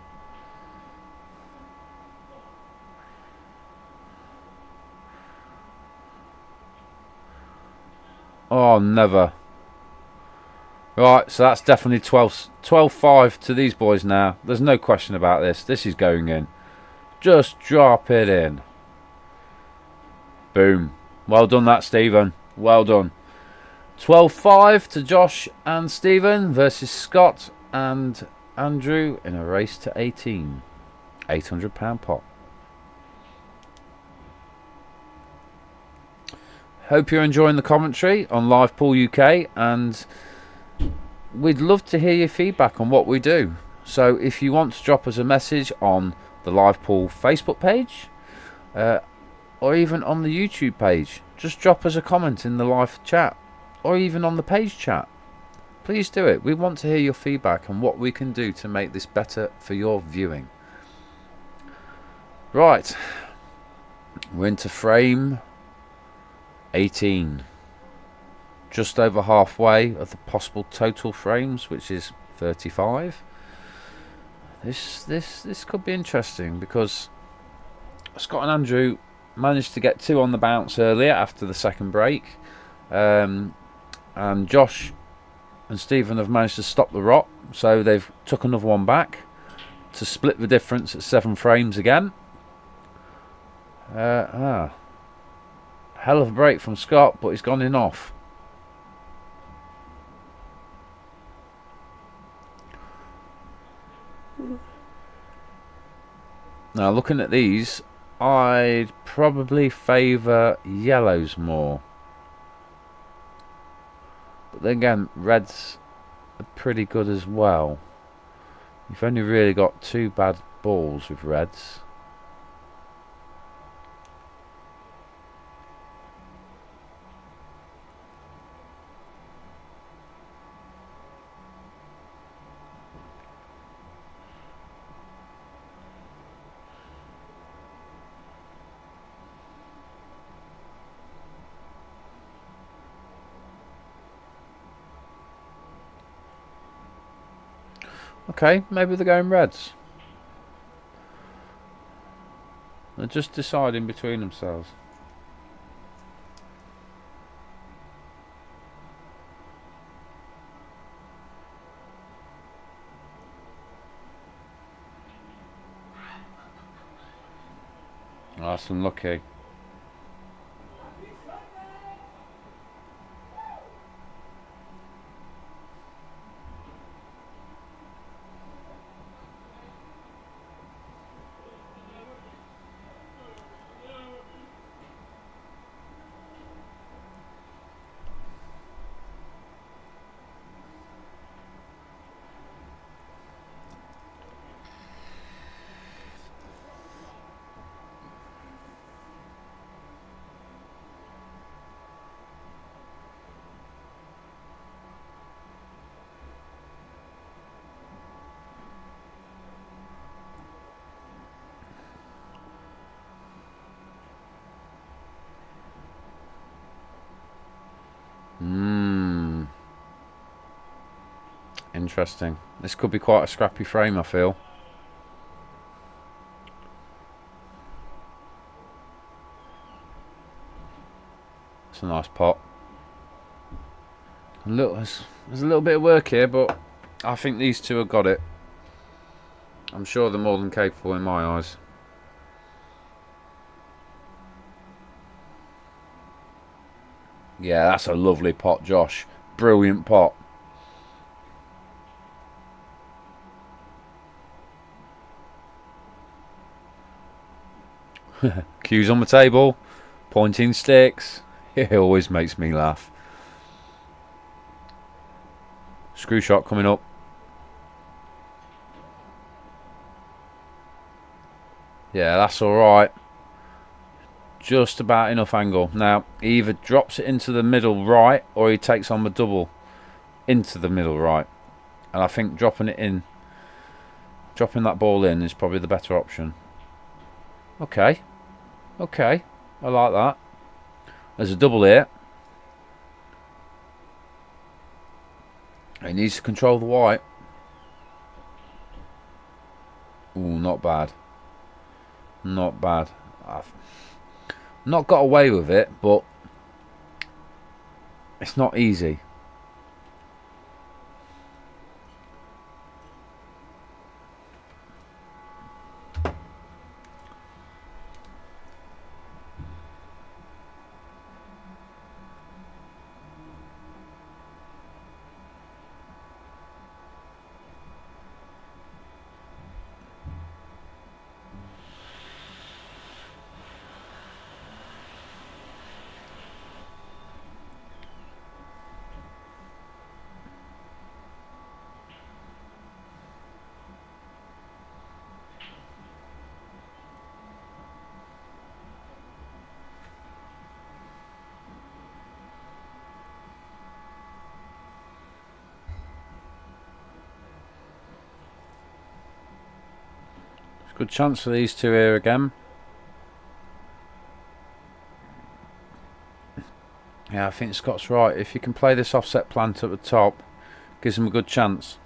S1: Oh, never. Right, so that's definitely 12-5 to these boys now. There's no question about this. This is going in. Just drop it in. Boom. Well done that, Stephen. Well done. 12-5 to Josh and Stephen versus Scott and Andrew in a race to 18. £800 pot. Hope you're enjoying the commentary on Live Pool UK, and we'd love to hear your feedback on what we do. So if you want to drop us a message on the Live Pool Facebook page, or even on the YouTube page, just drop us a comment in the live chat, or even on the page chat. Please do it. We want to hear your feedback on what we can do to make this better for your viewing. Right, we're into frame 18. Just over halfway of the possible total frames, which is 35. This could be interesting because Scott and Andrew managed to get 2 on the bounce earlier after the second break, and Josh and Stephen have managed to stop the rot, so they've took another one back to split the difference at 7 frames again. Hell of a break from Scott, but he's gone in off. Now looking at these, I'd probably favour yellows more. But then again, reds are pretty good as well. You've only really got 2 bad balls with reds. Okay, maybe they're going reds. They're just deciding between themselves. Oh, that's unlucky. Interesting. This could be quite a scrappy frame, I feel. It's a nice pot. Look, there's a little bit of work here, but I think these two have got it. I'm sure they're more than capable in my eyes. Yeah, that's a lovely pot, Josh. Brilliant pot. Cues on the table, pointing sticks. It always makes me laugh. Screw shot coming up. Yeah, that's alright. Just about enough angle. Now, he either drops it into the middle right, or he takes on the double into the middle right. And I think dropping that ball in is probably the better option. Okay. Okay. I like that. There's a double here. He needs to control the white. Ooh, not bad. Not bad. I've not got away with it, but it's not easy. Good chance for these two here again. Yeah, I think Scott's right. If you can play this offset plant at the top, gives them a good chance.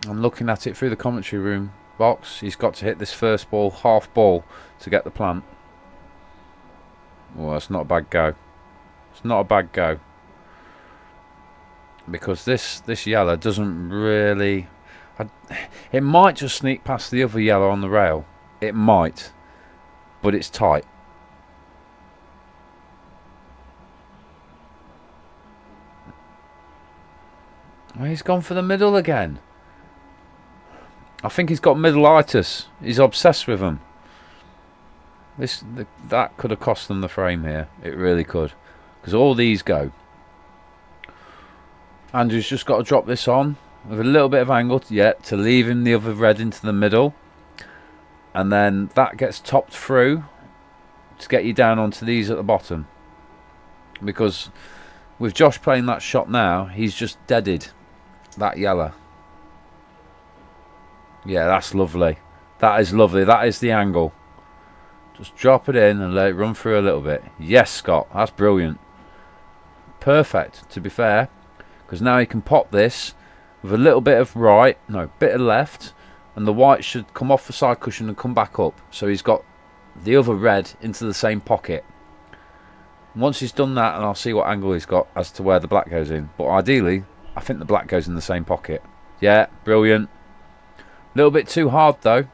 S1: I'm looking at it through the commentary room box. He's got to hit this first ball, half ball, to get the plant. Well, that's not a bad go. It's not a bad go. Because this yellow doesn't really... it might just sneak past the other yellow on the rail. It might. But it's tight. Oh, he's gone for the middle again. I think he's got middleitis. He's obsessed with them. That could have cost them the frame here. It really could. Because all these go. Andrew's just got to drop this on with a little bit of angle to leave him the other red into the middle, and then that gets topped through to get you down onto these at the bottom. Because with Josh playing that shot now, he's just deaded that yellow. Yeah, that's lovely. That is lovely. That is the angle. Just drop it in and let it run through a little bit. Yes, Scott, that's brilliant. Perfect, to be fair. Because now he can pop this with a little bit of bit of left, and the white should come off the side cushion and come back up. So he's got the other red into the same pocket. Once he's done that, and I'll see what angle he's got as to where the black goes in. But ideally, I think the black goes in the same pocket. Yeah, brilliant. A little bit too hard though.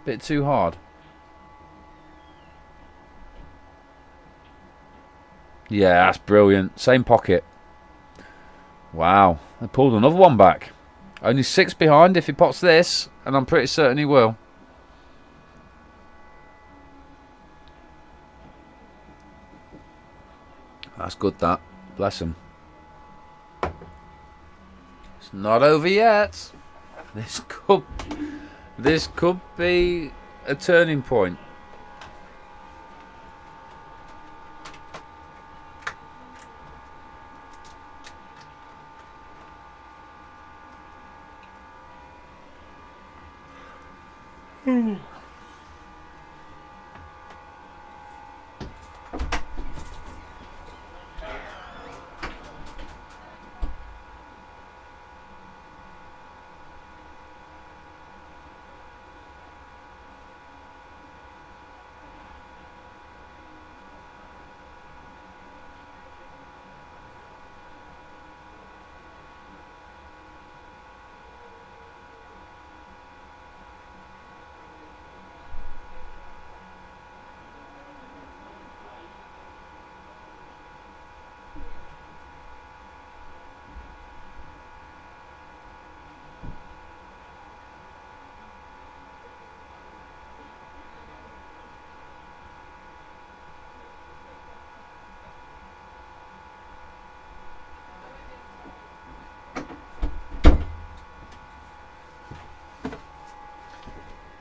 S1: Bit too hard. Yeah, that's brilliant. Same pocket. Wow, they pulled another one back. Only 6 behind if he pots this, and I'm pretty certain he will. That's good, that. Bless him. It's not over yet. This could be a turning point.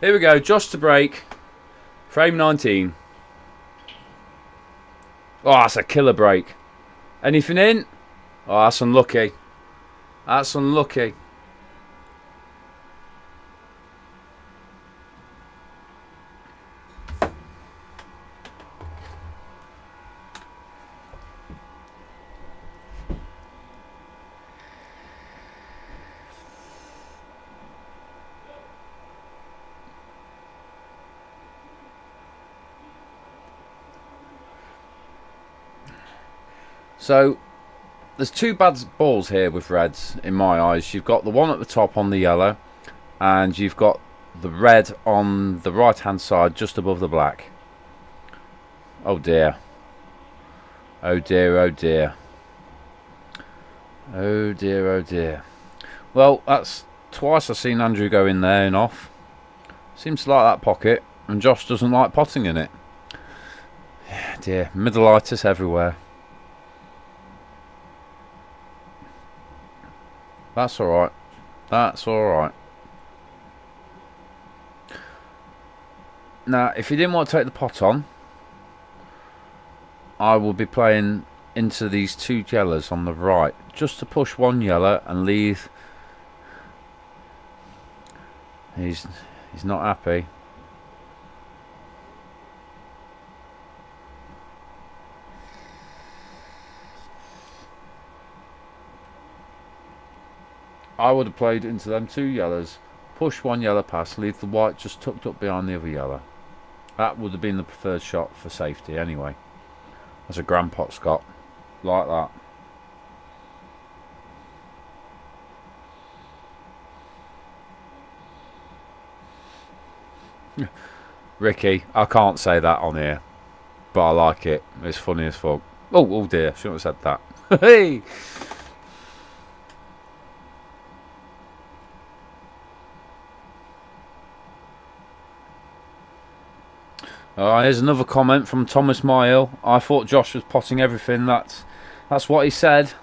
S1: Here we go. Josh to break. Frame 19. Oh, that's a killer break. Anything in? Oh, that's unlucky. That's unlucky. So, there's two bad balls here with reds, in my eyes. You've got the one at the top on the yellow, and you've got the red on the right-hand side, just above the black. Oh dear. Oh dear, oh dear. Oh dear, oh dear. Well, that's twice I've seen Andrew go in there and off. Seems to like that pocket, and Josh doesn't like potting in it. Dear, middleitis everywhere. That's alright. That's alright. Now, if you didn't want to take the pot on, I will be playing into these two yellows on the right, just to push one yellow and leave. He's not happy. I would have played into them two yellows, push one yellow past, leave the white just tucked up behind the other yellow. That would have been the preferred shot for safety anyway. That's a grand pot, Scott. Like that. Ricky, I can't say that on here, but I like it. It's funny as fuck. Oh dear, shouldn't have said that. Hey! Here's another comment from Thomas Mile. I thought Josh was potting everything. That's what he said.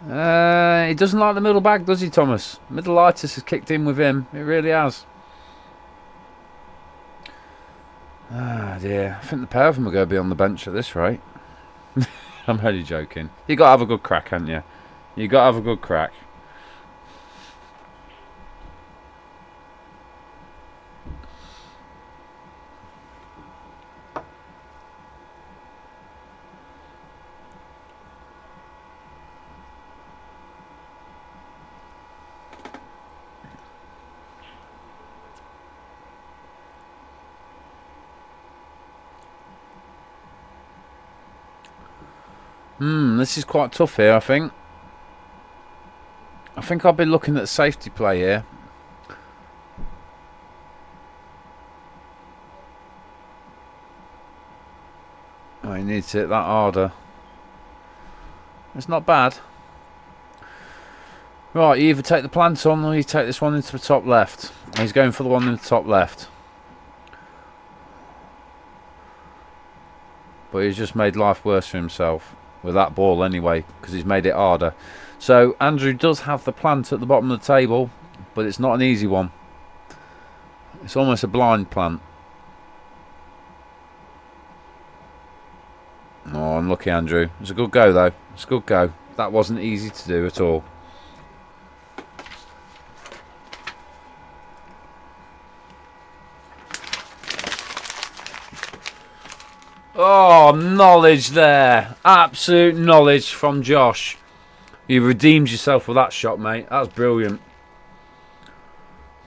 S1: He doesn't like the middle bag, does he, Thomas? Middleitis has kicked in with him. It really has. Ah, dear. I think the pair of them are going to be on the bench at this rate. I'm only joking. You got to have a good crack, haven't you? You got to have a good crack. This is quite tough here, I think. I think I'll be looking at safety play here. Oh, he needs to hit that harder. It's not bad. Right, you either take the plant on or you take this one into the top left. He's going for the one in the top left. But he's just made life worse for himself with that ball anyway, because he's made it harder. So Andrew does have the plant at the bottom of the table, but it's not an easy one. It's almost a blind plant. Oh, unlucky Andrew. It's a good go though. It's a good go. That wasn't easy to do at all. Oh, knowledge there. Absolute knowledge from Josh. You redeemed yourself with that shot, mate. That's brilliant.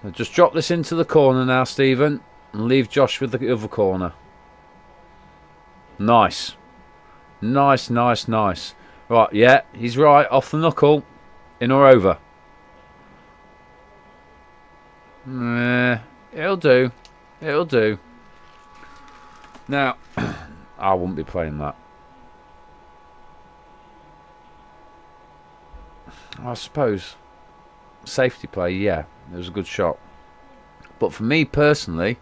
S1: So just drop this into the corner now, Stephen, and leave Josh with the other corner. Nice. Nice, nice, nice. Right, yeah, he's right. Off the knuckle. In or over. It'll do. It'll do. Now, I wouldn't be playing that. I suppose safety play, yeah, it was a good shot. But for me personally,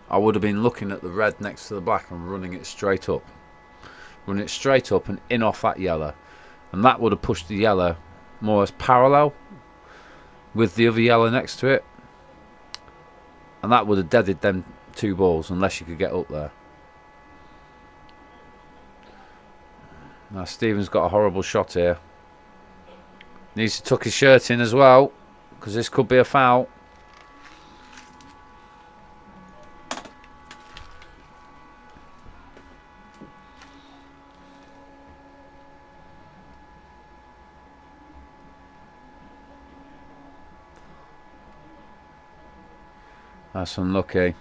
S1: I would have been looking at the red next to the black and running it straight up. Run it straight up and in off that yellow. And that would have pushed the yellow more as parallel with the other yellow next to it. And that would have deaded them 2 balls unless you could get up there. Now Stephen's got a horrible shot here. Needs to tuck his shirt in as well, because this could be a foul. That's unlucky.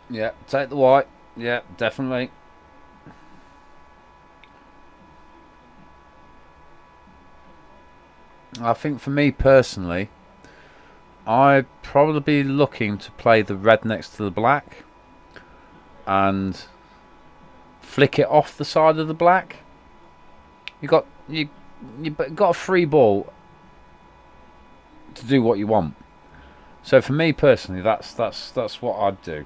S1: Yeah, take the white. Yeah, definitely. I think for me personally, I'd probably be looking to play the red next to the black and flick it off the side of the black. You got a free ball to do what you want. So for me personally, that's what I'd do.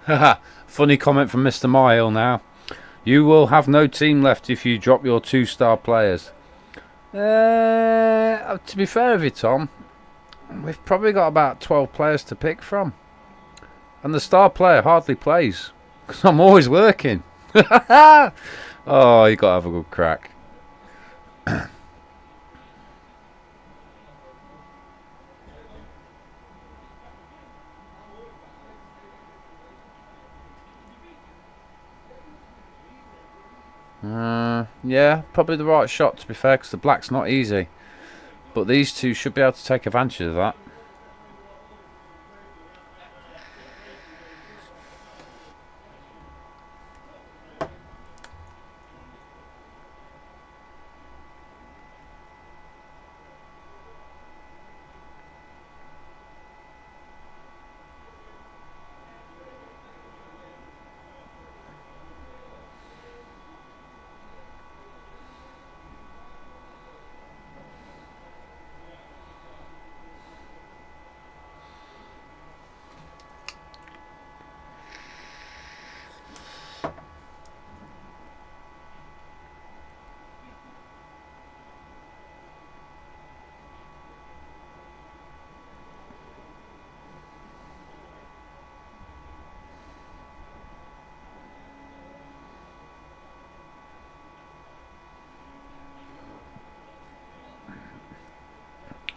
S1: Haha, funny comment from Mr. Mile now. You will have no team left if you drop your 2-star players. To be fair with you, Tom, we've probably got about 12 players to pick from. And the star player hardly plays, because I'm always working. Oh, you got to have a good crack. Yeah, probably the right shot to be fair, because the black's not easy. But these two should be able to take advantage of that.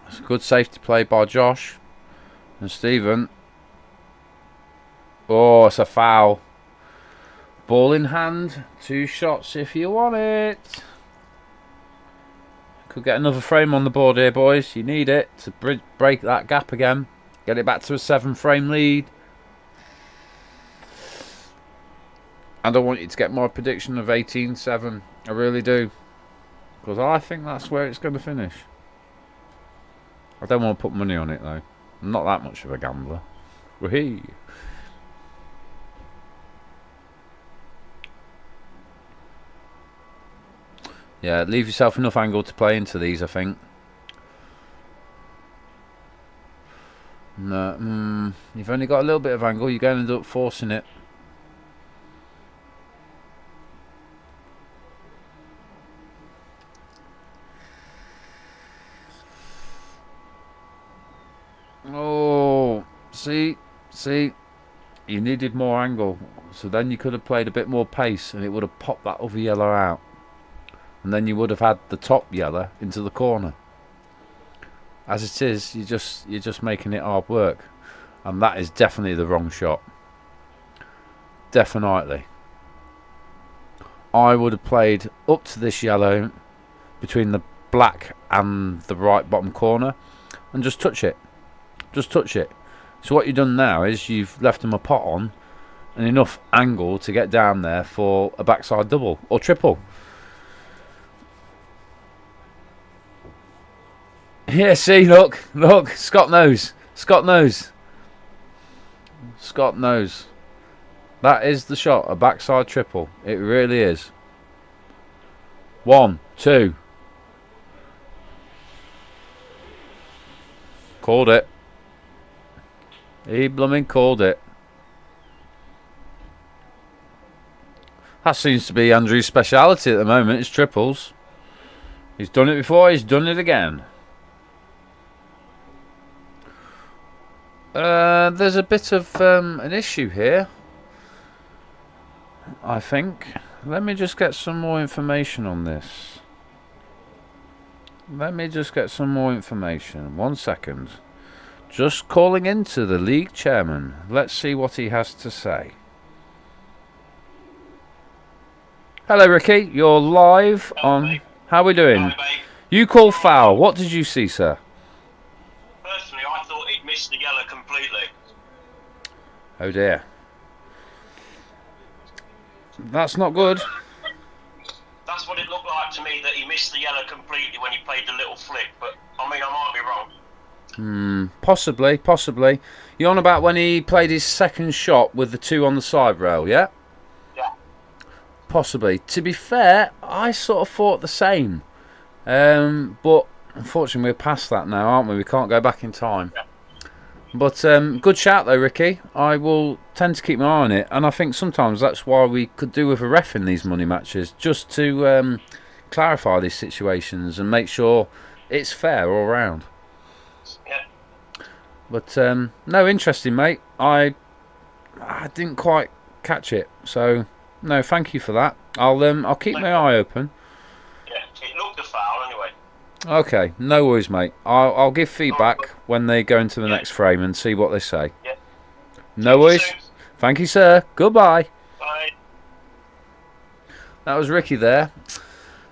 S1: It's a good safety play by Josh and Stephen. Oh, it's a foul. Ball in hand. 2 shots if you want it. Could get another frame on the board here, boys. You need it to break that gap again. Get it back to a 7-frame lead. And I want you to get my prediction of 18-7. I really do. because I think that's where it's going to finish. I don't want to put money on it though. I'm not that much of a gambler. Whee! Yeah, leave yourself enough angle to play into these, I think. No, you've only got a little bit of angle. You're going to end up forcing it. Oh, see, you needed more angle, so then you could have played a bit more pace, and it would have popped that other yellow out, and then you would have had the top yellow into the corner. As it is, you're just making it hard work, and that is definitely the wrong shot. Definitely. I would have played up to this yellow between the black and the right bottom corner, and just touch it. Just touch it. So what you've done now is you've left them a pot on and enough angle to get down there for a backside double or triple. Yeah, see, look, Scott knows. Scott knows. That is the shot, a backside triple. It really is. 1, 2. Called it. He blooming called it. That seems to be Andrew's speciality at the moment, is triples. He's done it before, he's done it again. There's a bit of an issue here, I think. Let me just get some more information on this. 1 second. Just calling into the league chairman. Let's see what he has to say. Hello, Ricky. You're live on...
S4: Mate.
S1: How are we doing?
S4: Hi, mate.
S1: You call foul. What did you see, sir?
S4: Personally, I thought he'd missed the yellow completely.
S1: Oh, dear. That's not good.
S4: That's what it looked like to me, that he missed the yellow completely when he played the little flick. But, I mean, I might be wrong.
S1: Possibly. You're on about when he played his second shot with the 2 on the side rail, yeah?
S4: Yeah.
S1: Possibly. To be fair, I sort of thought the same. But unfortunately, we're past that now, aren't we? We can't go back in time.
S4: Yeah.
S1: But good shout though, Ricky. I will tend to keep my eye on it, and I think sometimes that's why we could do with a ref in these money matches, just to clarify these situations and make sure it's fair all round.
S4: Yeah.
S1: But no, interesting, mate. I didn't quite catch it, so no, thank you for that. I'll keep my eye open.
S4: Yeah, it looked a foul anyway.
S1: Okay, no worries, mate. I'll give feedback when they go into the next frame and see what they say.
S4: Yeah.
S1: No worries. Thank you, sir. Goodbye.
S4: Bye.
S1: That was Ricky there.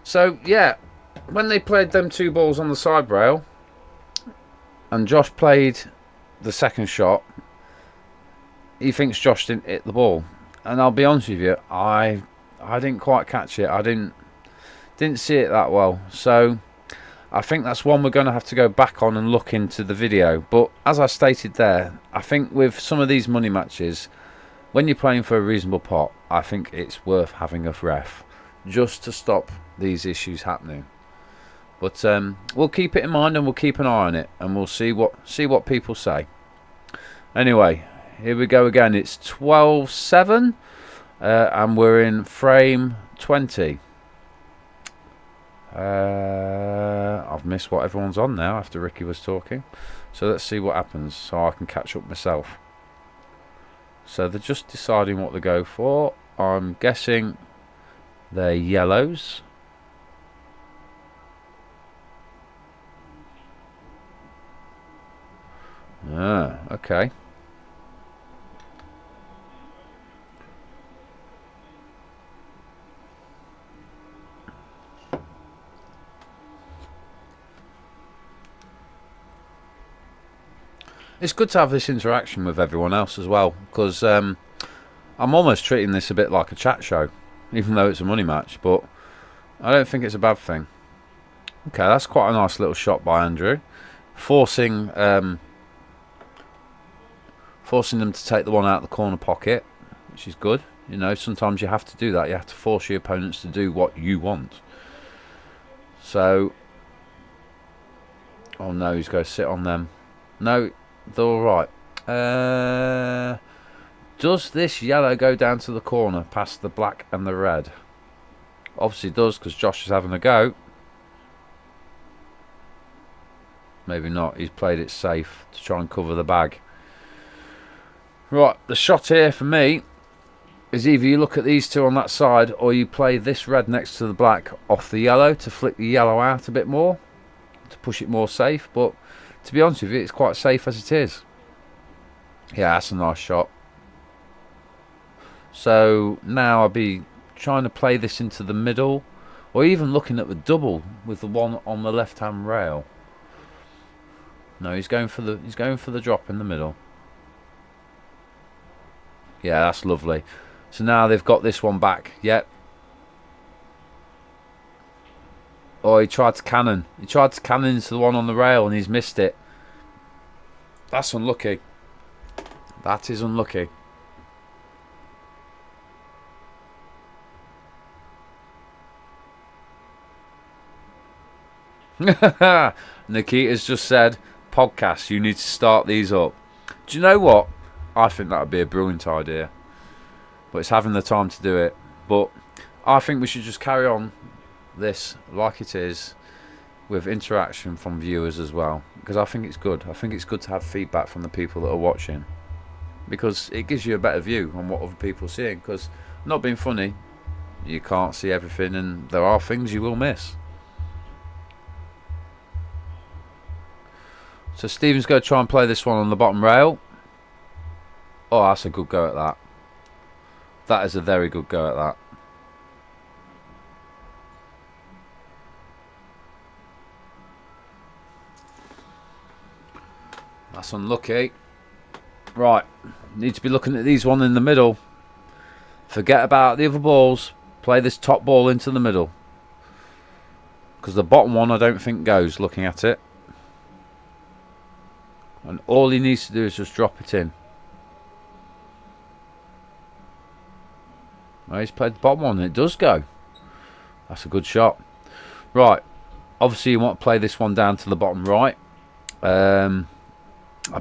S1: So, yeah, when they played them 2 balls on the side rail and Josh played the second shot, he thinks Josh didn't hit the ball. And I'll be honest with you, I didn't quite catch it. I didn't see it that well. So I think that's one we're going to have to go back on and look into the video. But as I stated there, I think with some of these money matches, when you're playing for a reasonable pot, I think it's worth having a ref just to stop these issues happening. But we'll keep it in mind and we'll keep an eye on it, and we'll see what people say. Anyway, here we go again. It's 12-7 and we're in frame 20. I've missed what everyone's on now after Ricky was talking, so let's see what happens so I can catch up myself. So they're just deciding what to go for. I'm guessing they're yellows. Okay. It's good to have this interaction with everyone else as well, because I'm almost treating this a bit like a chat show, even though it's a money match, but I don't think it's a bad thing. Okay, that's quite a nice little shot by Andrew. Forcing forcing them to take the one out of the corner pocket, which is good. You know, sometimes you have to do that. You have to force your opponents to do what you want. So, oh no, he's going to sit on them. No, they're all right. Does this yellow go down to the corner past the black and the red? Obviously it does, because Josh is having a go. Maybe not. He's played it safe to try and cover the bag. Right, the shot here for me is either you look at these two on that side, or you play this red next to the black off the yellow to flick the yellow out a bit more, to push it more safe. But to be honest with you, it's quite safe as it is. Yeah, that's a nice shot. So now I'll be trying to play this into the middle, or even looking at the double with the one on the left hand rail. No, he's going for the drop in the middle. Yeah, that's lovely. So now they've got this one back. Yep. Oh, he tried to cannon. He tried to cannon into the one on the rail and he's missed it. That's unlucky. That is unlucky. Nikita's just said, podcast, you need to start these up. Do you know what? I think that would be a brilliant idea. But it's having the time to do it. But I think we should just carry on this like it is, with interaction from viewers as well. Because I think it's good. I think it's good to have feedback from the people that are watching. Because it gives you a better view on what other people are seeing. Because, not being funny, you can't see everything and there are things you will miss. So Stephen's going to try and play this one on the bottom rail. Oh, that's a good go at that. That is a very good go at that. That's unlucky. Right, need to be looking at these one in the middle. Forget about the other balls. Play this top ball into the middle. Because the bottom one I don't think goes, looking at it. And all he needs to do is just drop it in. Well, he's played the bottom one and it does go. That's a good shot. Right, obviously you want to play this one down to the bottom right. I'd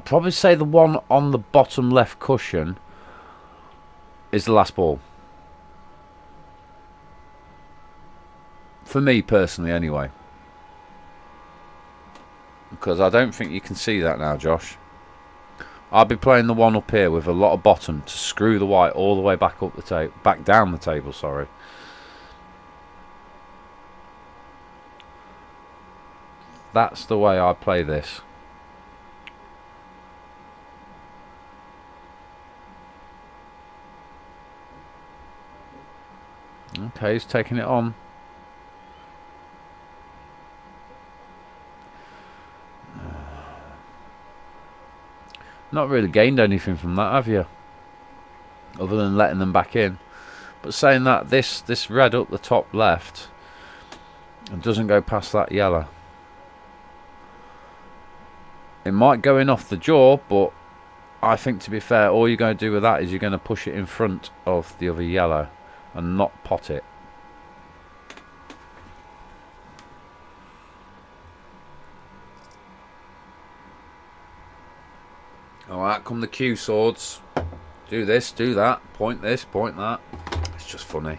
S1: probably say the one on the bottom left cushion is the last ball. For me personally anyway. Because I don't think you can see that now, Josh. I'll be playing the one up here with a lot of bottom to screw the white all the way back up the table, back down the table, sorry. That's the way I play this. Okay, he's taking it on. Not really gained anything from that, have you? Other than letting them back in. But saying that, this red up the top left and doesn't go past that yellow. It might go in off the jaw, but I think, to be fair, all you're going to do with that is you're going to push it in front of the other yellow and not pot it. Alright, come the cue swords. Do this, do that, point this, point that. It's just funny.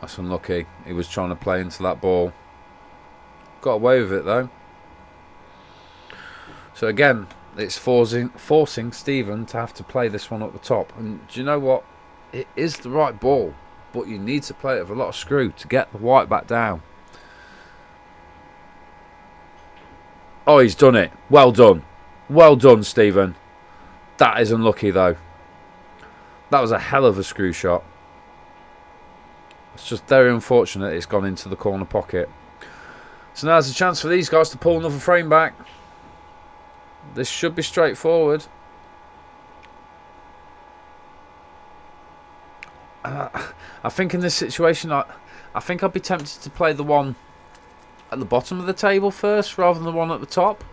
S1: That's unlucky. He was trying to play into that ball. Got away with it though. So again, it's forcing Stephen to have to play this one up the top. And do you know what? It is the right ball, but you need to play it with a lot of screw to get the white back down. Oh, he's done it. Well done. Well done, Stephen. That is unlucky though. That was a hell of a screw shot. It's just very unfortunate it's gone into the corner pocket. So now's a chance for these guys to pull another frame back. This should be straightforward. I think in this situation, I think I'd be tempted to play the one at the bottom of the table first rather than the one at the top.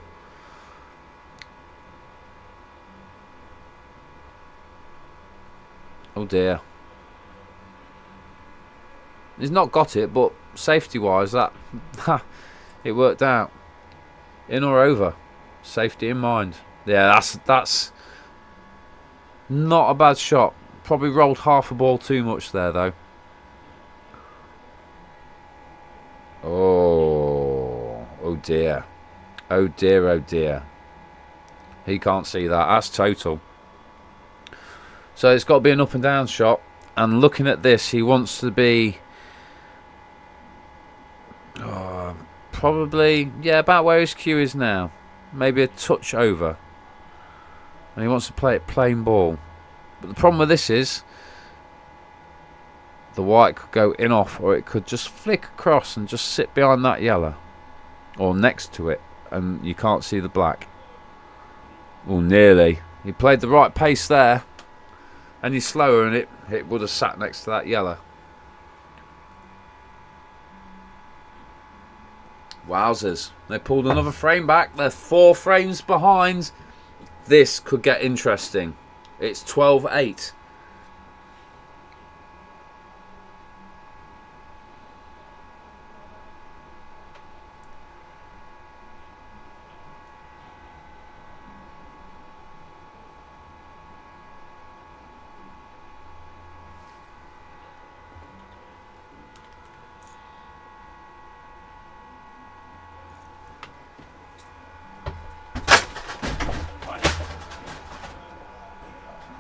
S1: Oh dear. He's not got it, but safety-wise, that it worked out. In or over, safety in mind. Yeah, that's not a bad shot. Probably rolled half a ball too much there, though. Oh dear. Oh dear, oh dear. He can't see that. That's total. So it's got to be an up and down shot. And looking at this, he wants to be probably, yeah, about where his cue is now. Maybe a touch over. And he wants to play it plain ball. But the problem with this is the white could go in off, or it could just flick across and just sit behind that yellow or next to it, and you can't see the black. Well, nearly. He played the right pace there, and he's slower, and it would have sat next to that yellow. Wowzers. They pulled another frame back. They're 4 frames behind. This could get interesting. It's 12-8.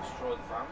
S1: Destroy the fan.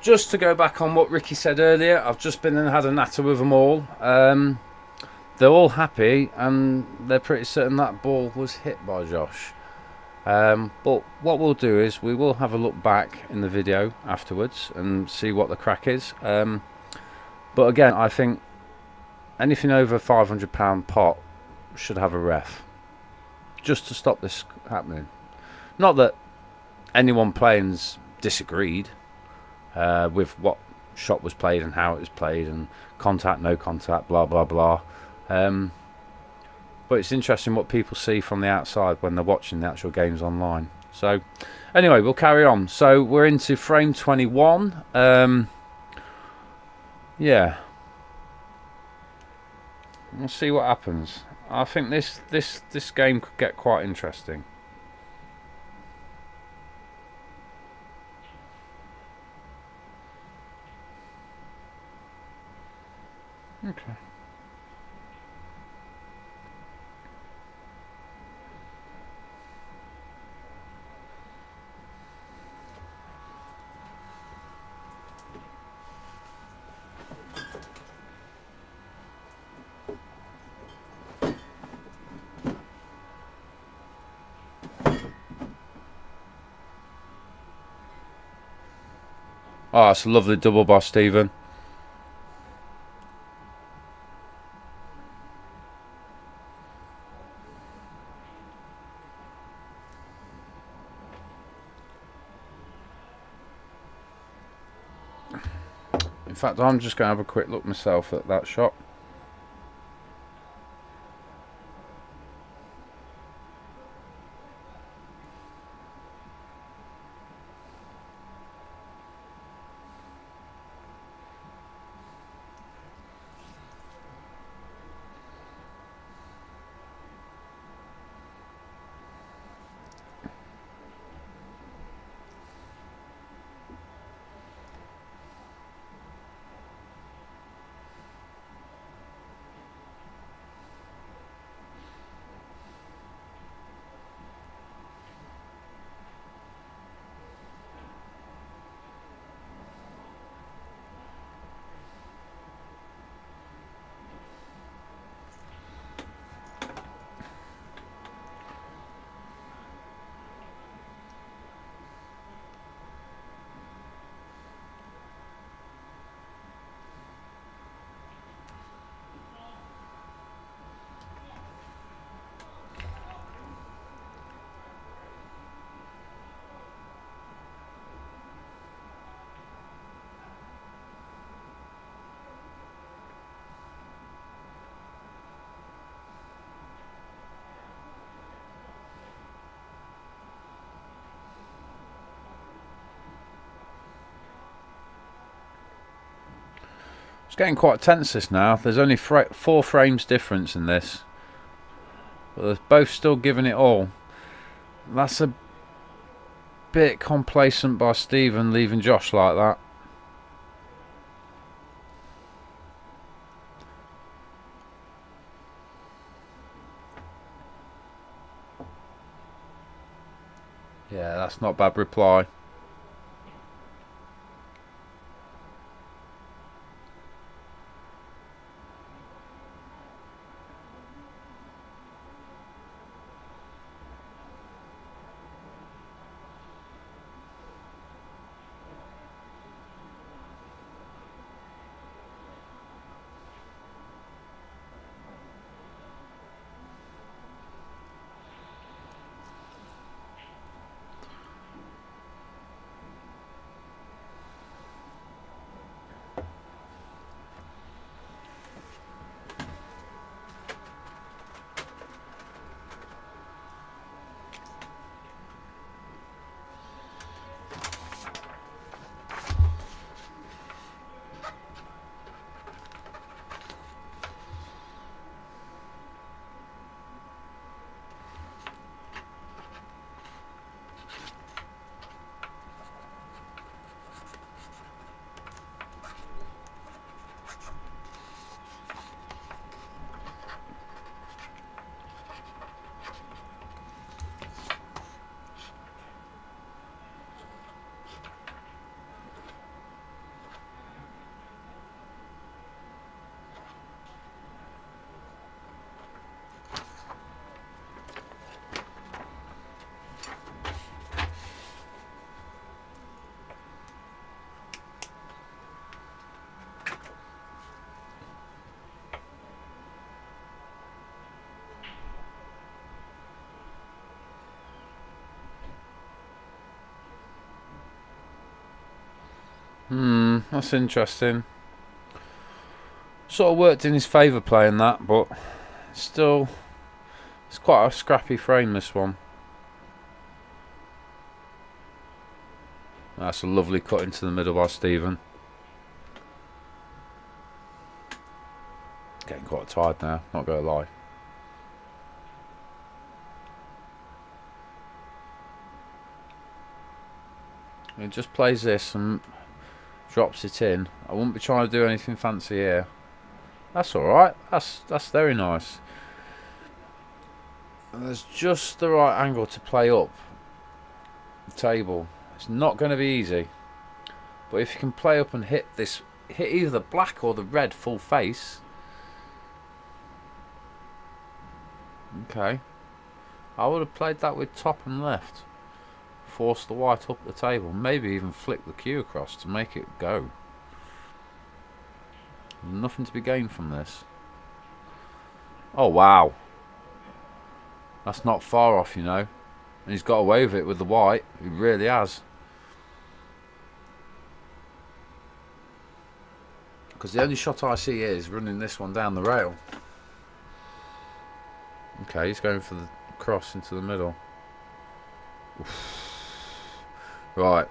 S1: Just to go back on what Ricky said earlier, I've just been and had a natter with them all. They're all happy, and they're pretty certain that ball was hit by Josh. But what we'll do is we will have a look back in the video afterwards and see what the crack is. But again, I think anything over £500 pot should have a ref, just to stop this happening. Not that anyone playing's disagreed with what shot was played and how it was played and contact, no contact, blah blah blah. But it's interesting what people see from the outside when they're watching the actual games online. So anyway, we'll carry on. So we're into frame 21. Yeah, we'll see what happens. I think this game could get quite interesting. Okay. Oh, it's a lovely double by Stephen. In fact, I'm just going to have a quick look myself at that shot. It's getting quite tense this now. There's only 4 frames difference in this, but they're both still giving it all. That's a bit complacent by Stephen leaving Josh like that. Yeah, that's not a bad reply. That's interesting. Sort of worked in his favour playing that, but still, it's quite a scrappy frame, this one. That's a lovely cut into the middle by Stephen. Getting quite tired now, not gonna lie. He just plays this and drops it in. I wouldn't be trying to do anything fancy here. That's alright. That's very nice. And there's just the right angle to play up the table. It's not going to be easy. But if you can play up and hit either the black or the red full face. Okay. I would have played that with top and left. Force the white up the table, maybe even flick the cue across to make it go. There's nothing to be gained from this. Oh wow, that's not far off, you know. And he's got away with it with the white. He really has. Because the only shot I see is running this one down the rail. Okay, he's going for the cross into the middle. Oof. Right.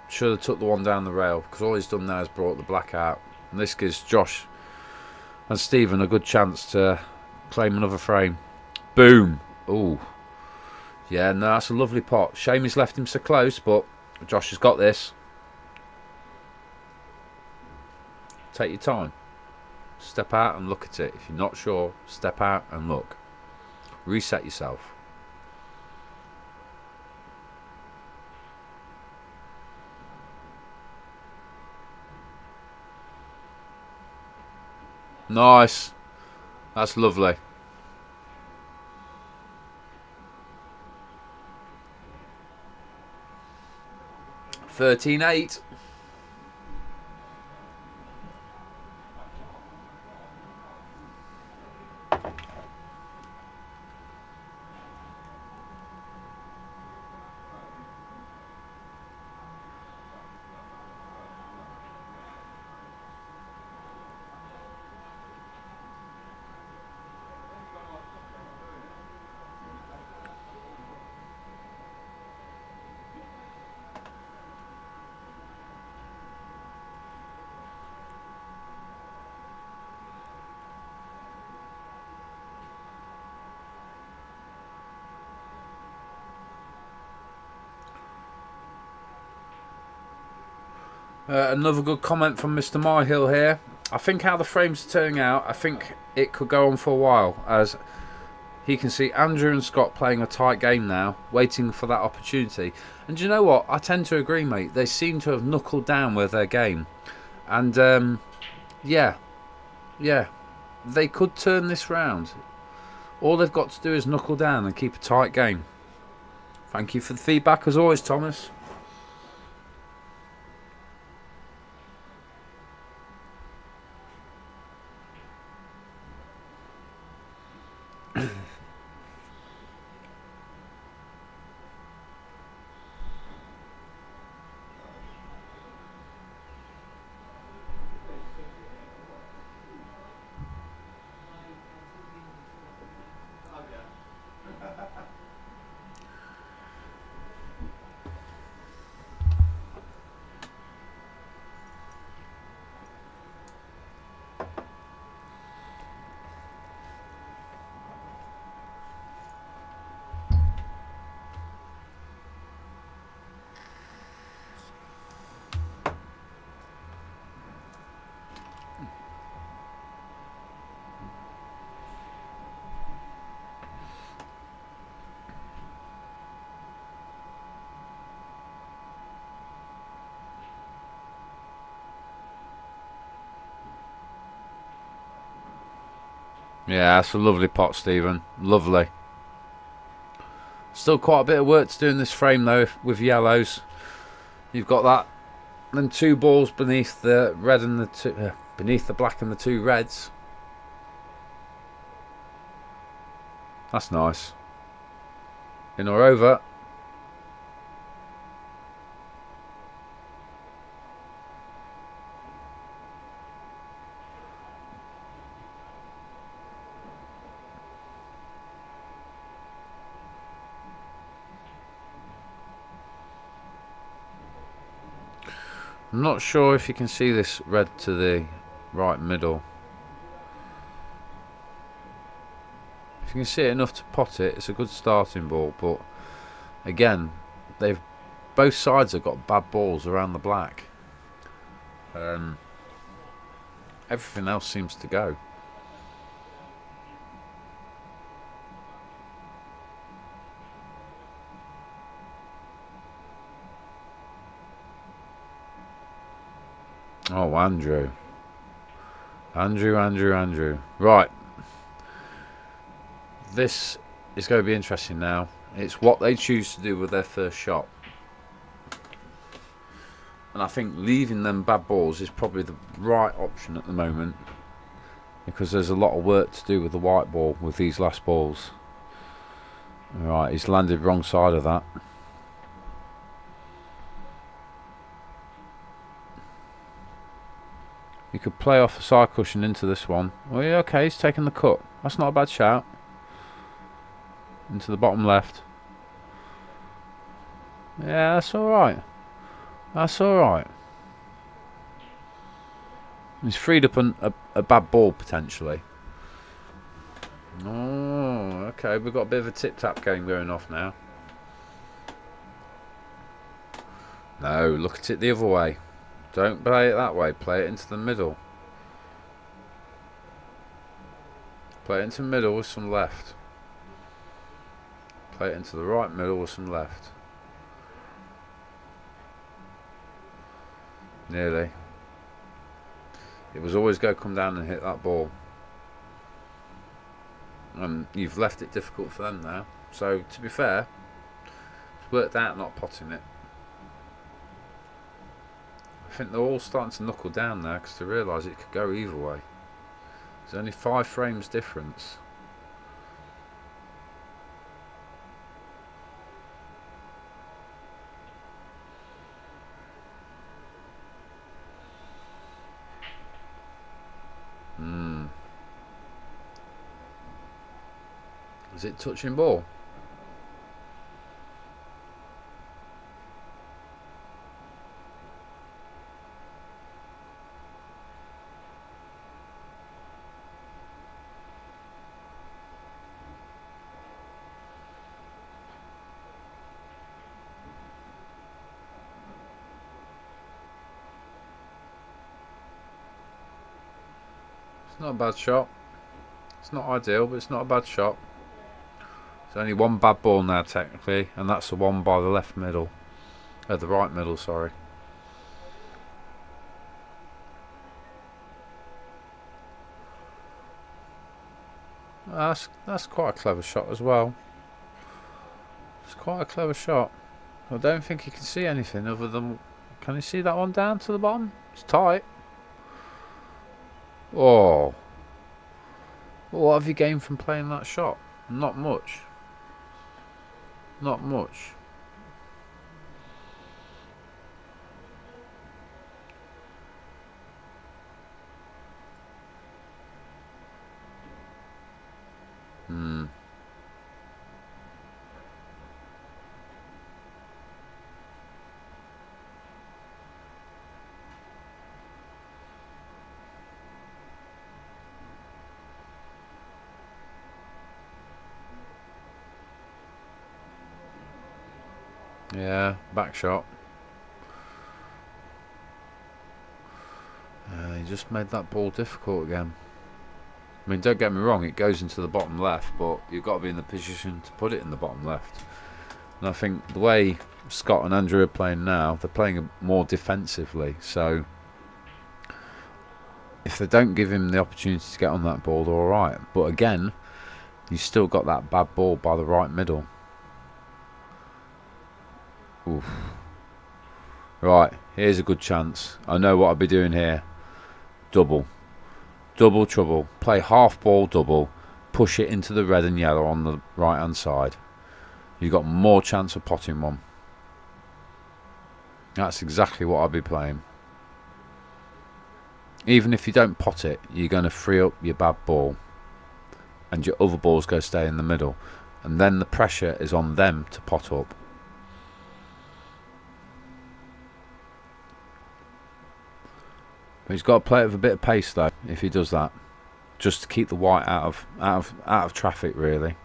S1: Should have took the one down the rail, because all he's done now is brought the black out. And this gives Josh and Stephen a good chance to claim another frame. Boom. Ooh. Yeah, no, that's a lovely pot. Shame he's left him so close, but Josh has got this. Take your time. Step out and look at it. If you're not sure, step out and look. Reset yourself. Nice. That's lovely. 13-8. Another good comment from Mr. Myhill here. I think how the frames are turning out, I think it could go on for a while, as he can see Andrew and Scott playing a tight game now, waiting for that opportunity. And do you know what? I tend to agree, mate. They seem to have knuckled down with their game. And, yeah, they could turn this round. All they've got to do is knuckle down and keep a tight game. Thank you for the feedback, as always, Thomas. Yeah, that's a lovely pot, Stephen. Lovely. Still quite a bit of work to do in this frame, though, with yellows. You've got that, then two balls beneath the red and the two, beneath the black and the two reds. That's nice. In or over. I'm not sure if you can see this red to the right middle. If you can see it enough to pot it, it's a good starting ball, but again, both sides have got bad balls around the black. Everything else seems to go. Oh, Andrew. Andrew. Right. This is going to be interesting now. It's what they choose to do with their first shot. And I think leaving them bad balls is probably the right option at the moment, because there's a lot of work to do with the white ball with these last balls. Right, he's landed wrong side of that. You could play off the side cushion into this one. Oh yeah, okay, he's taking the cut. That's not a bad shout. Into the bottom left. Yeah, that's alright. That's alright. He's freed up a bad ball, potentially. Oh, okay, we've got a bit of a tip-tap game going off now. No, look at it the other way. Don't play it that way. Play it into the middle. Play it into the middle with some left. Play it into the right middle with some left. Nearly. It was always go come down and hit that ball. And you've left it difficult for them now. So, to be fair, it's worked out not potting it. I think they're all starting to knuckle down now because they realise it could go either way. There's only 5 frames difference. Is it touching ball? It's not a bad shot. It's not ideal, but it's not a bad shot. There's only one bad ball now technically, and that's the one by the left middle. The right middle, sorry. That's quite a clever shot as well. It's quite a clever shot. I don't think you can see anything other than... Can you see that one down to the bottom? It's tight. Oh. What have you gained from playing that shot? Not much. Not much. Yeah, back shot. He just made that ball difficult again. I mean, don't get me wrong, it goes into the bottom left, but you've got to be in the position to put it in the bottom left. And I think the way Scott and Andrew are playing now, they're playing more defensively. So if they don't give him the opportunity to get on that ball, they're alright. But again, you've still got that bad ball by the right middle. Oof. Right, here's a good chance. I know what I'll be doing here. Double. Double trouble. Play half ball double. Push it into the red and yellow on the right hand side. You've got more chance of potting one. That's exactly what I'll be playing. Even if you don't pot it, you're going to free up your bad ball. And your other balls go stay in the middle. And then the pressure is on them to pot up. But he's got to play it with a bit of pace though, if he does that. Just to keep the white out of traffic really.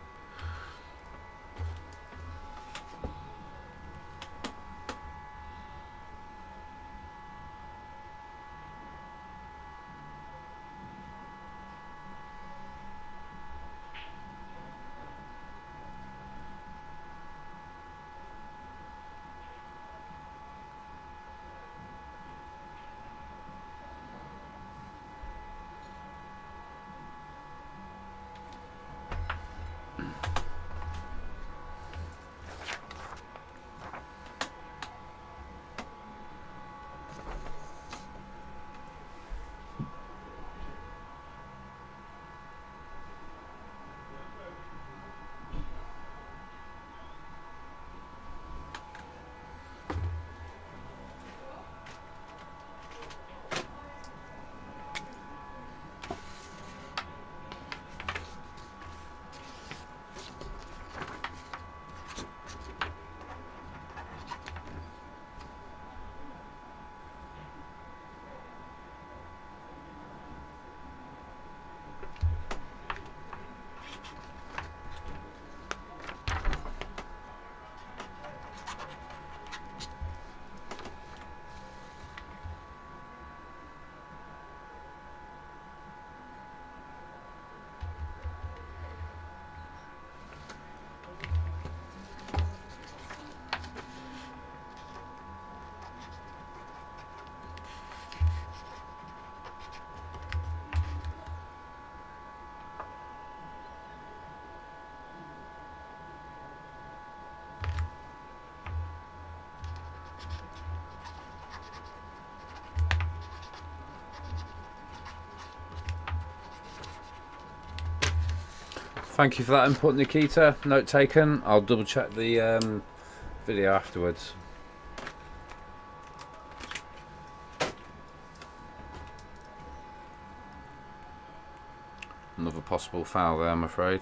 S1: Thank you for that input, Nikita. Note taken. I'll double check the video afterwards. Another possible foul there, I'm afraid.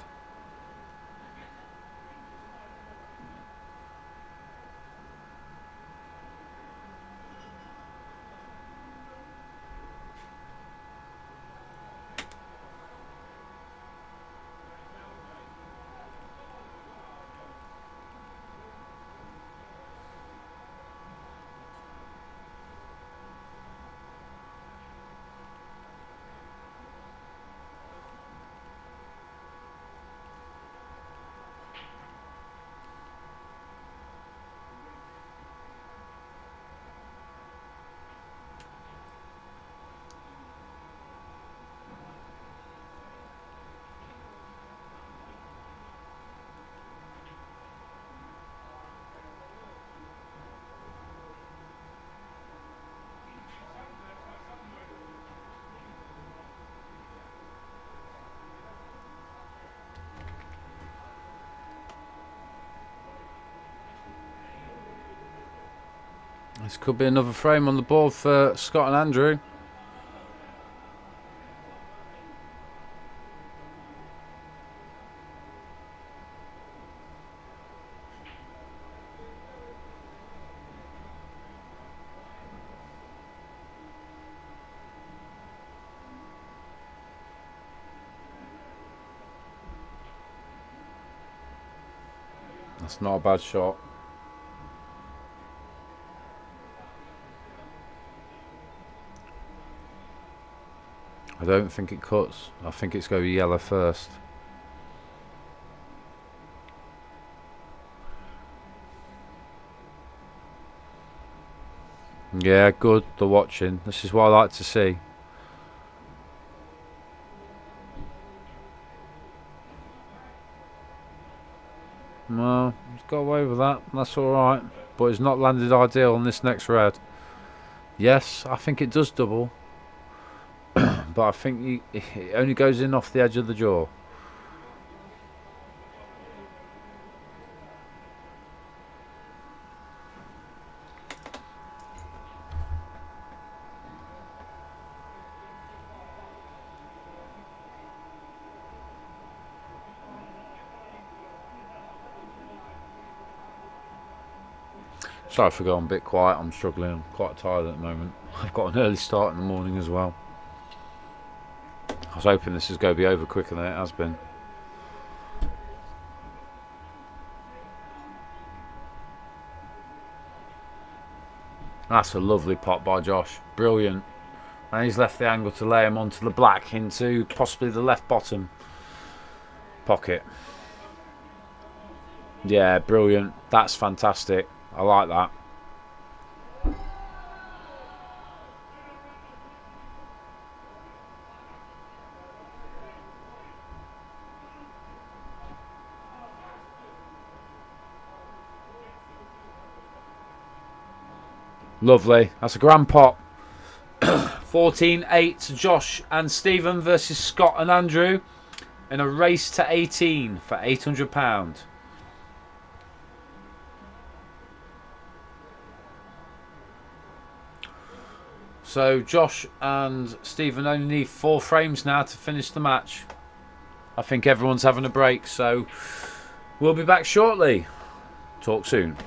S1: This could be another frame on the board for Scott and Andrew. That's not a bad shot. I don't think it cuts. I think it's going to be yellow first. Yeah, good. They're watching. This is what I like to see. Well, he's got away with that. That's alright. But it's not landed ideal on this next red. Yes, I think it does double. But I think it only goes in off the edge of the jaw. Sorry for going a bit quiet. I'm struggling. I'm quite tired at the moment. I've got an early start in the morning as well. I was hoping this is going to be over quicker than it has been. That's a lovely pot by Josh. Brilliant. And he's left the angle to lay him onto the black into possibly the left bottom pocket. Yeah, brilliant. That's fantastic. I like that. Lovely. That's a grand pot. 14-8 to Josh and Stephen versus Scott and Andrew in a race to 18 for £800. So Josh and Stephen only need 4 frames now to finish the match. I think everyone's having a break, so we'll be back shortly. Talk soon.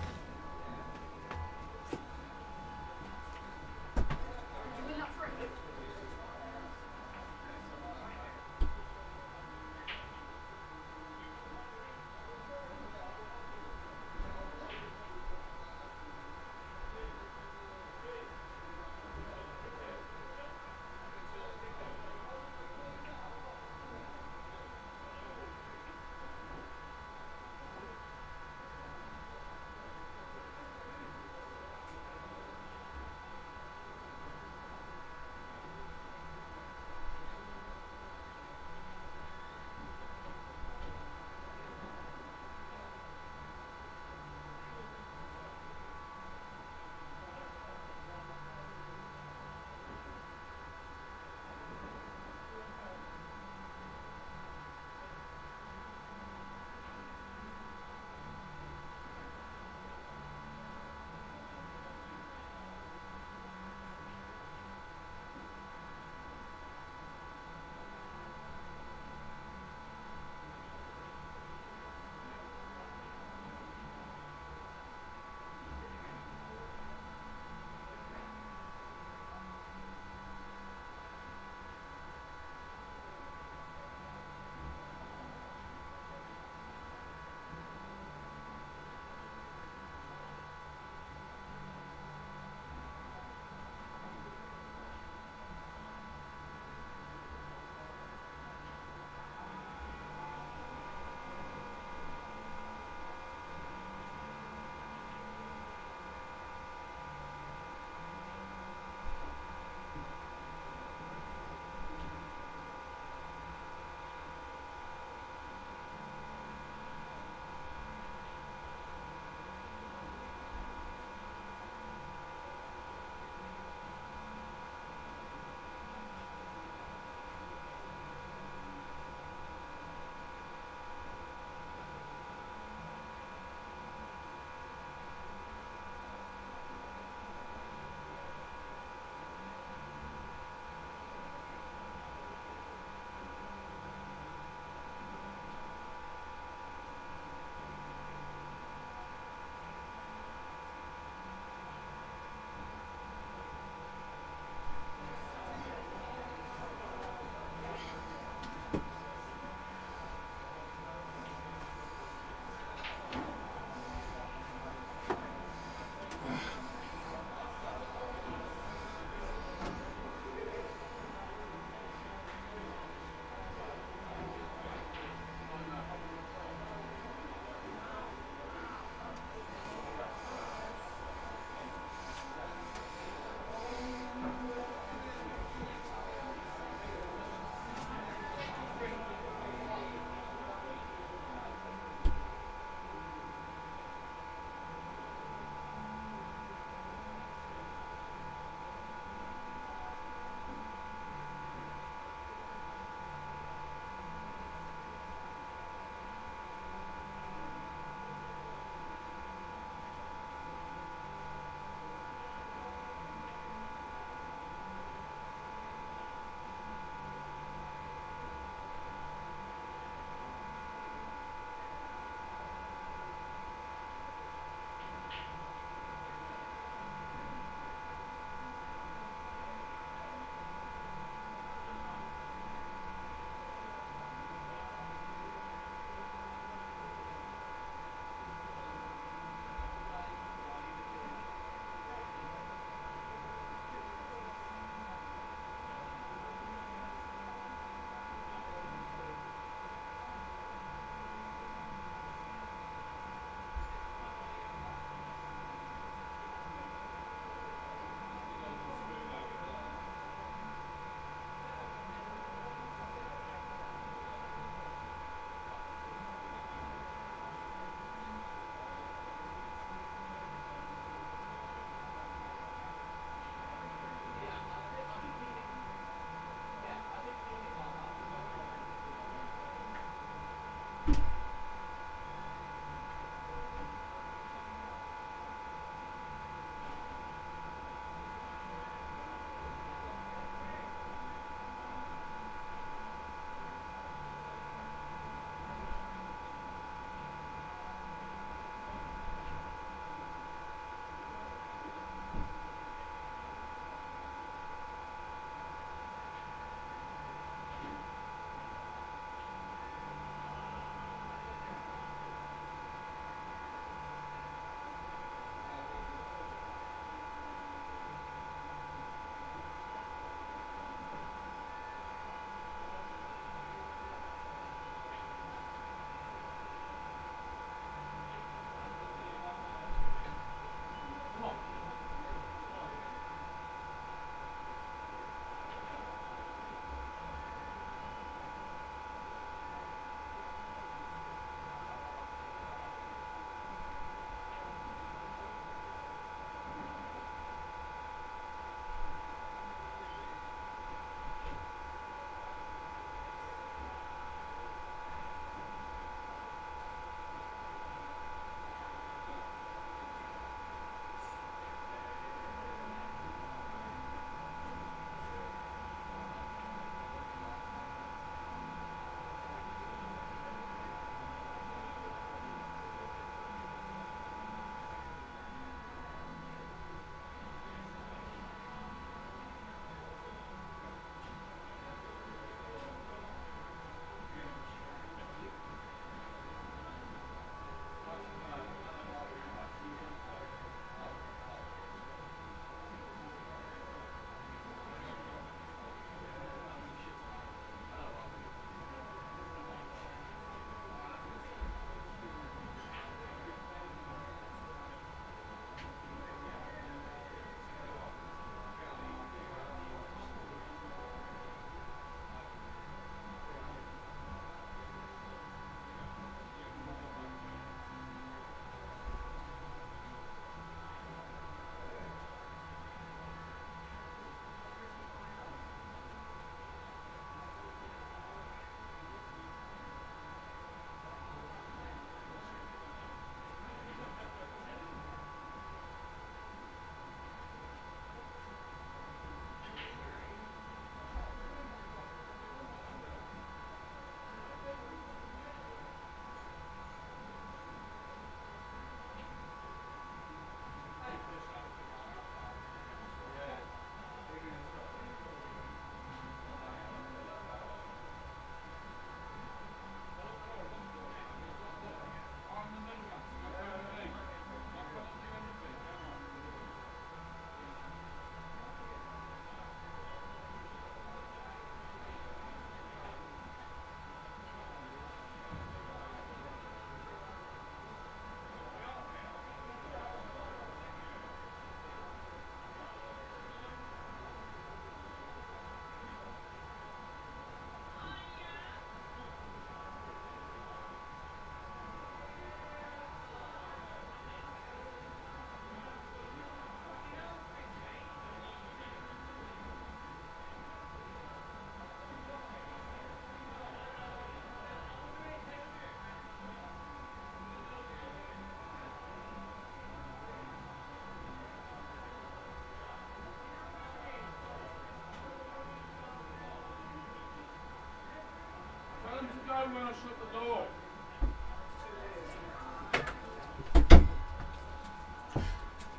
S1: know when I shut the door.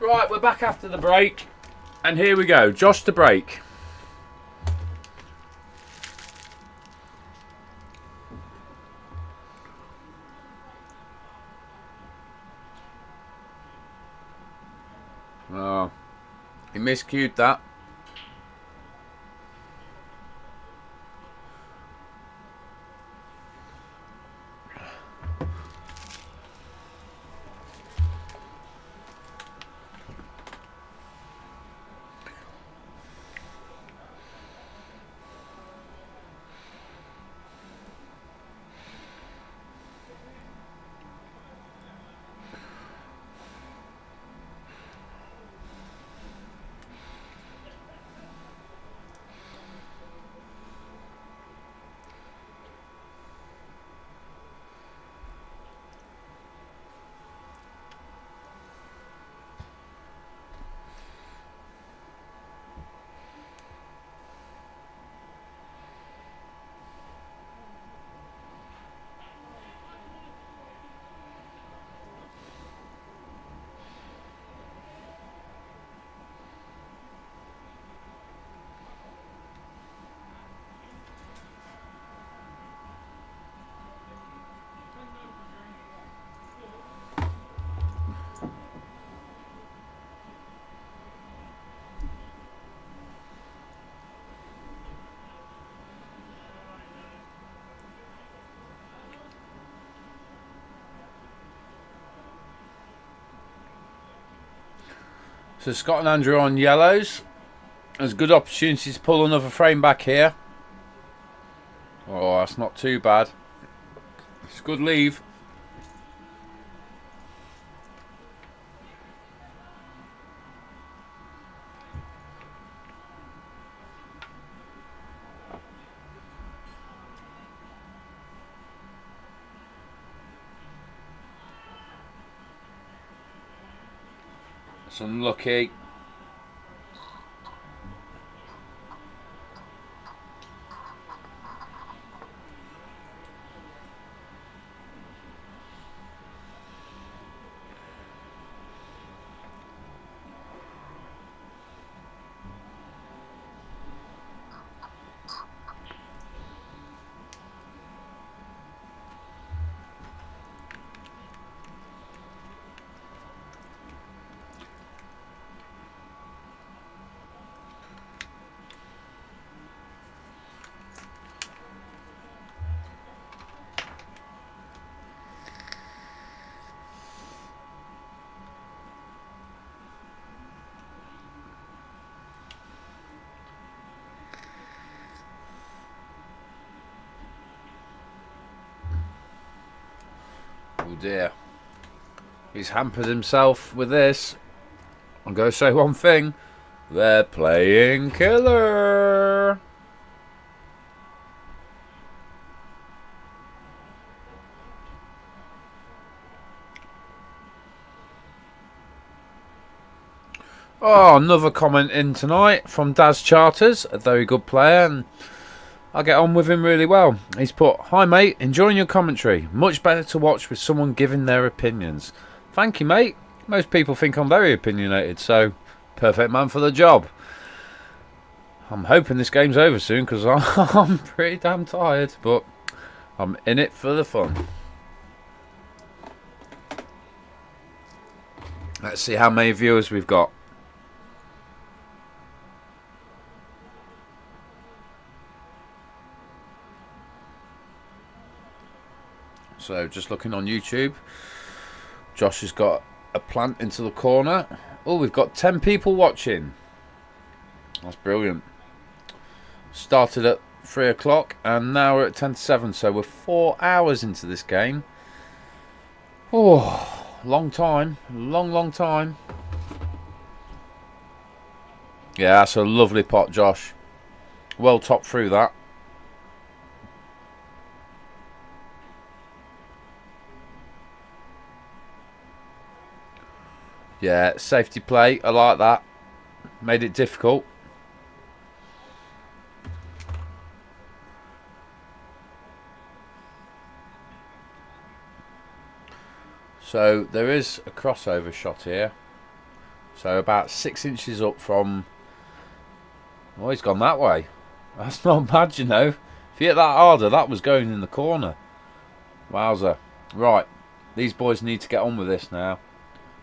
S1: Right, we're back after the break. And here we go. Josh to break. Oh, he miscued that. So Scott and Andrew on yellows. There's a good opportunity to pull another frame back here. Oh, that's not too bad. It's a good leave. It's unlucky. Oh dear. He's hampered himself with this. I'm going to say one thing. They're playing killer. Oh, another comment in tonight from Daz Charters, a very good player, and I get on with him really well. He's put, "Hi mate, enjoying your commentary. Much better to watch with someone giving their opinions." Thank you, mate. Most people think I'm very opinionated, so perfect man for the job. I'm hoping this game's over soon because I'm pretty damn tired, but I'm in it for the fun. Let's see how many viewers we've got. So just looking on YouTube, Josh has got a plant into the corner. Oh, we've got 10 people watching. That's brilliant. Started at 3 o'clock and now we're at 10 to 7, so we're 4 hours into this game. Oh, long time. Long time. Yeah, that's a lovely pot, Josh. Well topped through that. Yeah, safety play. I like that. Made it difficult. So there is a crossover shot here. So about 6 inches up from... Oh, he's gone that way. That's not bad, you know. If you hit that harder, that was going in the corner. Wowzer. Right. These boys need to get on with this now.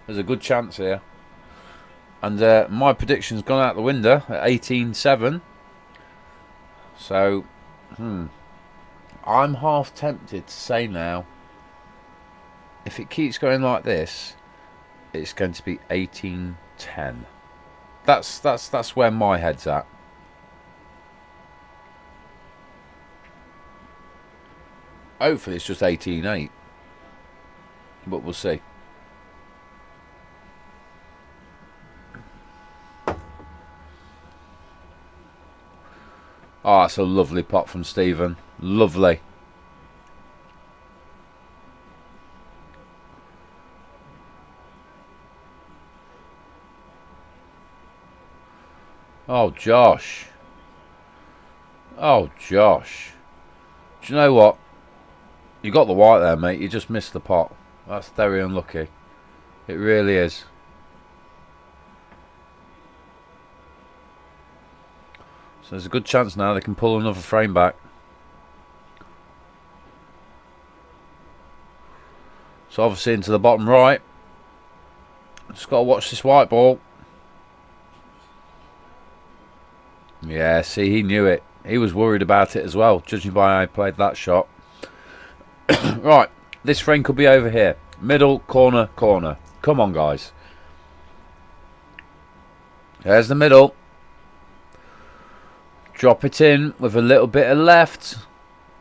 S1: There's a good chance here. And my prediction's gone out the window at 18-7. So, I'm half tempted to say now, if it keeps going like this, it's going to be 18-10. That's where my head's at. Hopefully it's just 18-8. But we'll see. Oh, that's a lovely pot from Stephen. Lovely. Oh, Josh. Oh, Josh. Do you know what? You got the white there, mate. You just missed the pot. That's very unlucky. It really is. So there's a good chance now they can pull another frame back. So obviously into the bottom right. Just got to watch this white ball. Yeah, see, he knew it. He was worried about it as well, judging by how he played that shot. Right, this frame could be over here. Middle, corner, corner. Come on, guys. There's the middle. Drop it in with a little bit of left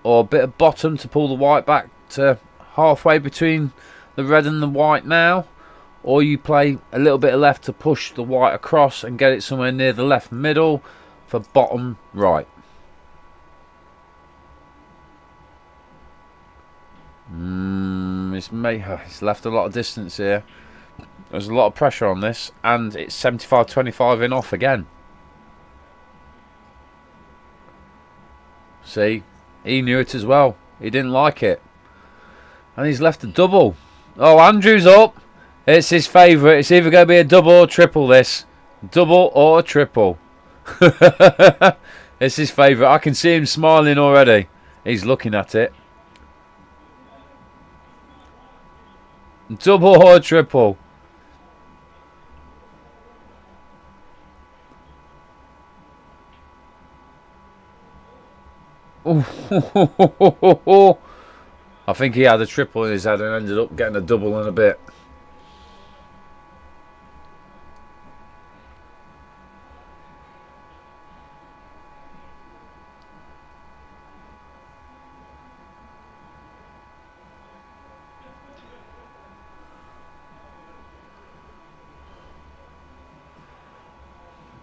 S1: or a bit of bottom to pull the white back to halfway between the red and the white now. Or you play a little bit of left to push the white across and get it somewhere near the left middle for bottom right. It's left a lot of distance here. There's a lot of pressure on this, and it's 75-25 in off again. See, he knew it as well. He didn't like it, and he's left a double. Oh, Andrew's up. It's his favourite. It's either going to be a double or triple. This double or triple. It's his favourite. I can see him smiling already. He's looking at it. Double or triple? I think he had a triple in his head and ended up getting a double in a bit.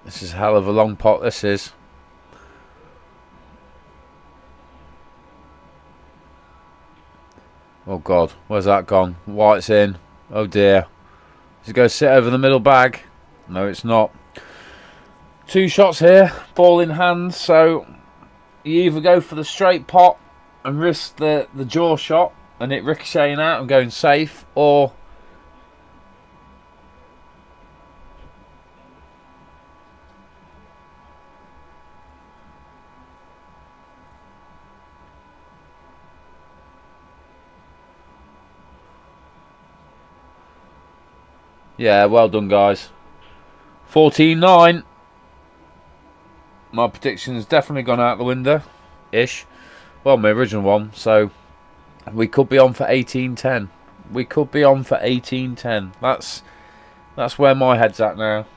S1: This is a hell of a long pot, this is. Oh God, where's that gone? White's in. Oh dear. Is it going to sit over the middle bag? No, it's not. Two shots here, ball in hand, so you either go for the straight pot and risk the jaw shot and it ricocheting out and going safe, or yeah, well done, guys. 14-9. My prediction's definitely gone out the window, ish. Well, my original one. So we could be on for 18-10. We could be on for 18-10. That's where my head's at now.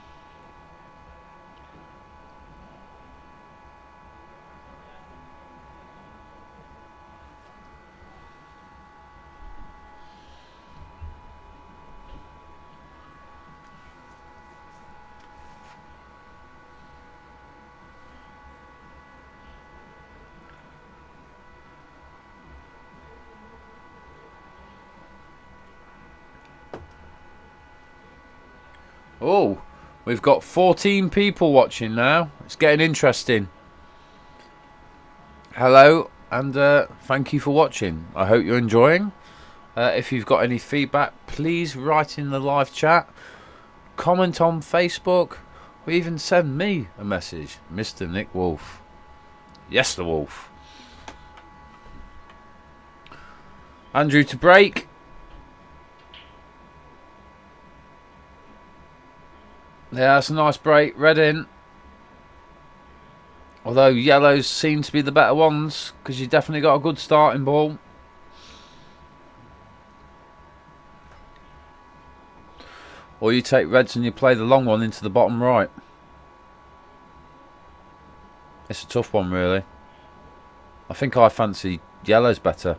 S1: Oh, we've got 14 people watching now. It's getting interesting. Hello, and thank you for watching. I hope you're enjoying. If you've got any feedback, please write in the live chat, comment on Facebook, or even send me a message, Mr. Nick Wolf. Yes, the Wolf. Andrew to break. Yeah, that's a nice break. Red in. Although yellows seem to be the better ones, because you definitely got a good starting ball. Or you take reds and you play the long one into the bottom right. It's a tough one, really. I think I fancy yellows better.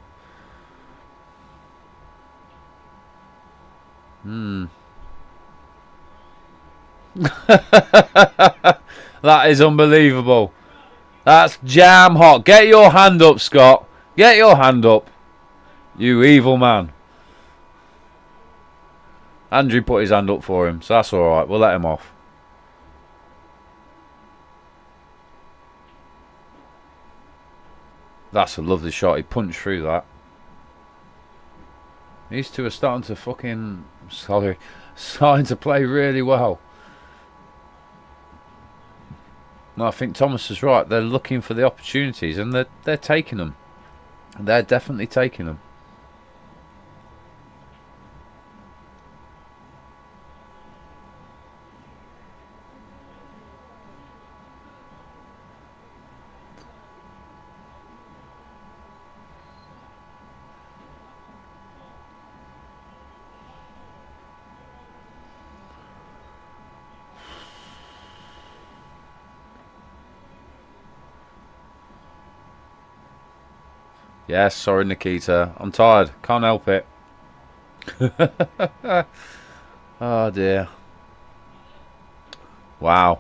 S1: That is unbelievable. That's jam hot. Get your hand up, Scott. Get your hand up. You evil man. Andrew put his hand up for him, so that's alright. We'll let him off. That's a lovely shot. He punched through that. These two are starting to starting to play really well. And I think Thomas is right. They're looking for the opportunities, and they're taking them. They're definitely taking them. Yes, sorry Nikita. I'm tired. Can't help it. Oh dear. Wow.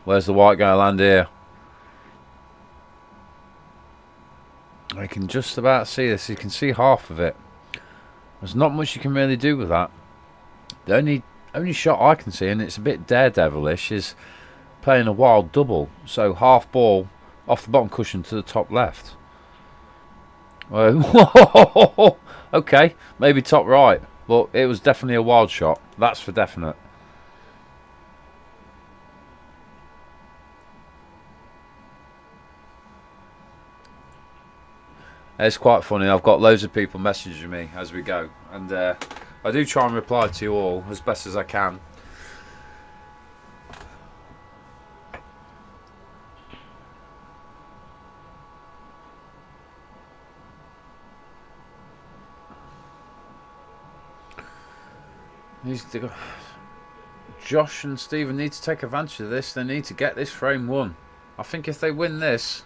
S1: Where's the white going to land here? I can just about see this. You can see half of it. There's not much you can really do with that. The only shot I can see, and it's a bit daredevilish, is playing a wild double. So half ball off the bottom cushion to the top left. Okay, maybe top right, but it was definitely a wild shot. That's for definite. It's quite funny. I've got loads of people messaging me as we go, and I do try and reply to you all as best as I can. Josh and Stephen need to take advantage of this. They need to get this frame won. I think if they win this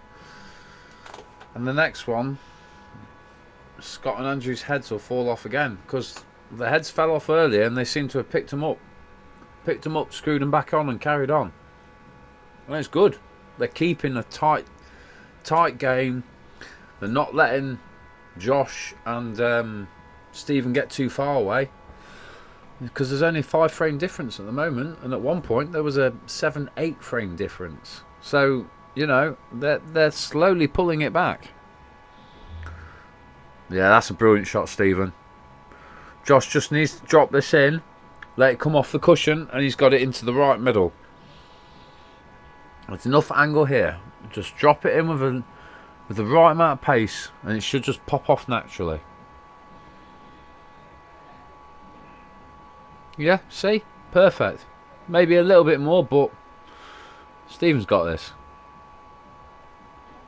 S1: and the next one, Scott and Andrew's heads will fall off again, because the heads fell off earlier and they seem to have picked them up, screwed them back on and carried on. And it's good. They're keeping a tight game. They're not letting Josh and Stephen get too far away. Because there's only 5 frame difference at the moment, and at one point there was a 7-8 frame difference. So, you know, they're slowly pulling it back. Yeah, that's a brilliant shot, Stephen. Josh just needs to drop this in, let it come off the cushion, and he's got it into the right middle. There's enough angle here. Just drop it in with the right amount of pace, and it should just pop off naturally. Yeah, see? Perfect. Maybe a little bit more, but Stephen's got this.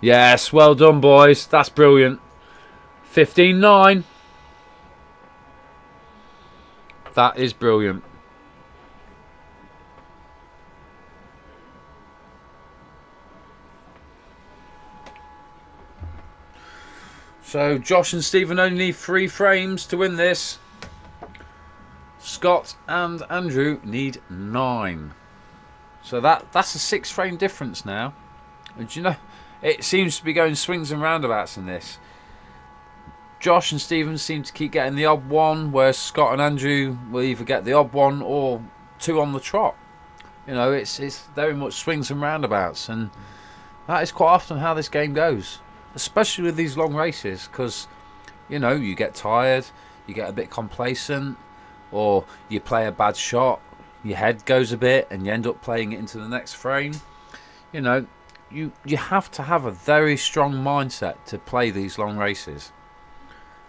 S1: Yes, well done, boys. That's brilliant. 15-9. That is brilliant. So Josh and Stephen only need 3 frames to win this. Scott and Andrew need 9. So that's a 6 frame difference now. And you know, it seems to be going swings and roundabouts in this. Josh and Stephen seem to keep getting the odd one, whereas Scott and Andrew will either get the odd one or 2 on the trot. You know, it's very much swings and roundabouts, and that is quite often how this game goes, especially with these long races, because you know, you get tired, you get a bit complacent, or you play a bad shot, your head goes a bit, and you end up playing it into the next frame. You know, you have to have a very strong mindset to play these long races.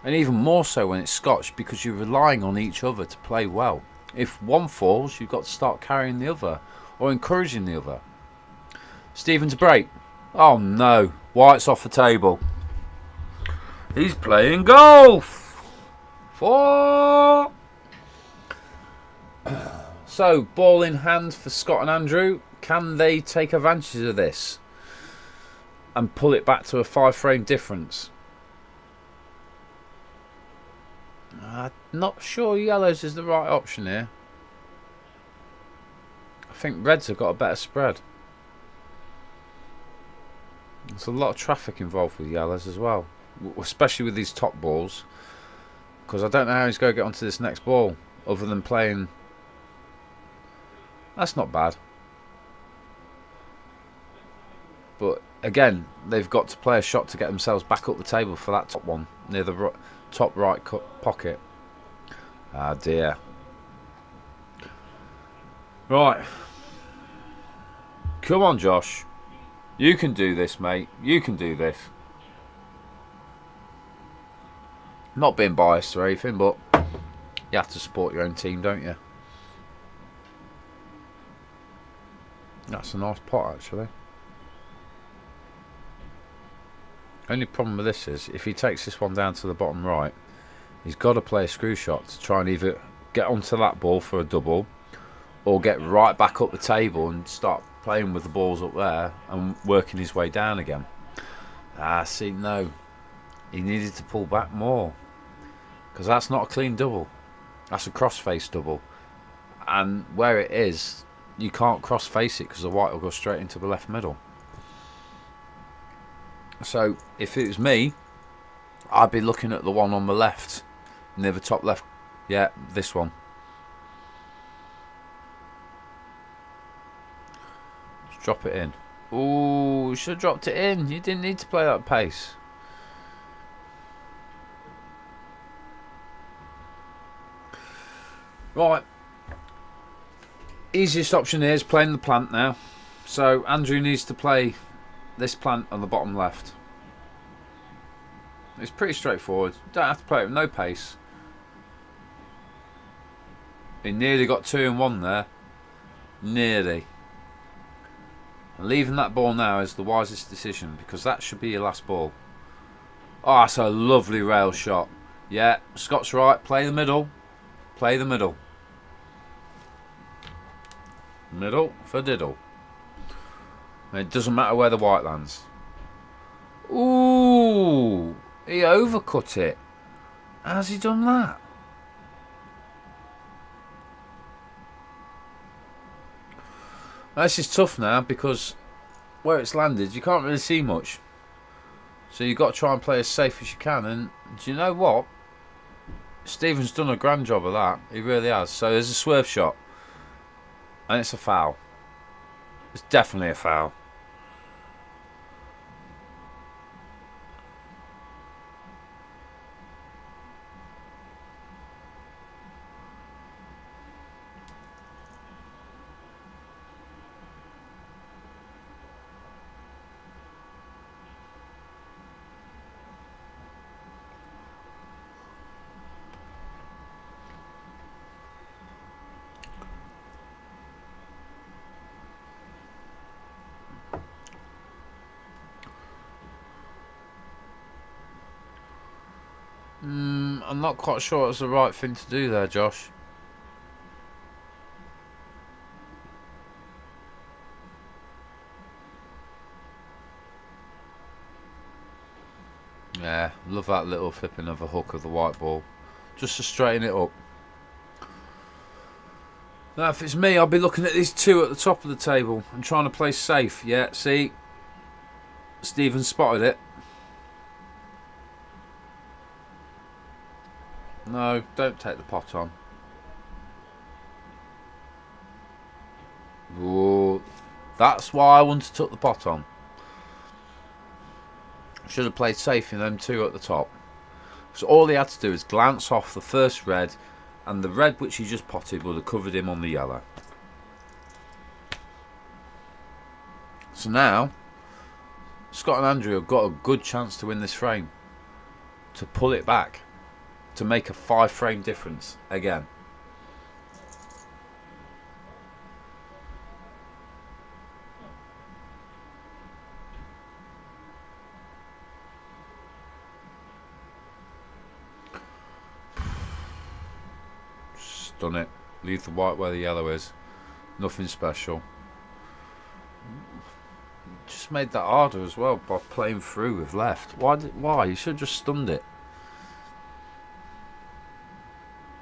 S1: And even more so when it's Scotch, because you're relying on each other to play well. If one falls, you've got to start carrying the other, or encouraging the other. Stephen's break. Oh no, White's off the table. He's playing golf. 4. So, ball in hand for Scott and Andrew. Can they take advantage of this and pull it back to a 5-frame difference? I'm not sure yellows is the right option here. I think reds have got a better spread. There's a lot of traffic involved with yellows as well, especially with these top balls, because I don't know how he's going to get onto this next ball other than playing. That's not bad, but again, they've got to play a shot to get themselves back up the table for that top one near the top right pocket. Ah dear. Right, come on Josh, you can do this, mate. You can do this. Not being biased or anything, but you have to support your own team, don't you? That's a nice pot, actually. Only problem with this is, if he takes this one down to the bottom right, he's got to play a screw shot to try and either get onto that ball for a double, or get right back up the table and start playing with the balls up there and working his way down again. Ah, see, no. He needed to pull back more, because that's not a clean double. That's a cross-face double. And where it is, you can't cross-face it because the white will go straight into the left middle. So, if it was me, I'd be looking at the one on the left, near the top left. Yeah, this one. Just drop it in. Ooh, you should have dropped it in. You didn't need to play that pace. Right. Easiest option here is playing the plant now. So Andrew needs to play this plant on the bottom left. It's pretty straightforward. Don't have to play it with no pace. He nearly got 2 in 1 there. Nearly. And leaving that ball now is the wisest decision, because that should be your last ball. Oh, that's a lovely rail shot. Yeah, Scott's right. Play the middle. Play the middle. Middle for diddle. And it doesn't matter where the white lands. Ooh, he overcut it. How's he done that? This is tough now, because where it's landed, you can't really see much. So you've got to try and play as safe as you can. And do you know what? Stephen's done a grand job of that. He really has. So there's a swerve shot. And it's a foul. It's definitely a foul. I'm not quite sure it's the right thing to do there, Josh. Yeah, love that little flipping of a hook of the white ball, just to straighten it up. Now, if it's me, I'll be looking at these 2 at the top of the table and trying to play safe. Yeah, see, Stephen spotted it. No, don't take the pot on. Ooh, that's why I wanted to put the pot on. Should have played safe in them 2 at the top. So all he had to do is glance off the first red, and the red which he just potted would have covered him on the yellow. So now Scott and Andrew have got a good chance to win this frame, to pull it back, to make a 5-frame difference again. Just done it. Leave the white where the yellow is. Nothing special. Just made that harder as well by playing through with left. Why? You should have just stunned it.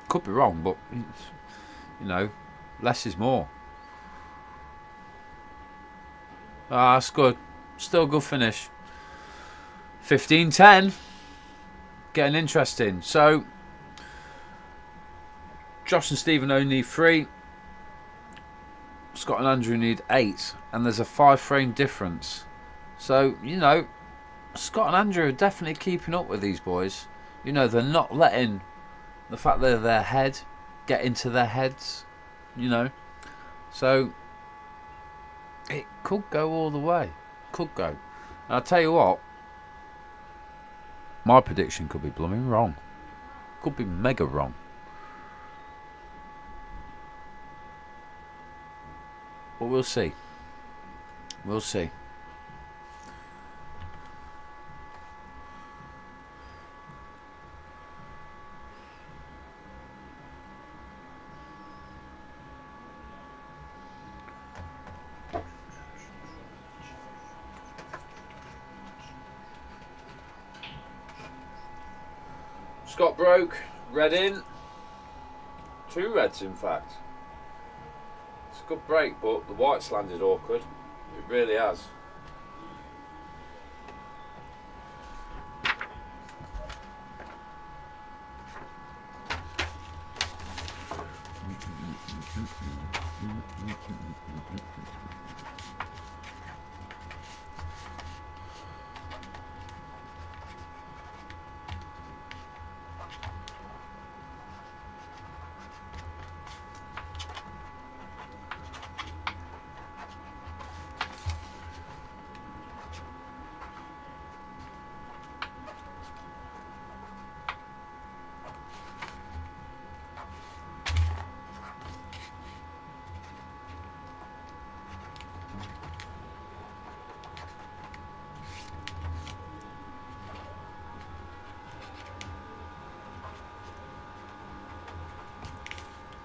S1: Could be wrong, but you know, less is more. Ah, that's good. Still a good finish. 15-10. Getting interesting. So Josh and Stephen only need 3. Scott and Andrew need 8, and there's a 5-frame difference. So, you know, Scott and Andrew are definitely keeping up with these boys. You know, they're not letting the fact that they're ahead get into their heads, you know. So it could go all the way. Could go. And I'll tell you what, my prediction could be blooming wrong. Could be mega wrong. But we'll see. We'll see. Scott broke. Red in. 2 reds, in fact. It's a good break, but the white's landed awkward. It really has.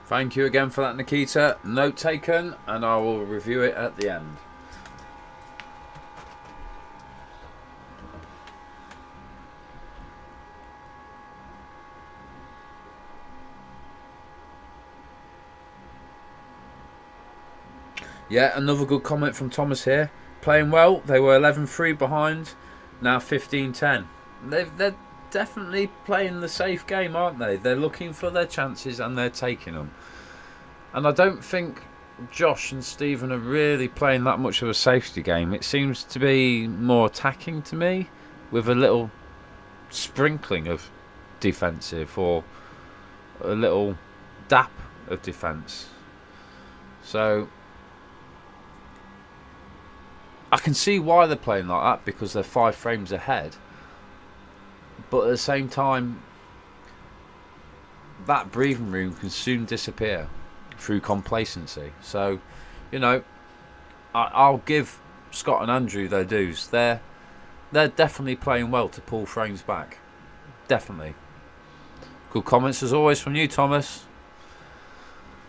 S1: Thank you again for that, Nikita. Note taken, and I will review it at the end. Yeah, another good comment from Thomas here. Playing well. They were 11-3 behind, now 15-10. They're definitely playing the safe game, aren't they? They're looking for their chances and they're taking them. And I don't think Josh and Stephen are really playing that much of a safety game. It seems to be more attacking to me, with a little sprinkling of defensive, or a little dap of defence. So I can see why they're playing like that, because they're 5 frames ahead. But at the same time, that breathing room can soon disappear through complacency. So, you know, I'll give Scott and Andrew their dues. They're definitely playing well to pull frames back. Definitely. Good comments as always from you, Thomas.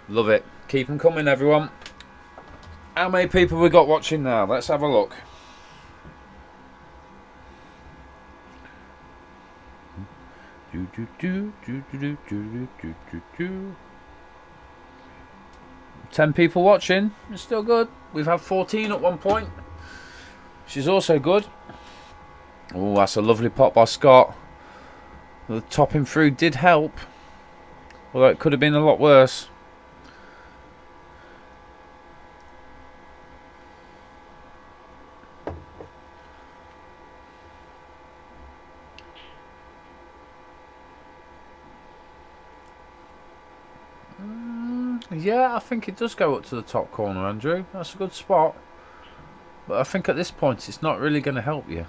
S1: Love it. Keep them coming, everyone. How many people we got watching now? Let's have a look. Do, 10 people watching. It's still good. We've had 14 at one point, which is also good. Oh, that's a lovely pot by Scott. The topping through did help, although it could have been a lot worse. Yeah, I think it does go up to the top corner, Andrew. That's a good spot. But I think at this point it's not really going to help you.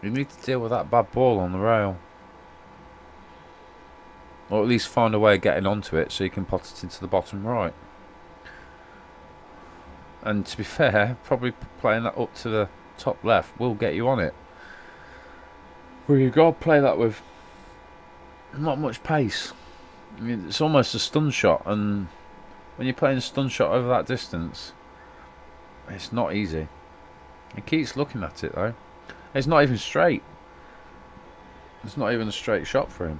S1: You need to deal with that bad ball on the rail. Or at least find a way of getting onto it so you can pot it into the bottom right. And to be fair, probably playing that up to the top left will get you on it. Well, you've got to play that with not much pace. I mean, it's almost a stun shot, and when you're playing a stun shot over that distance, it's not easy. He keeps looking at it though. It's not even straight. It's not even a straight shot for him.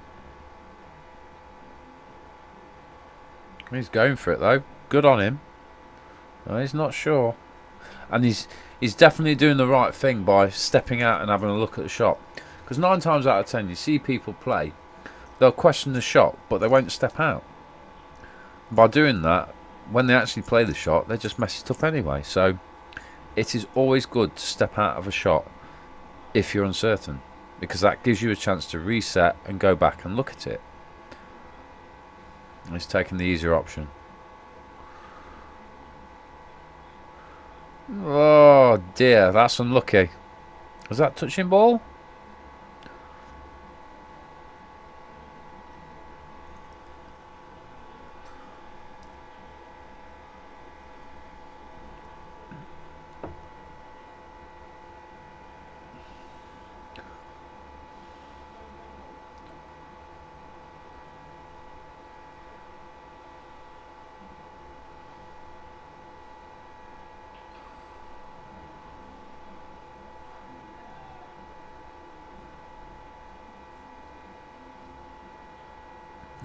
S1: He's going for it though. Good on him. No, he's not sure, and he's definitely doing the right thing by stepping out and having a look at the shot. Because 9 times out of 10, you see people play, they'll question the shot, but they won't step out. By doing that, when they actually play the shot, they just mess it up anyway. So it is always good to step out of a shot if you're uncertain, because that gives you a chance to reset and go back and look at it. And he's taking the easier option. Oh dear, that's unlucky. Was that touching ball?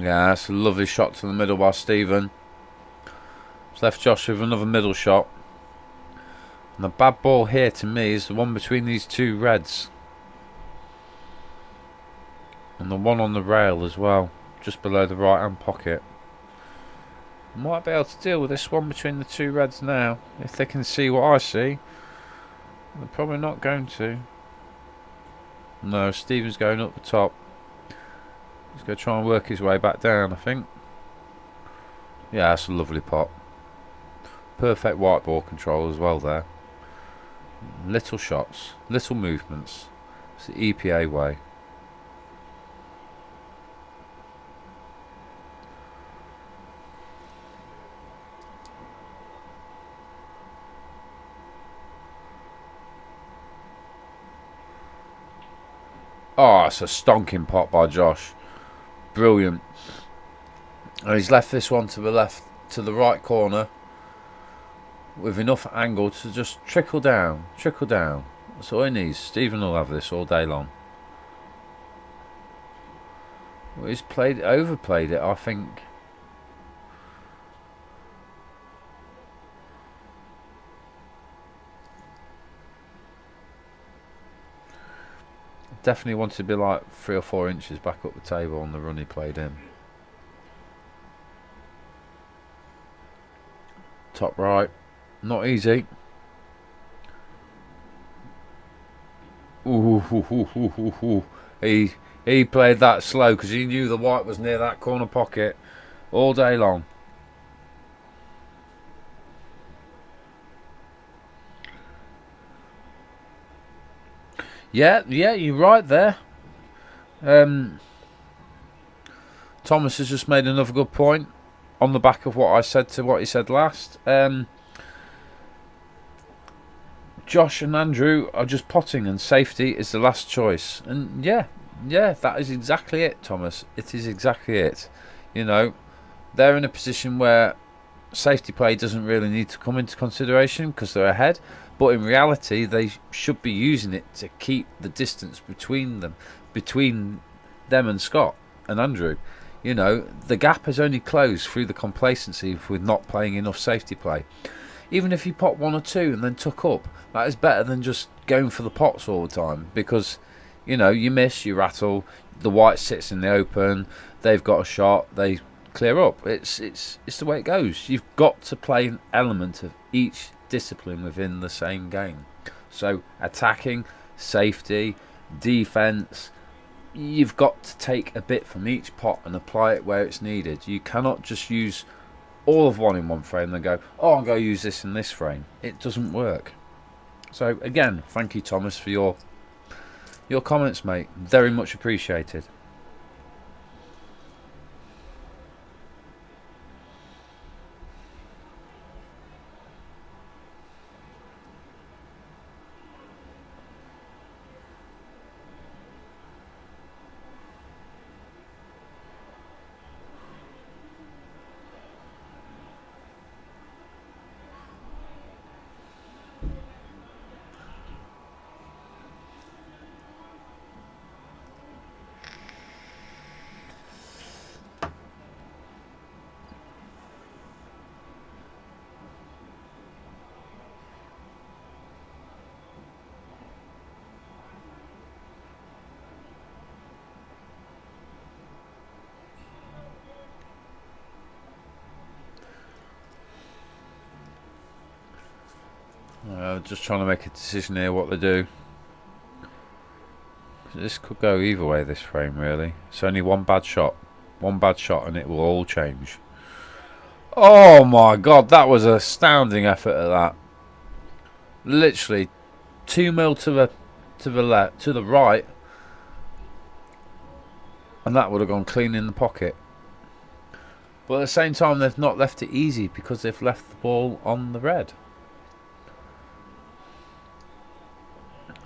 S1: Yeah, that's a lovely shot to the middle by Stephen. It's left Josh with another middle shot. And the bad ball here to me is the one between these two reds. And the one on the rail as well, just below the right hand pocket. Might be able to deal with this one between the two reds now, if they can see what I see. They're probably not going to. No, Stephen's going up the top. He's going to try and work his way back down, I think. Yeah, that's a lovely pot. Perfect white ball control as well there. Little shots, little movements. It's the EPA way. Oh, it's a stonking pot by Josh. Brilliant. And he's left this one to the left, to the right corner, with enough angle to just trickle down, trickle down. That's all he needs. Stephen will have this all day long. Well, he's overplayed it, I think. Definitely wanted to be like 3 or 4 inches back up the table on the run he played in. Top right, not easy. Ooh. He played that slow because he knew the white was near that corner pocket all day long. Yeah, you're right there. Thomas has just made another good point on the back of what I said to what he said last. Josh and Andrew are just potting, and safety is the last choice. And yeah, that is exactly it, Thomas. It is exactly it. You know, they're in a position where safety play doesn't really need to come into consideration because they're ahead. But in reality, they should be using it to keep the distance between them and Scott and Andrew. You know, the gap has only closed through the complacency with not playing enough safety play. Even if you pot 1 or 2 and then tuck up, that is better than just going for the pots all the time. Because, you know, you miss, you rattle, the white sits in the open, they've got a shot, they clear up. It's the way it goes. You've got to play an element of each discipline within the same game. So attacking, safety, defense, you've got to take a bit from each pot and apply it where it's needed. You cannot just use all of one in one frame and then go, oh, I'm going to use this in this frame. It doesn't work. So again, thank you, Thomas, for your comments, mate. Very much appreciated. Just trying to make a decision here what to do. This could go either way, this frame, really. It's only one bad shot and it will all change. Oh my god, that was an astounding effort at that. Literally 2 mil to the left, to the right, and that would have gone clean in the pocket. But at the same time, they've not left it easy because they've left the ball on the red.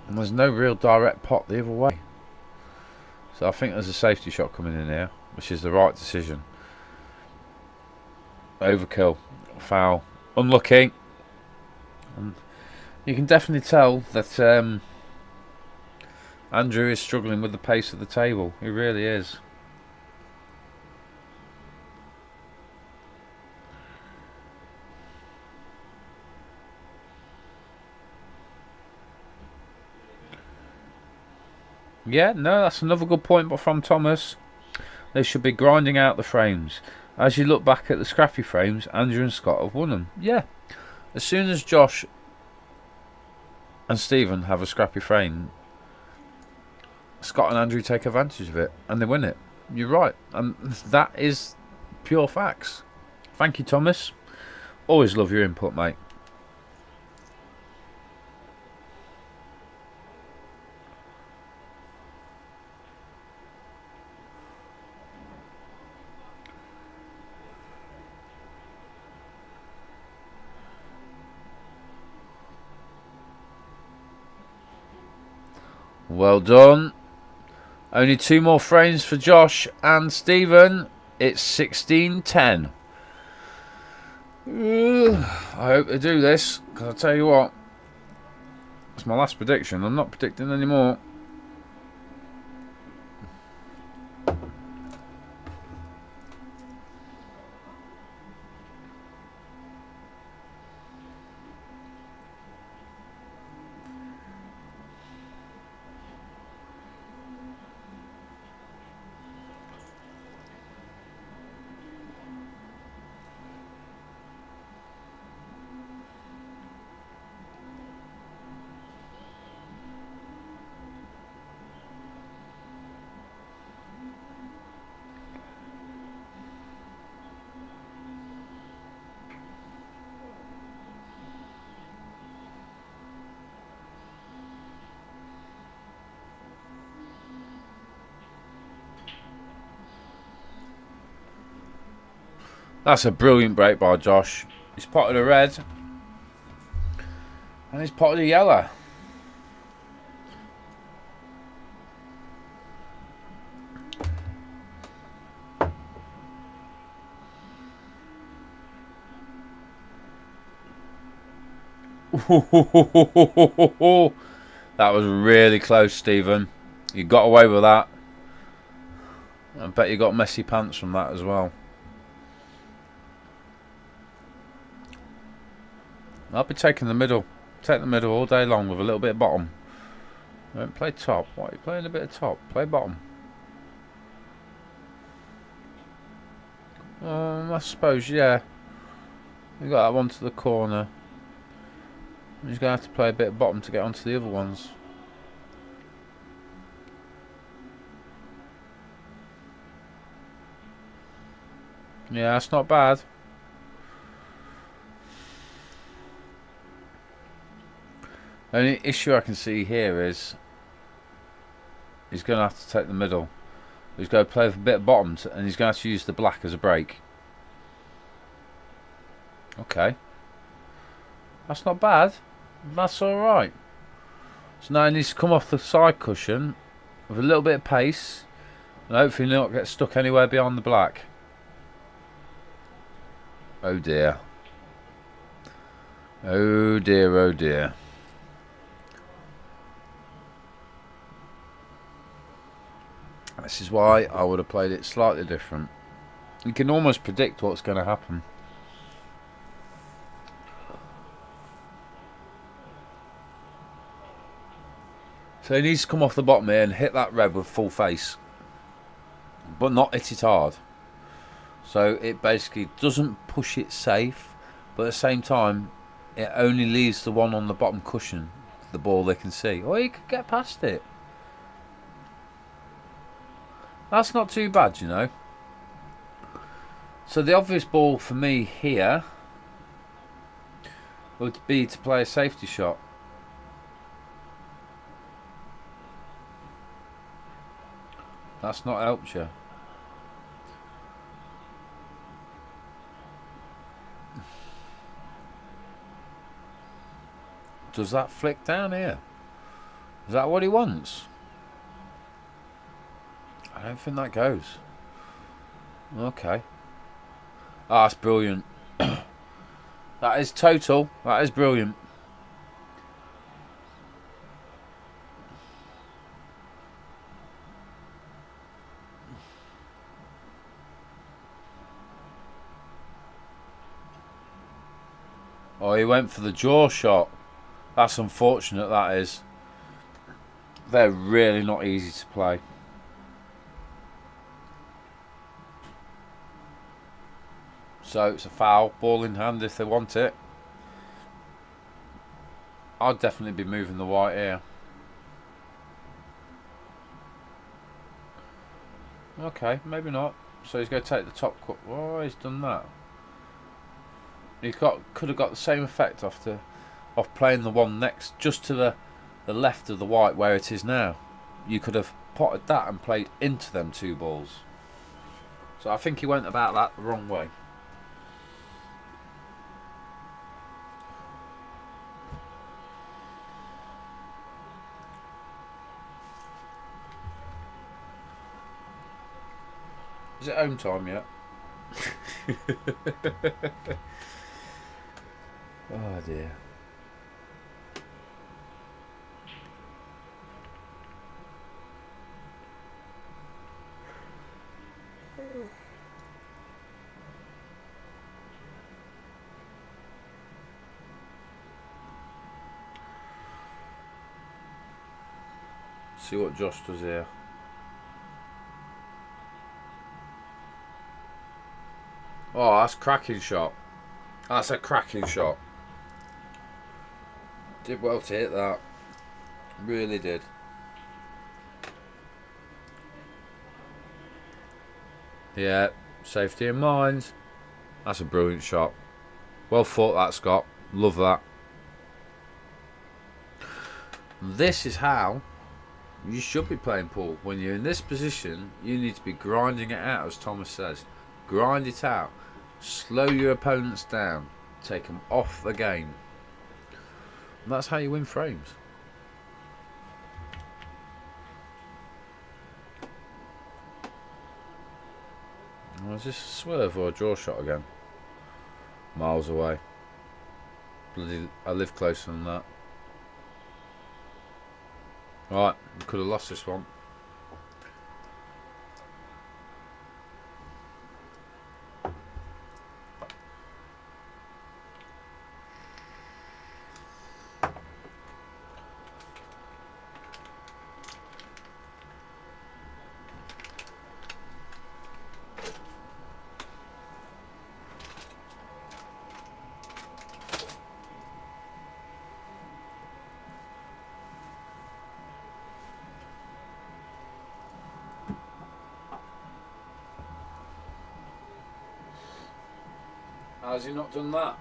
S1: And there's no real direct pot the other way. So I think there's a safety shot coming in here, which is the right decision. Overkill, foul, unlucky. And you can definitely tell that Andrew is struggling with the pace of the table. He really is. Yeah, no, that's another good point from Thomas. They should be grinding out the frames. As you look back at the scrappy frames, Andrew and Scott have won them. Yeah. As soon as Josh and Stephen have a scrappy frame, Scott and Andrew take advantage of it and they win it. You're right. And that is pure facts. Thank you, Thomas. Always love your input, mate. Well done. Only 2 more frames for Josh and Stephen. It's 16-10. I hope they do this, because I'll tell you what, it's my last prediction. I'm not predicting anymore. That's a brilliant break by Josh. He's potted a red. And he's potted a yellow. That was really close, Stephen. You got away with that. I bet you got messy pants from that as well. I'll be taking the middle. Take the middle all day long with a little bit of bottom. Don't play top. Why are you playing a bit of top? Play bottom. I suppose, yeah. You got that one to the corner. He's going to have to play a bit of bottom to get onto the other ones. Yeah, that's not bad. Only issue I can see here is he's going to have to take the middle. He's going to play with a bit of bottoms, and he's going to have to use the black as a break. Okay. That's not bad. That's alright. So now he needs to come off the side cushion with a little bit of pace, and hopefully not get stuck anywhere beyond the black. Oh dear. Oh dear, oh dear. This is why I would have played it slightly different. You can almost predict what's going to happen. So he needs to come off the bottom here and hit that red with full face, but not hit it hard. So it basically doesn't push it safe, but at the same time it only leaves the one on the bottom cushion, the ball they can see. Or you could get past it. That's not too bad, you know. So the obvious ball for me here would be to play a safety shot. That's not helped you. Does that flick down here? Is that what he wants? I don't think that goes. Okay. Ah, that's brilliant. That is total. That is brilliant. Oh, he went for the jaw shot. That's unfortunate, that is. They're really not easy to play. So it's a foul, ball in hand if they want it. I'd definitely be moving the white here. Okay, maybe not. So he's going to take the top cut. Oh, he's done that. He could have got the same effect off playing the one next, just to the left of the white where it is now. You could have potted that and played into them two balls. So I think he went about that the wrong way. Is it home time yet? Oh dear. See what Josh does here. Oh, that's a cracking shot. That's a cracking shot. Did well to hit that. Really did. Yeah, safety in mind. That's a brilliant shot. Well fought that, Scott. Love that. This is how you should be playing pool. When you're in this position, you need to be grinding it out, as Thomas says. Grind it out. Slow your opponents down. Take them off the game. And that's how you win frames. Oh, is this a swerve or a draw shot again? Miles away. Bloody, I live closer than that. Right, we could have lost this one. How's he not done that?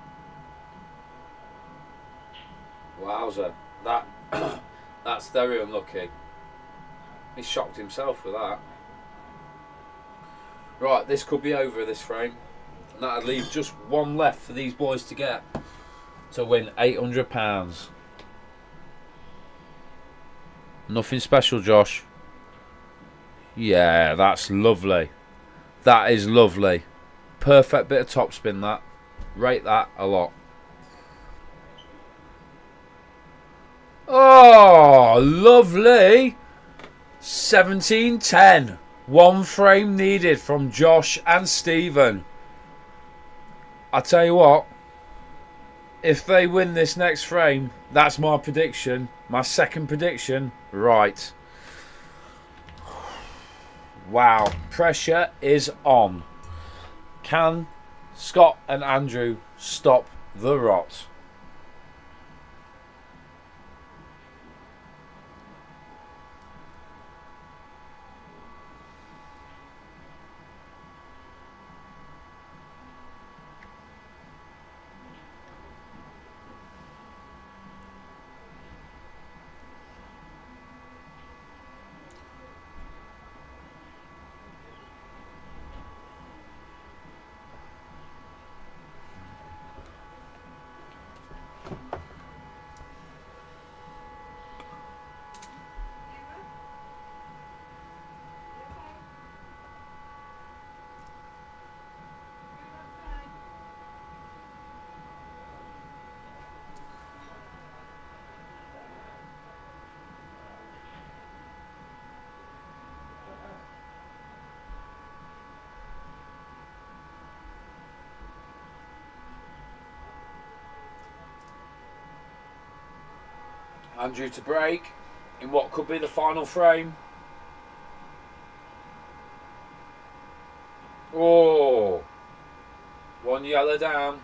S1: Wowzer. That that's very unlucky. He shocked himself with that. Right, this could be over this frame. And that'd leave just one left for these boys to get to win £800. Nothing special, Josh. Yeah, that's lovely. That is lovely. Perfect bit of topspin, that. Rate that a lot. Oh, lovely. 17-10. One frame needed from Josh and Stephen. I tell you what, if they win this next frame, that's my prediction. My second prediction, right. Wow, pressure is on. Can Scott and Andrew stop the rot? Andrew to break in what could be the final frame. Oh, one yellow down.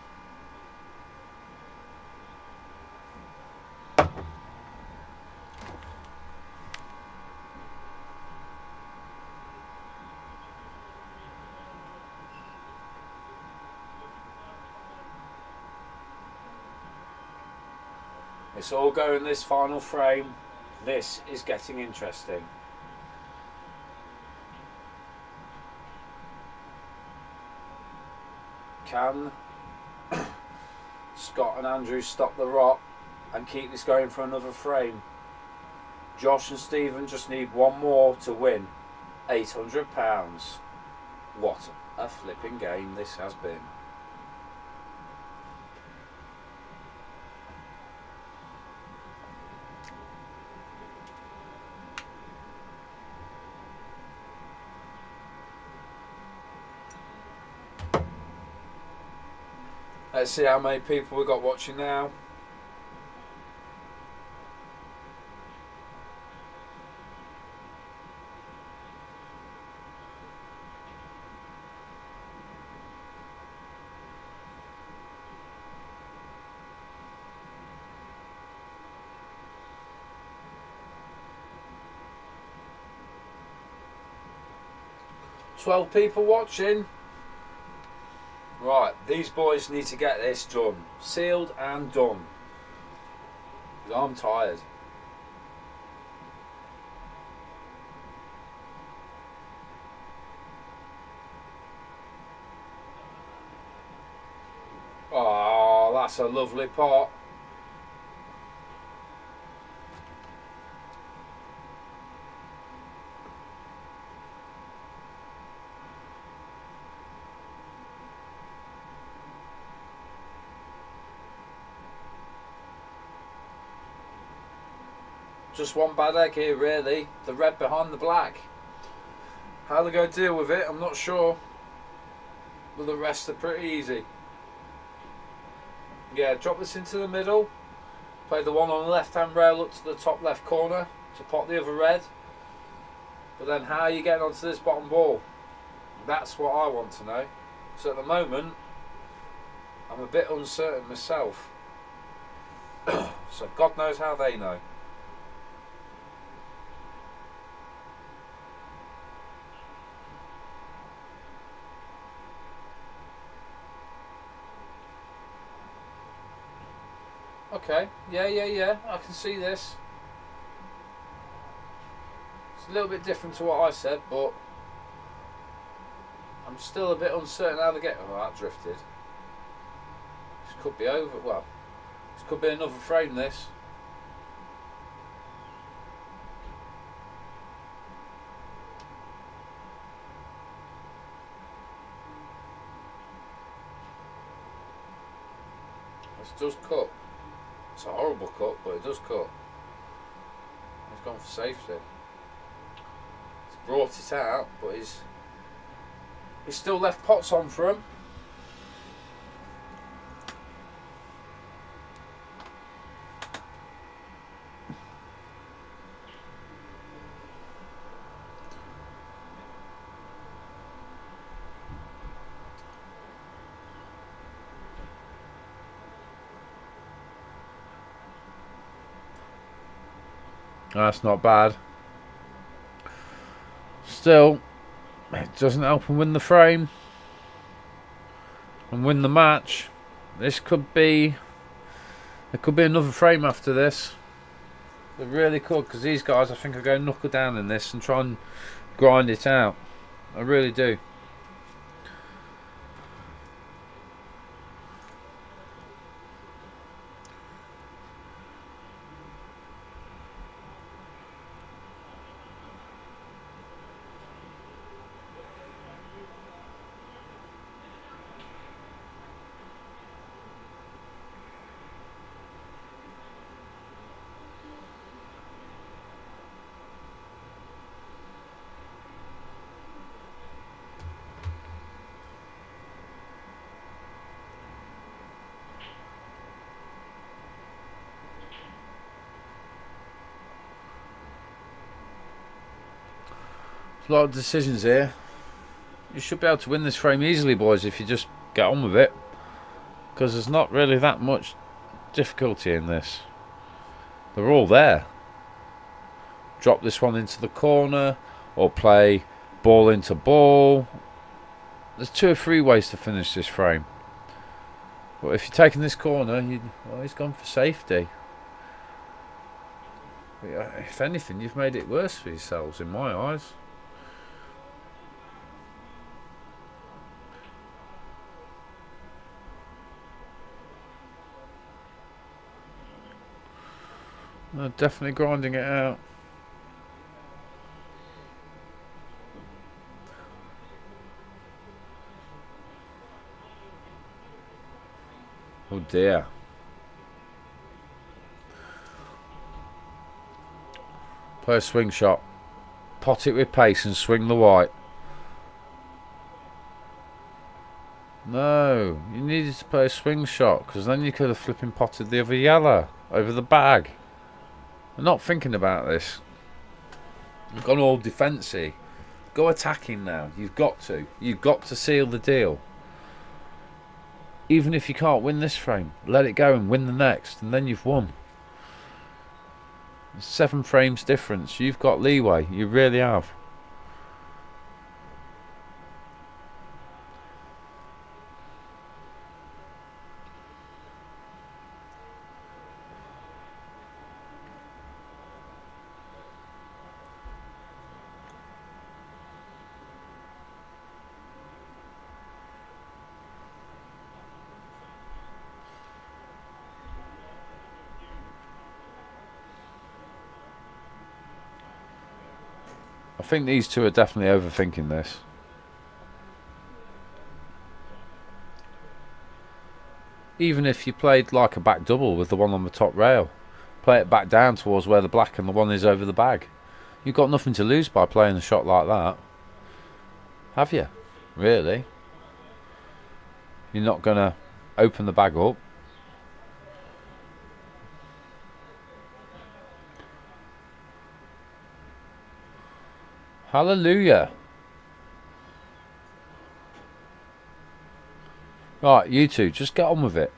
S1: It's all going this final frame. This is getting interesting. Can Scott and Andrew stop the rot and keep this going for another frame? Josh and Stephen just need one more to win £800. What a flipping game this has been. Let's see how many people we got watching now. "12 people watching. Right, these boys need to get this done. Sealed and done. I'm tired. Oh, that's a lovely pot. Just one bad egg here, really. The red behind the black. How they're going to deal with it, I'm not sure. But the rest are pretty easy. Yeah, drop this into the middle. Play the one on the left-hand rail up to the top left corner to pot the other red. But then how are you getting onto this bottom ball? That's what I want to know. So at the moment, I'm a bit uncertain myself. So God knows how they know. Okay. Yeah. I can see this. It's a little bit different to what I said, but I'm still a bit uncertain how they get. Oh, that drifted. This could be over. Well, this could be another frame. This. This does cut. It's a horrible cut, but it does cut. He's gone for safety. He's brought it out, but he's still left pots on for him. That's not bad. Still, it doesn't help him win the frame and win the match. This could be. There could be another frame after this. It really could, because these guys, I think, are going to knuckle down in this and try and grind it out. I really do. A lot of decisions here. You should be able to win this frame easily, boys, if you just get on with it, because there's not really that much difficulty in this. They're all there. Drop this one into the corner, or play ball into ball. There's 2 or 3 ways to finish this frame. But if you're taking this corner, he's gone for safety. If anything, you've made it worse for yourselves in my eyes. They're definitely grinding it out. Oh dear. Play a swing shot. Pot it with pace and swing the white. No, you needed to play a swing shot, because then you could have flipping potted the other yellow over the bag. I'm not thinking about this. You've gone all defensive. Go attacking now. You've got to. You've got to seal the deal. Even if you can't win this frame, let it go and win the next, and then you've won. 7 frames difference. You've got leeway. You really have. I think these two are definitely overthinking this. Even if you played like a back double with the one on the top rail, play it back down towards where the black and the one is over the bag. You've got nothing to lose by playing a shot like that, have you? Really? You're not going to open the bag up. Hallelujah. Right, you two, just get on with it.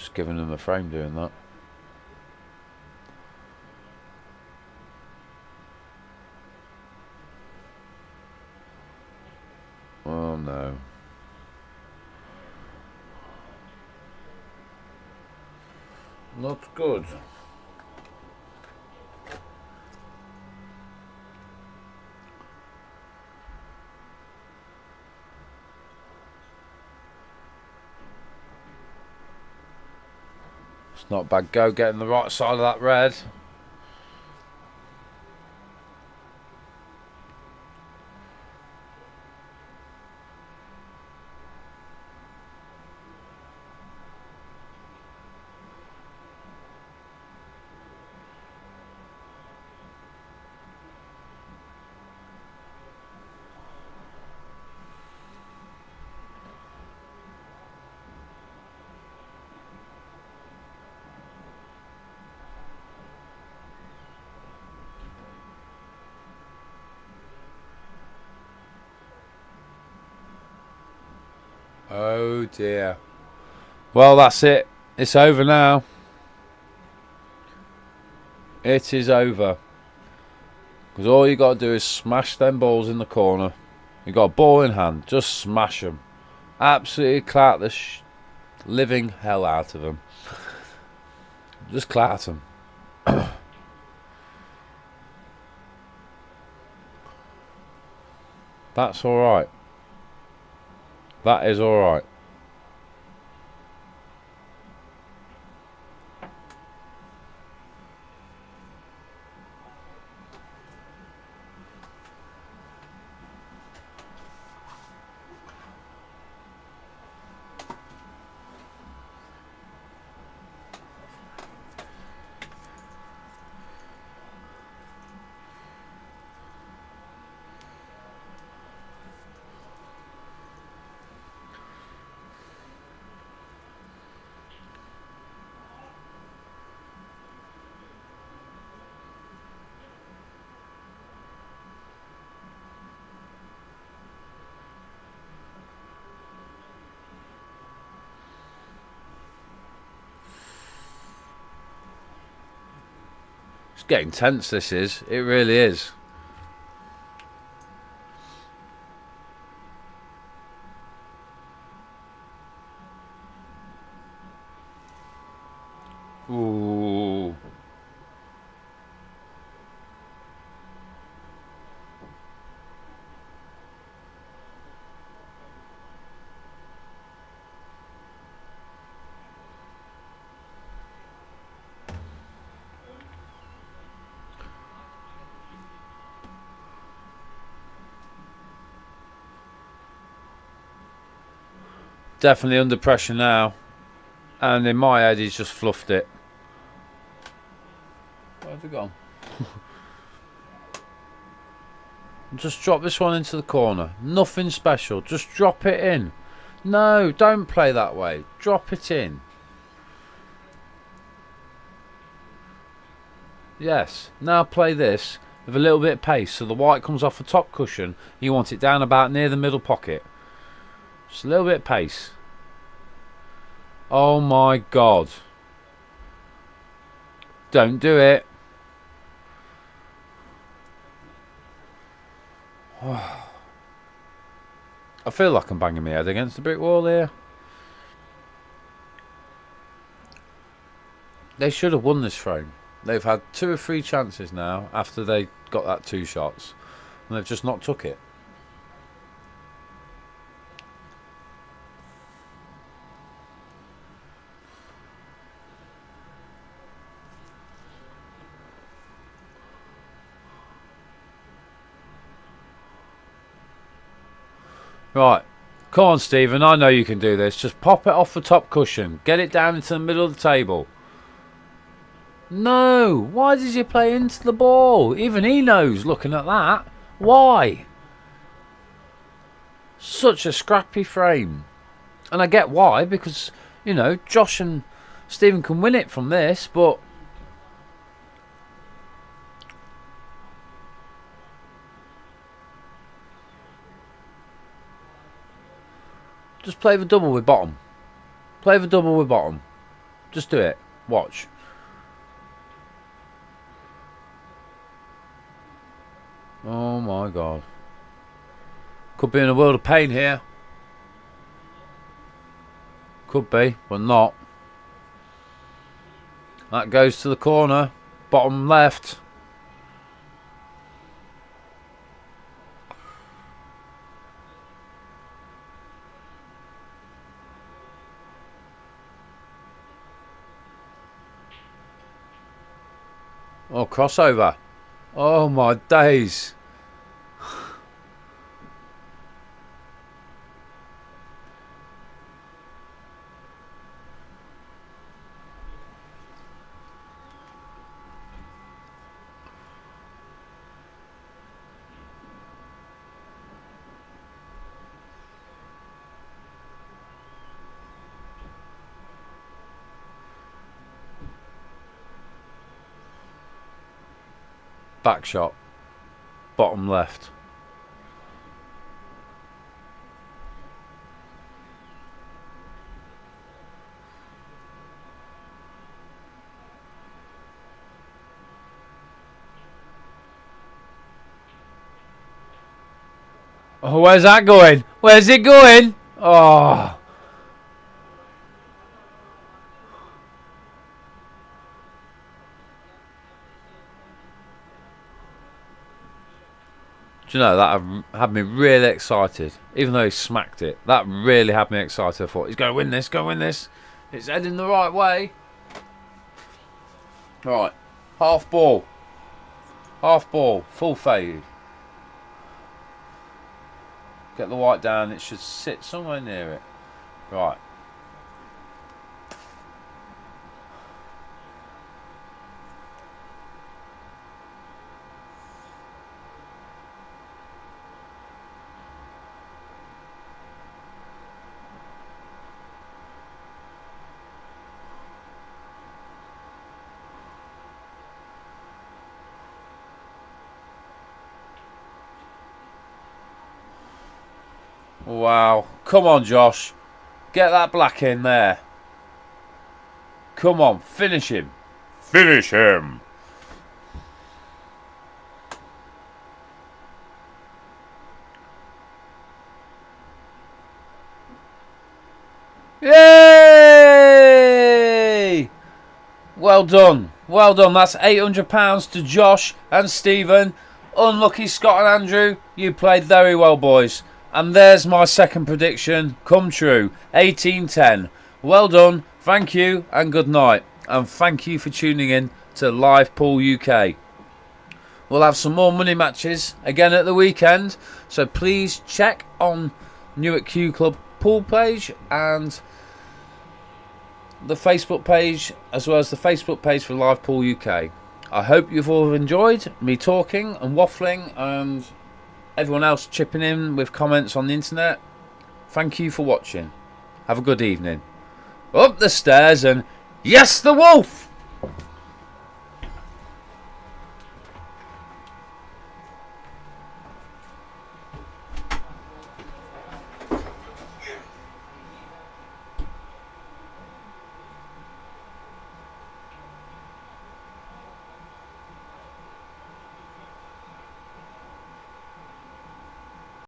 S1: Just giving them a frame doing that. Oh no. Not good. It's not a bad go getting the right side of that red. Oh dear. Well, that's it. It's over now. It is over. Because all you got to do is smash them balls in the corner. You got a ball in hand. Just smash them. Absolutely clat the living hell out of them. Just clat them. That's alright. That is alright. It's getting tense, this is. It really is. Ooh. Definitely under pressure now. And in my head, he's just fluffed it. Where's it gone? Just drop this one into the corner. Nothing special. Just drop it in. No, don't play that way. Drop it in. Yes. Now play this with a little bit of pace so the white comes off the top cushion. You want it down about near the middle pocket. Just a little bit of pace. Oh my God. Don't do it. I feel like I'm banging my head against the brick wall here. They should have won this frame. They've had 2 or 3 chances now after they got that 2 shots. And they've just not took it. Right, come on Stephen, I know you can do this. Just pop it off the top cushion. Get it down into the middle of the table. No, why did you play into the ball? Even he knows looking at that. Why? Such a scrappy frame. And I get why, because, you know, Josh and Stephen can win it from this, but... Just play the double with bottom. Play the double with bottom. Just do it. Watch. Oh my God. Could be in a world of pain here. Could be, but not. That goes to the corner. Bottom left. Oh, crossover. Oh my days. Back shot. Bottom left. Oh, where's that going? Where's it going? Oh. Do you know, that had me really excited. Even though he smacked it, that really had me excited. I thought, he's going to win this, going to win this. It's heading the right way. Right, half ball. Half ball, full fade. Get the white down, it should sit somewhere near it. Right. Wow. Come on, Josh. Get that black in there. Come on, finish him. Finish him. Yay! Well done. Well done. That's £800 to Josh and Stephen. Unlucky Scott and Andrew. You played very well, boys. And there's my second prediction come true. 18-10. Well done. Thank you and good night. And thank you for tuning in to Live Pool UK. We'll have some more money matches again at the weekend. So please check on Newark Q Club pool page and the Facebook page, as well as the Facebook page for Live Pool UK. I hope you've all enjoyed me talking and waffling and everyone else chipping in with comments on the internet. Thank you for watching. Have a good evening. Up the stairs and yes, the wolf!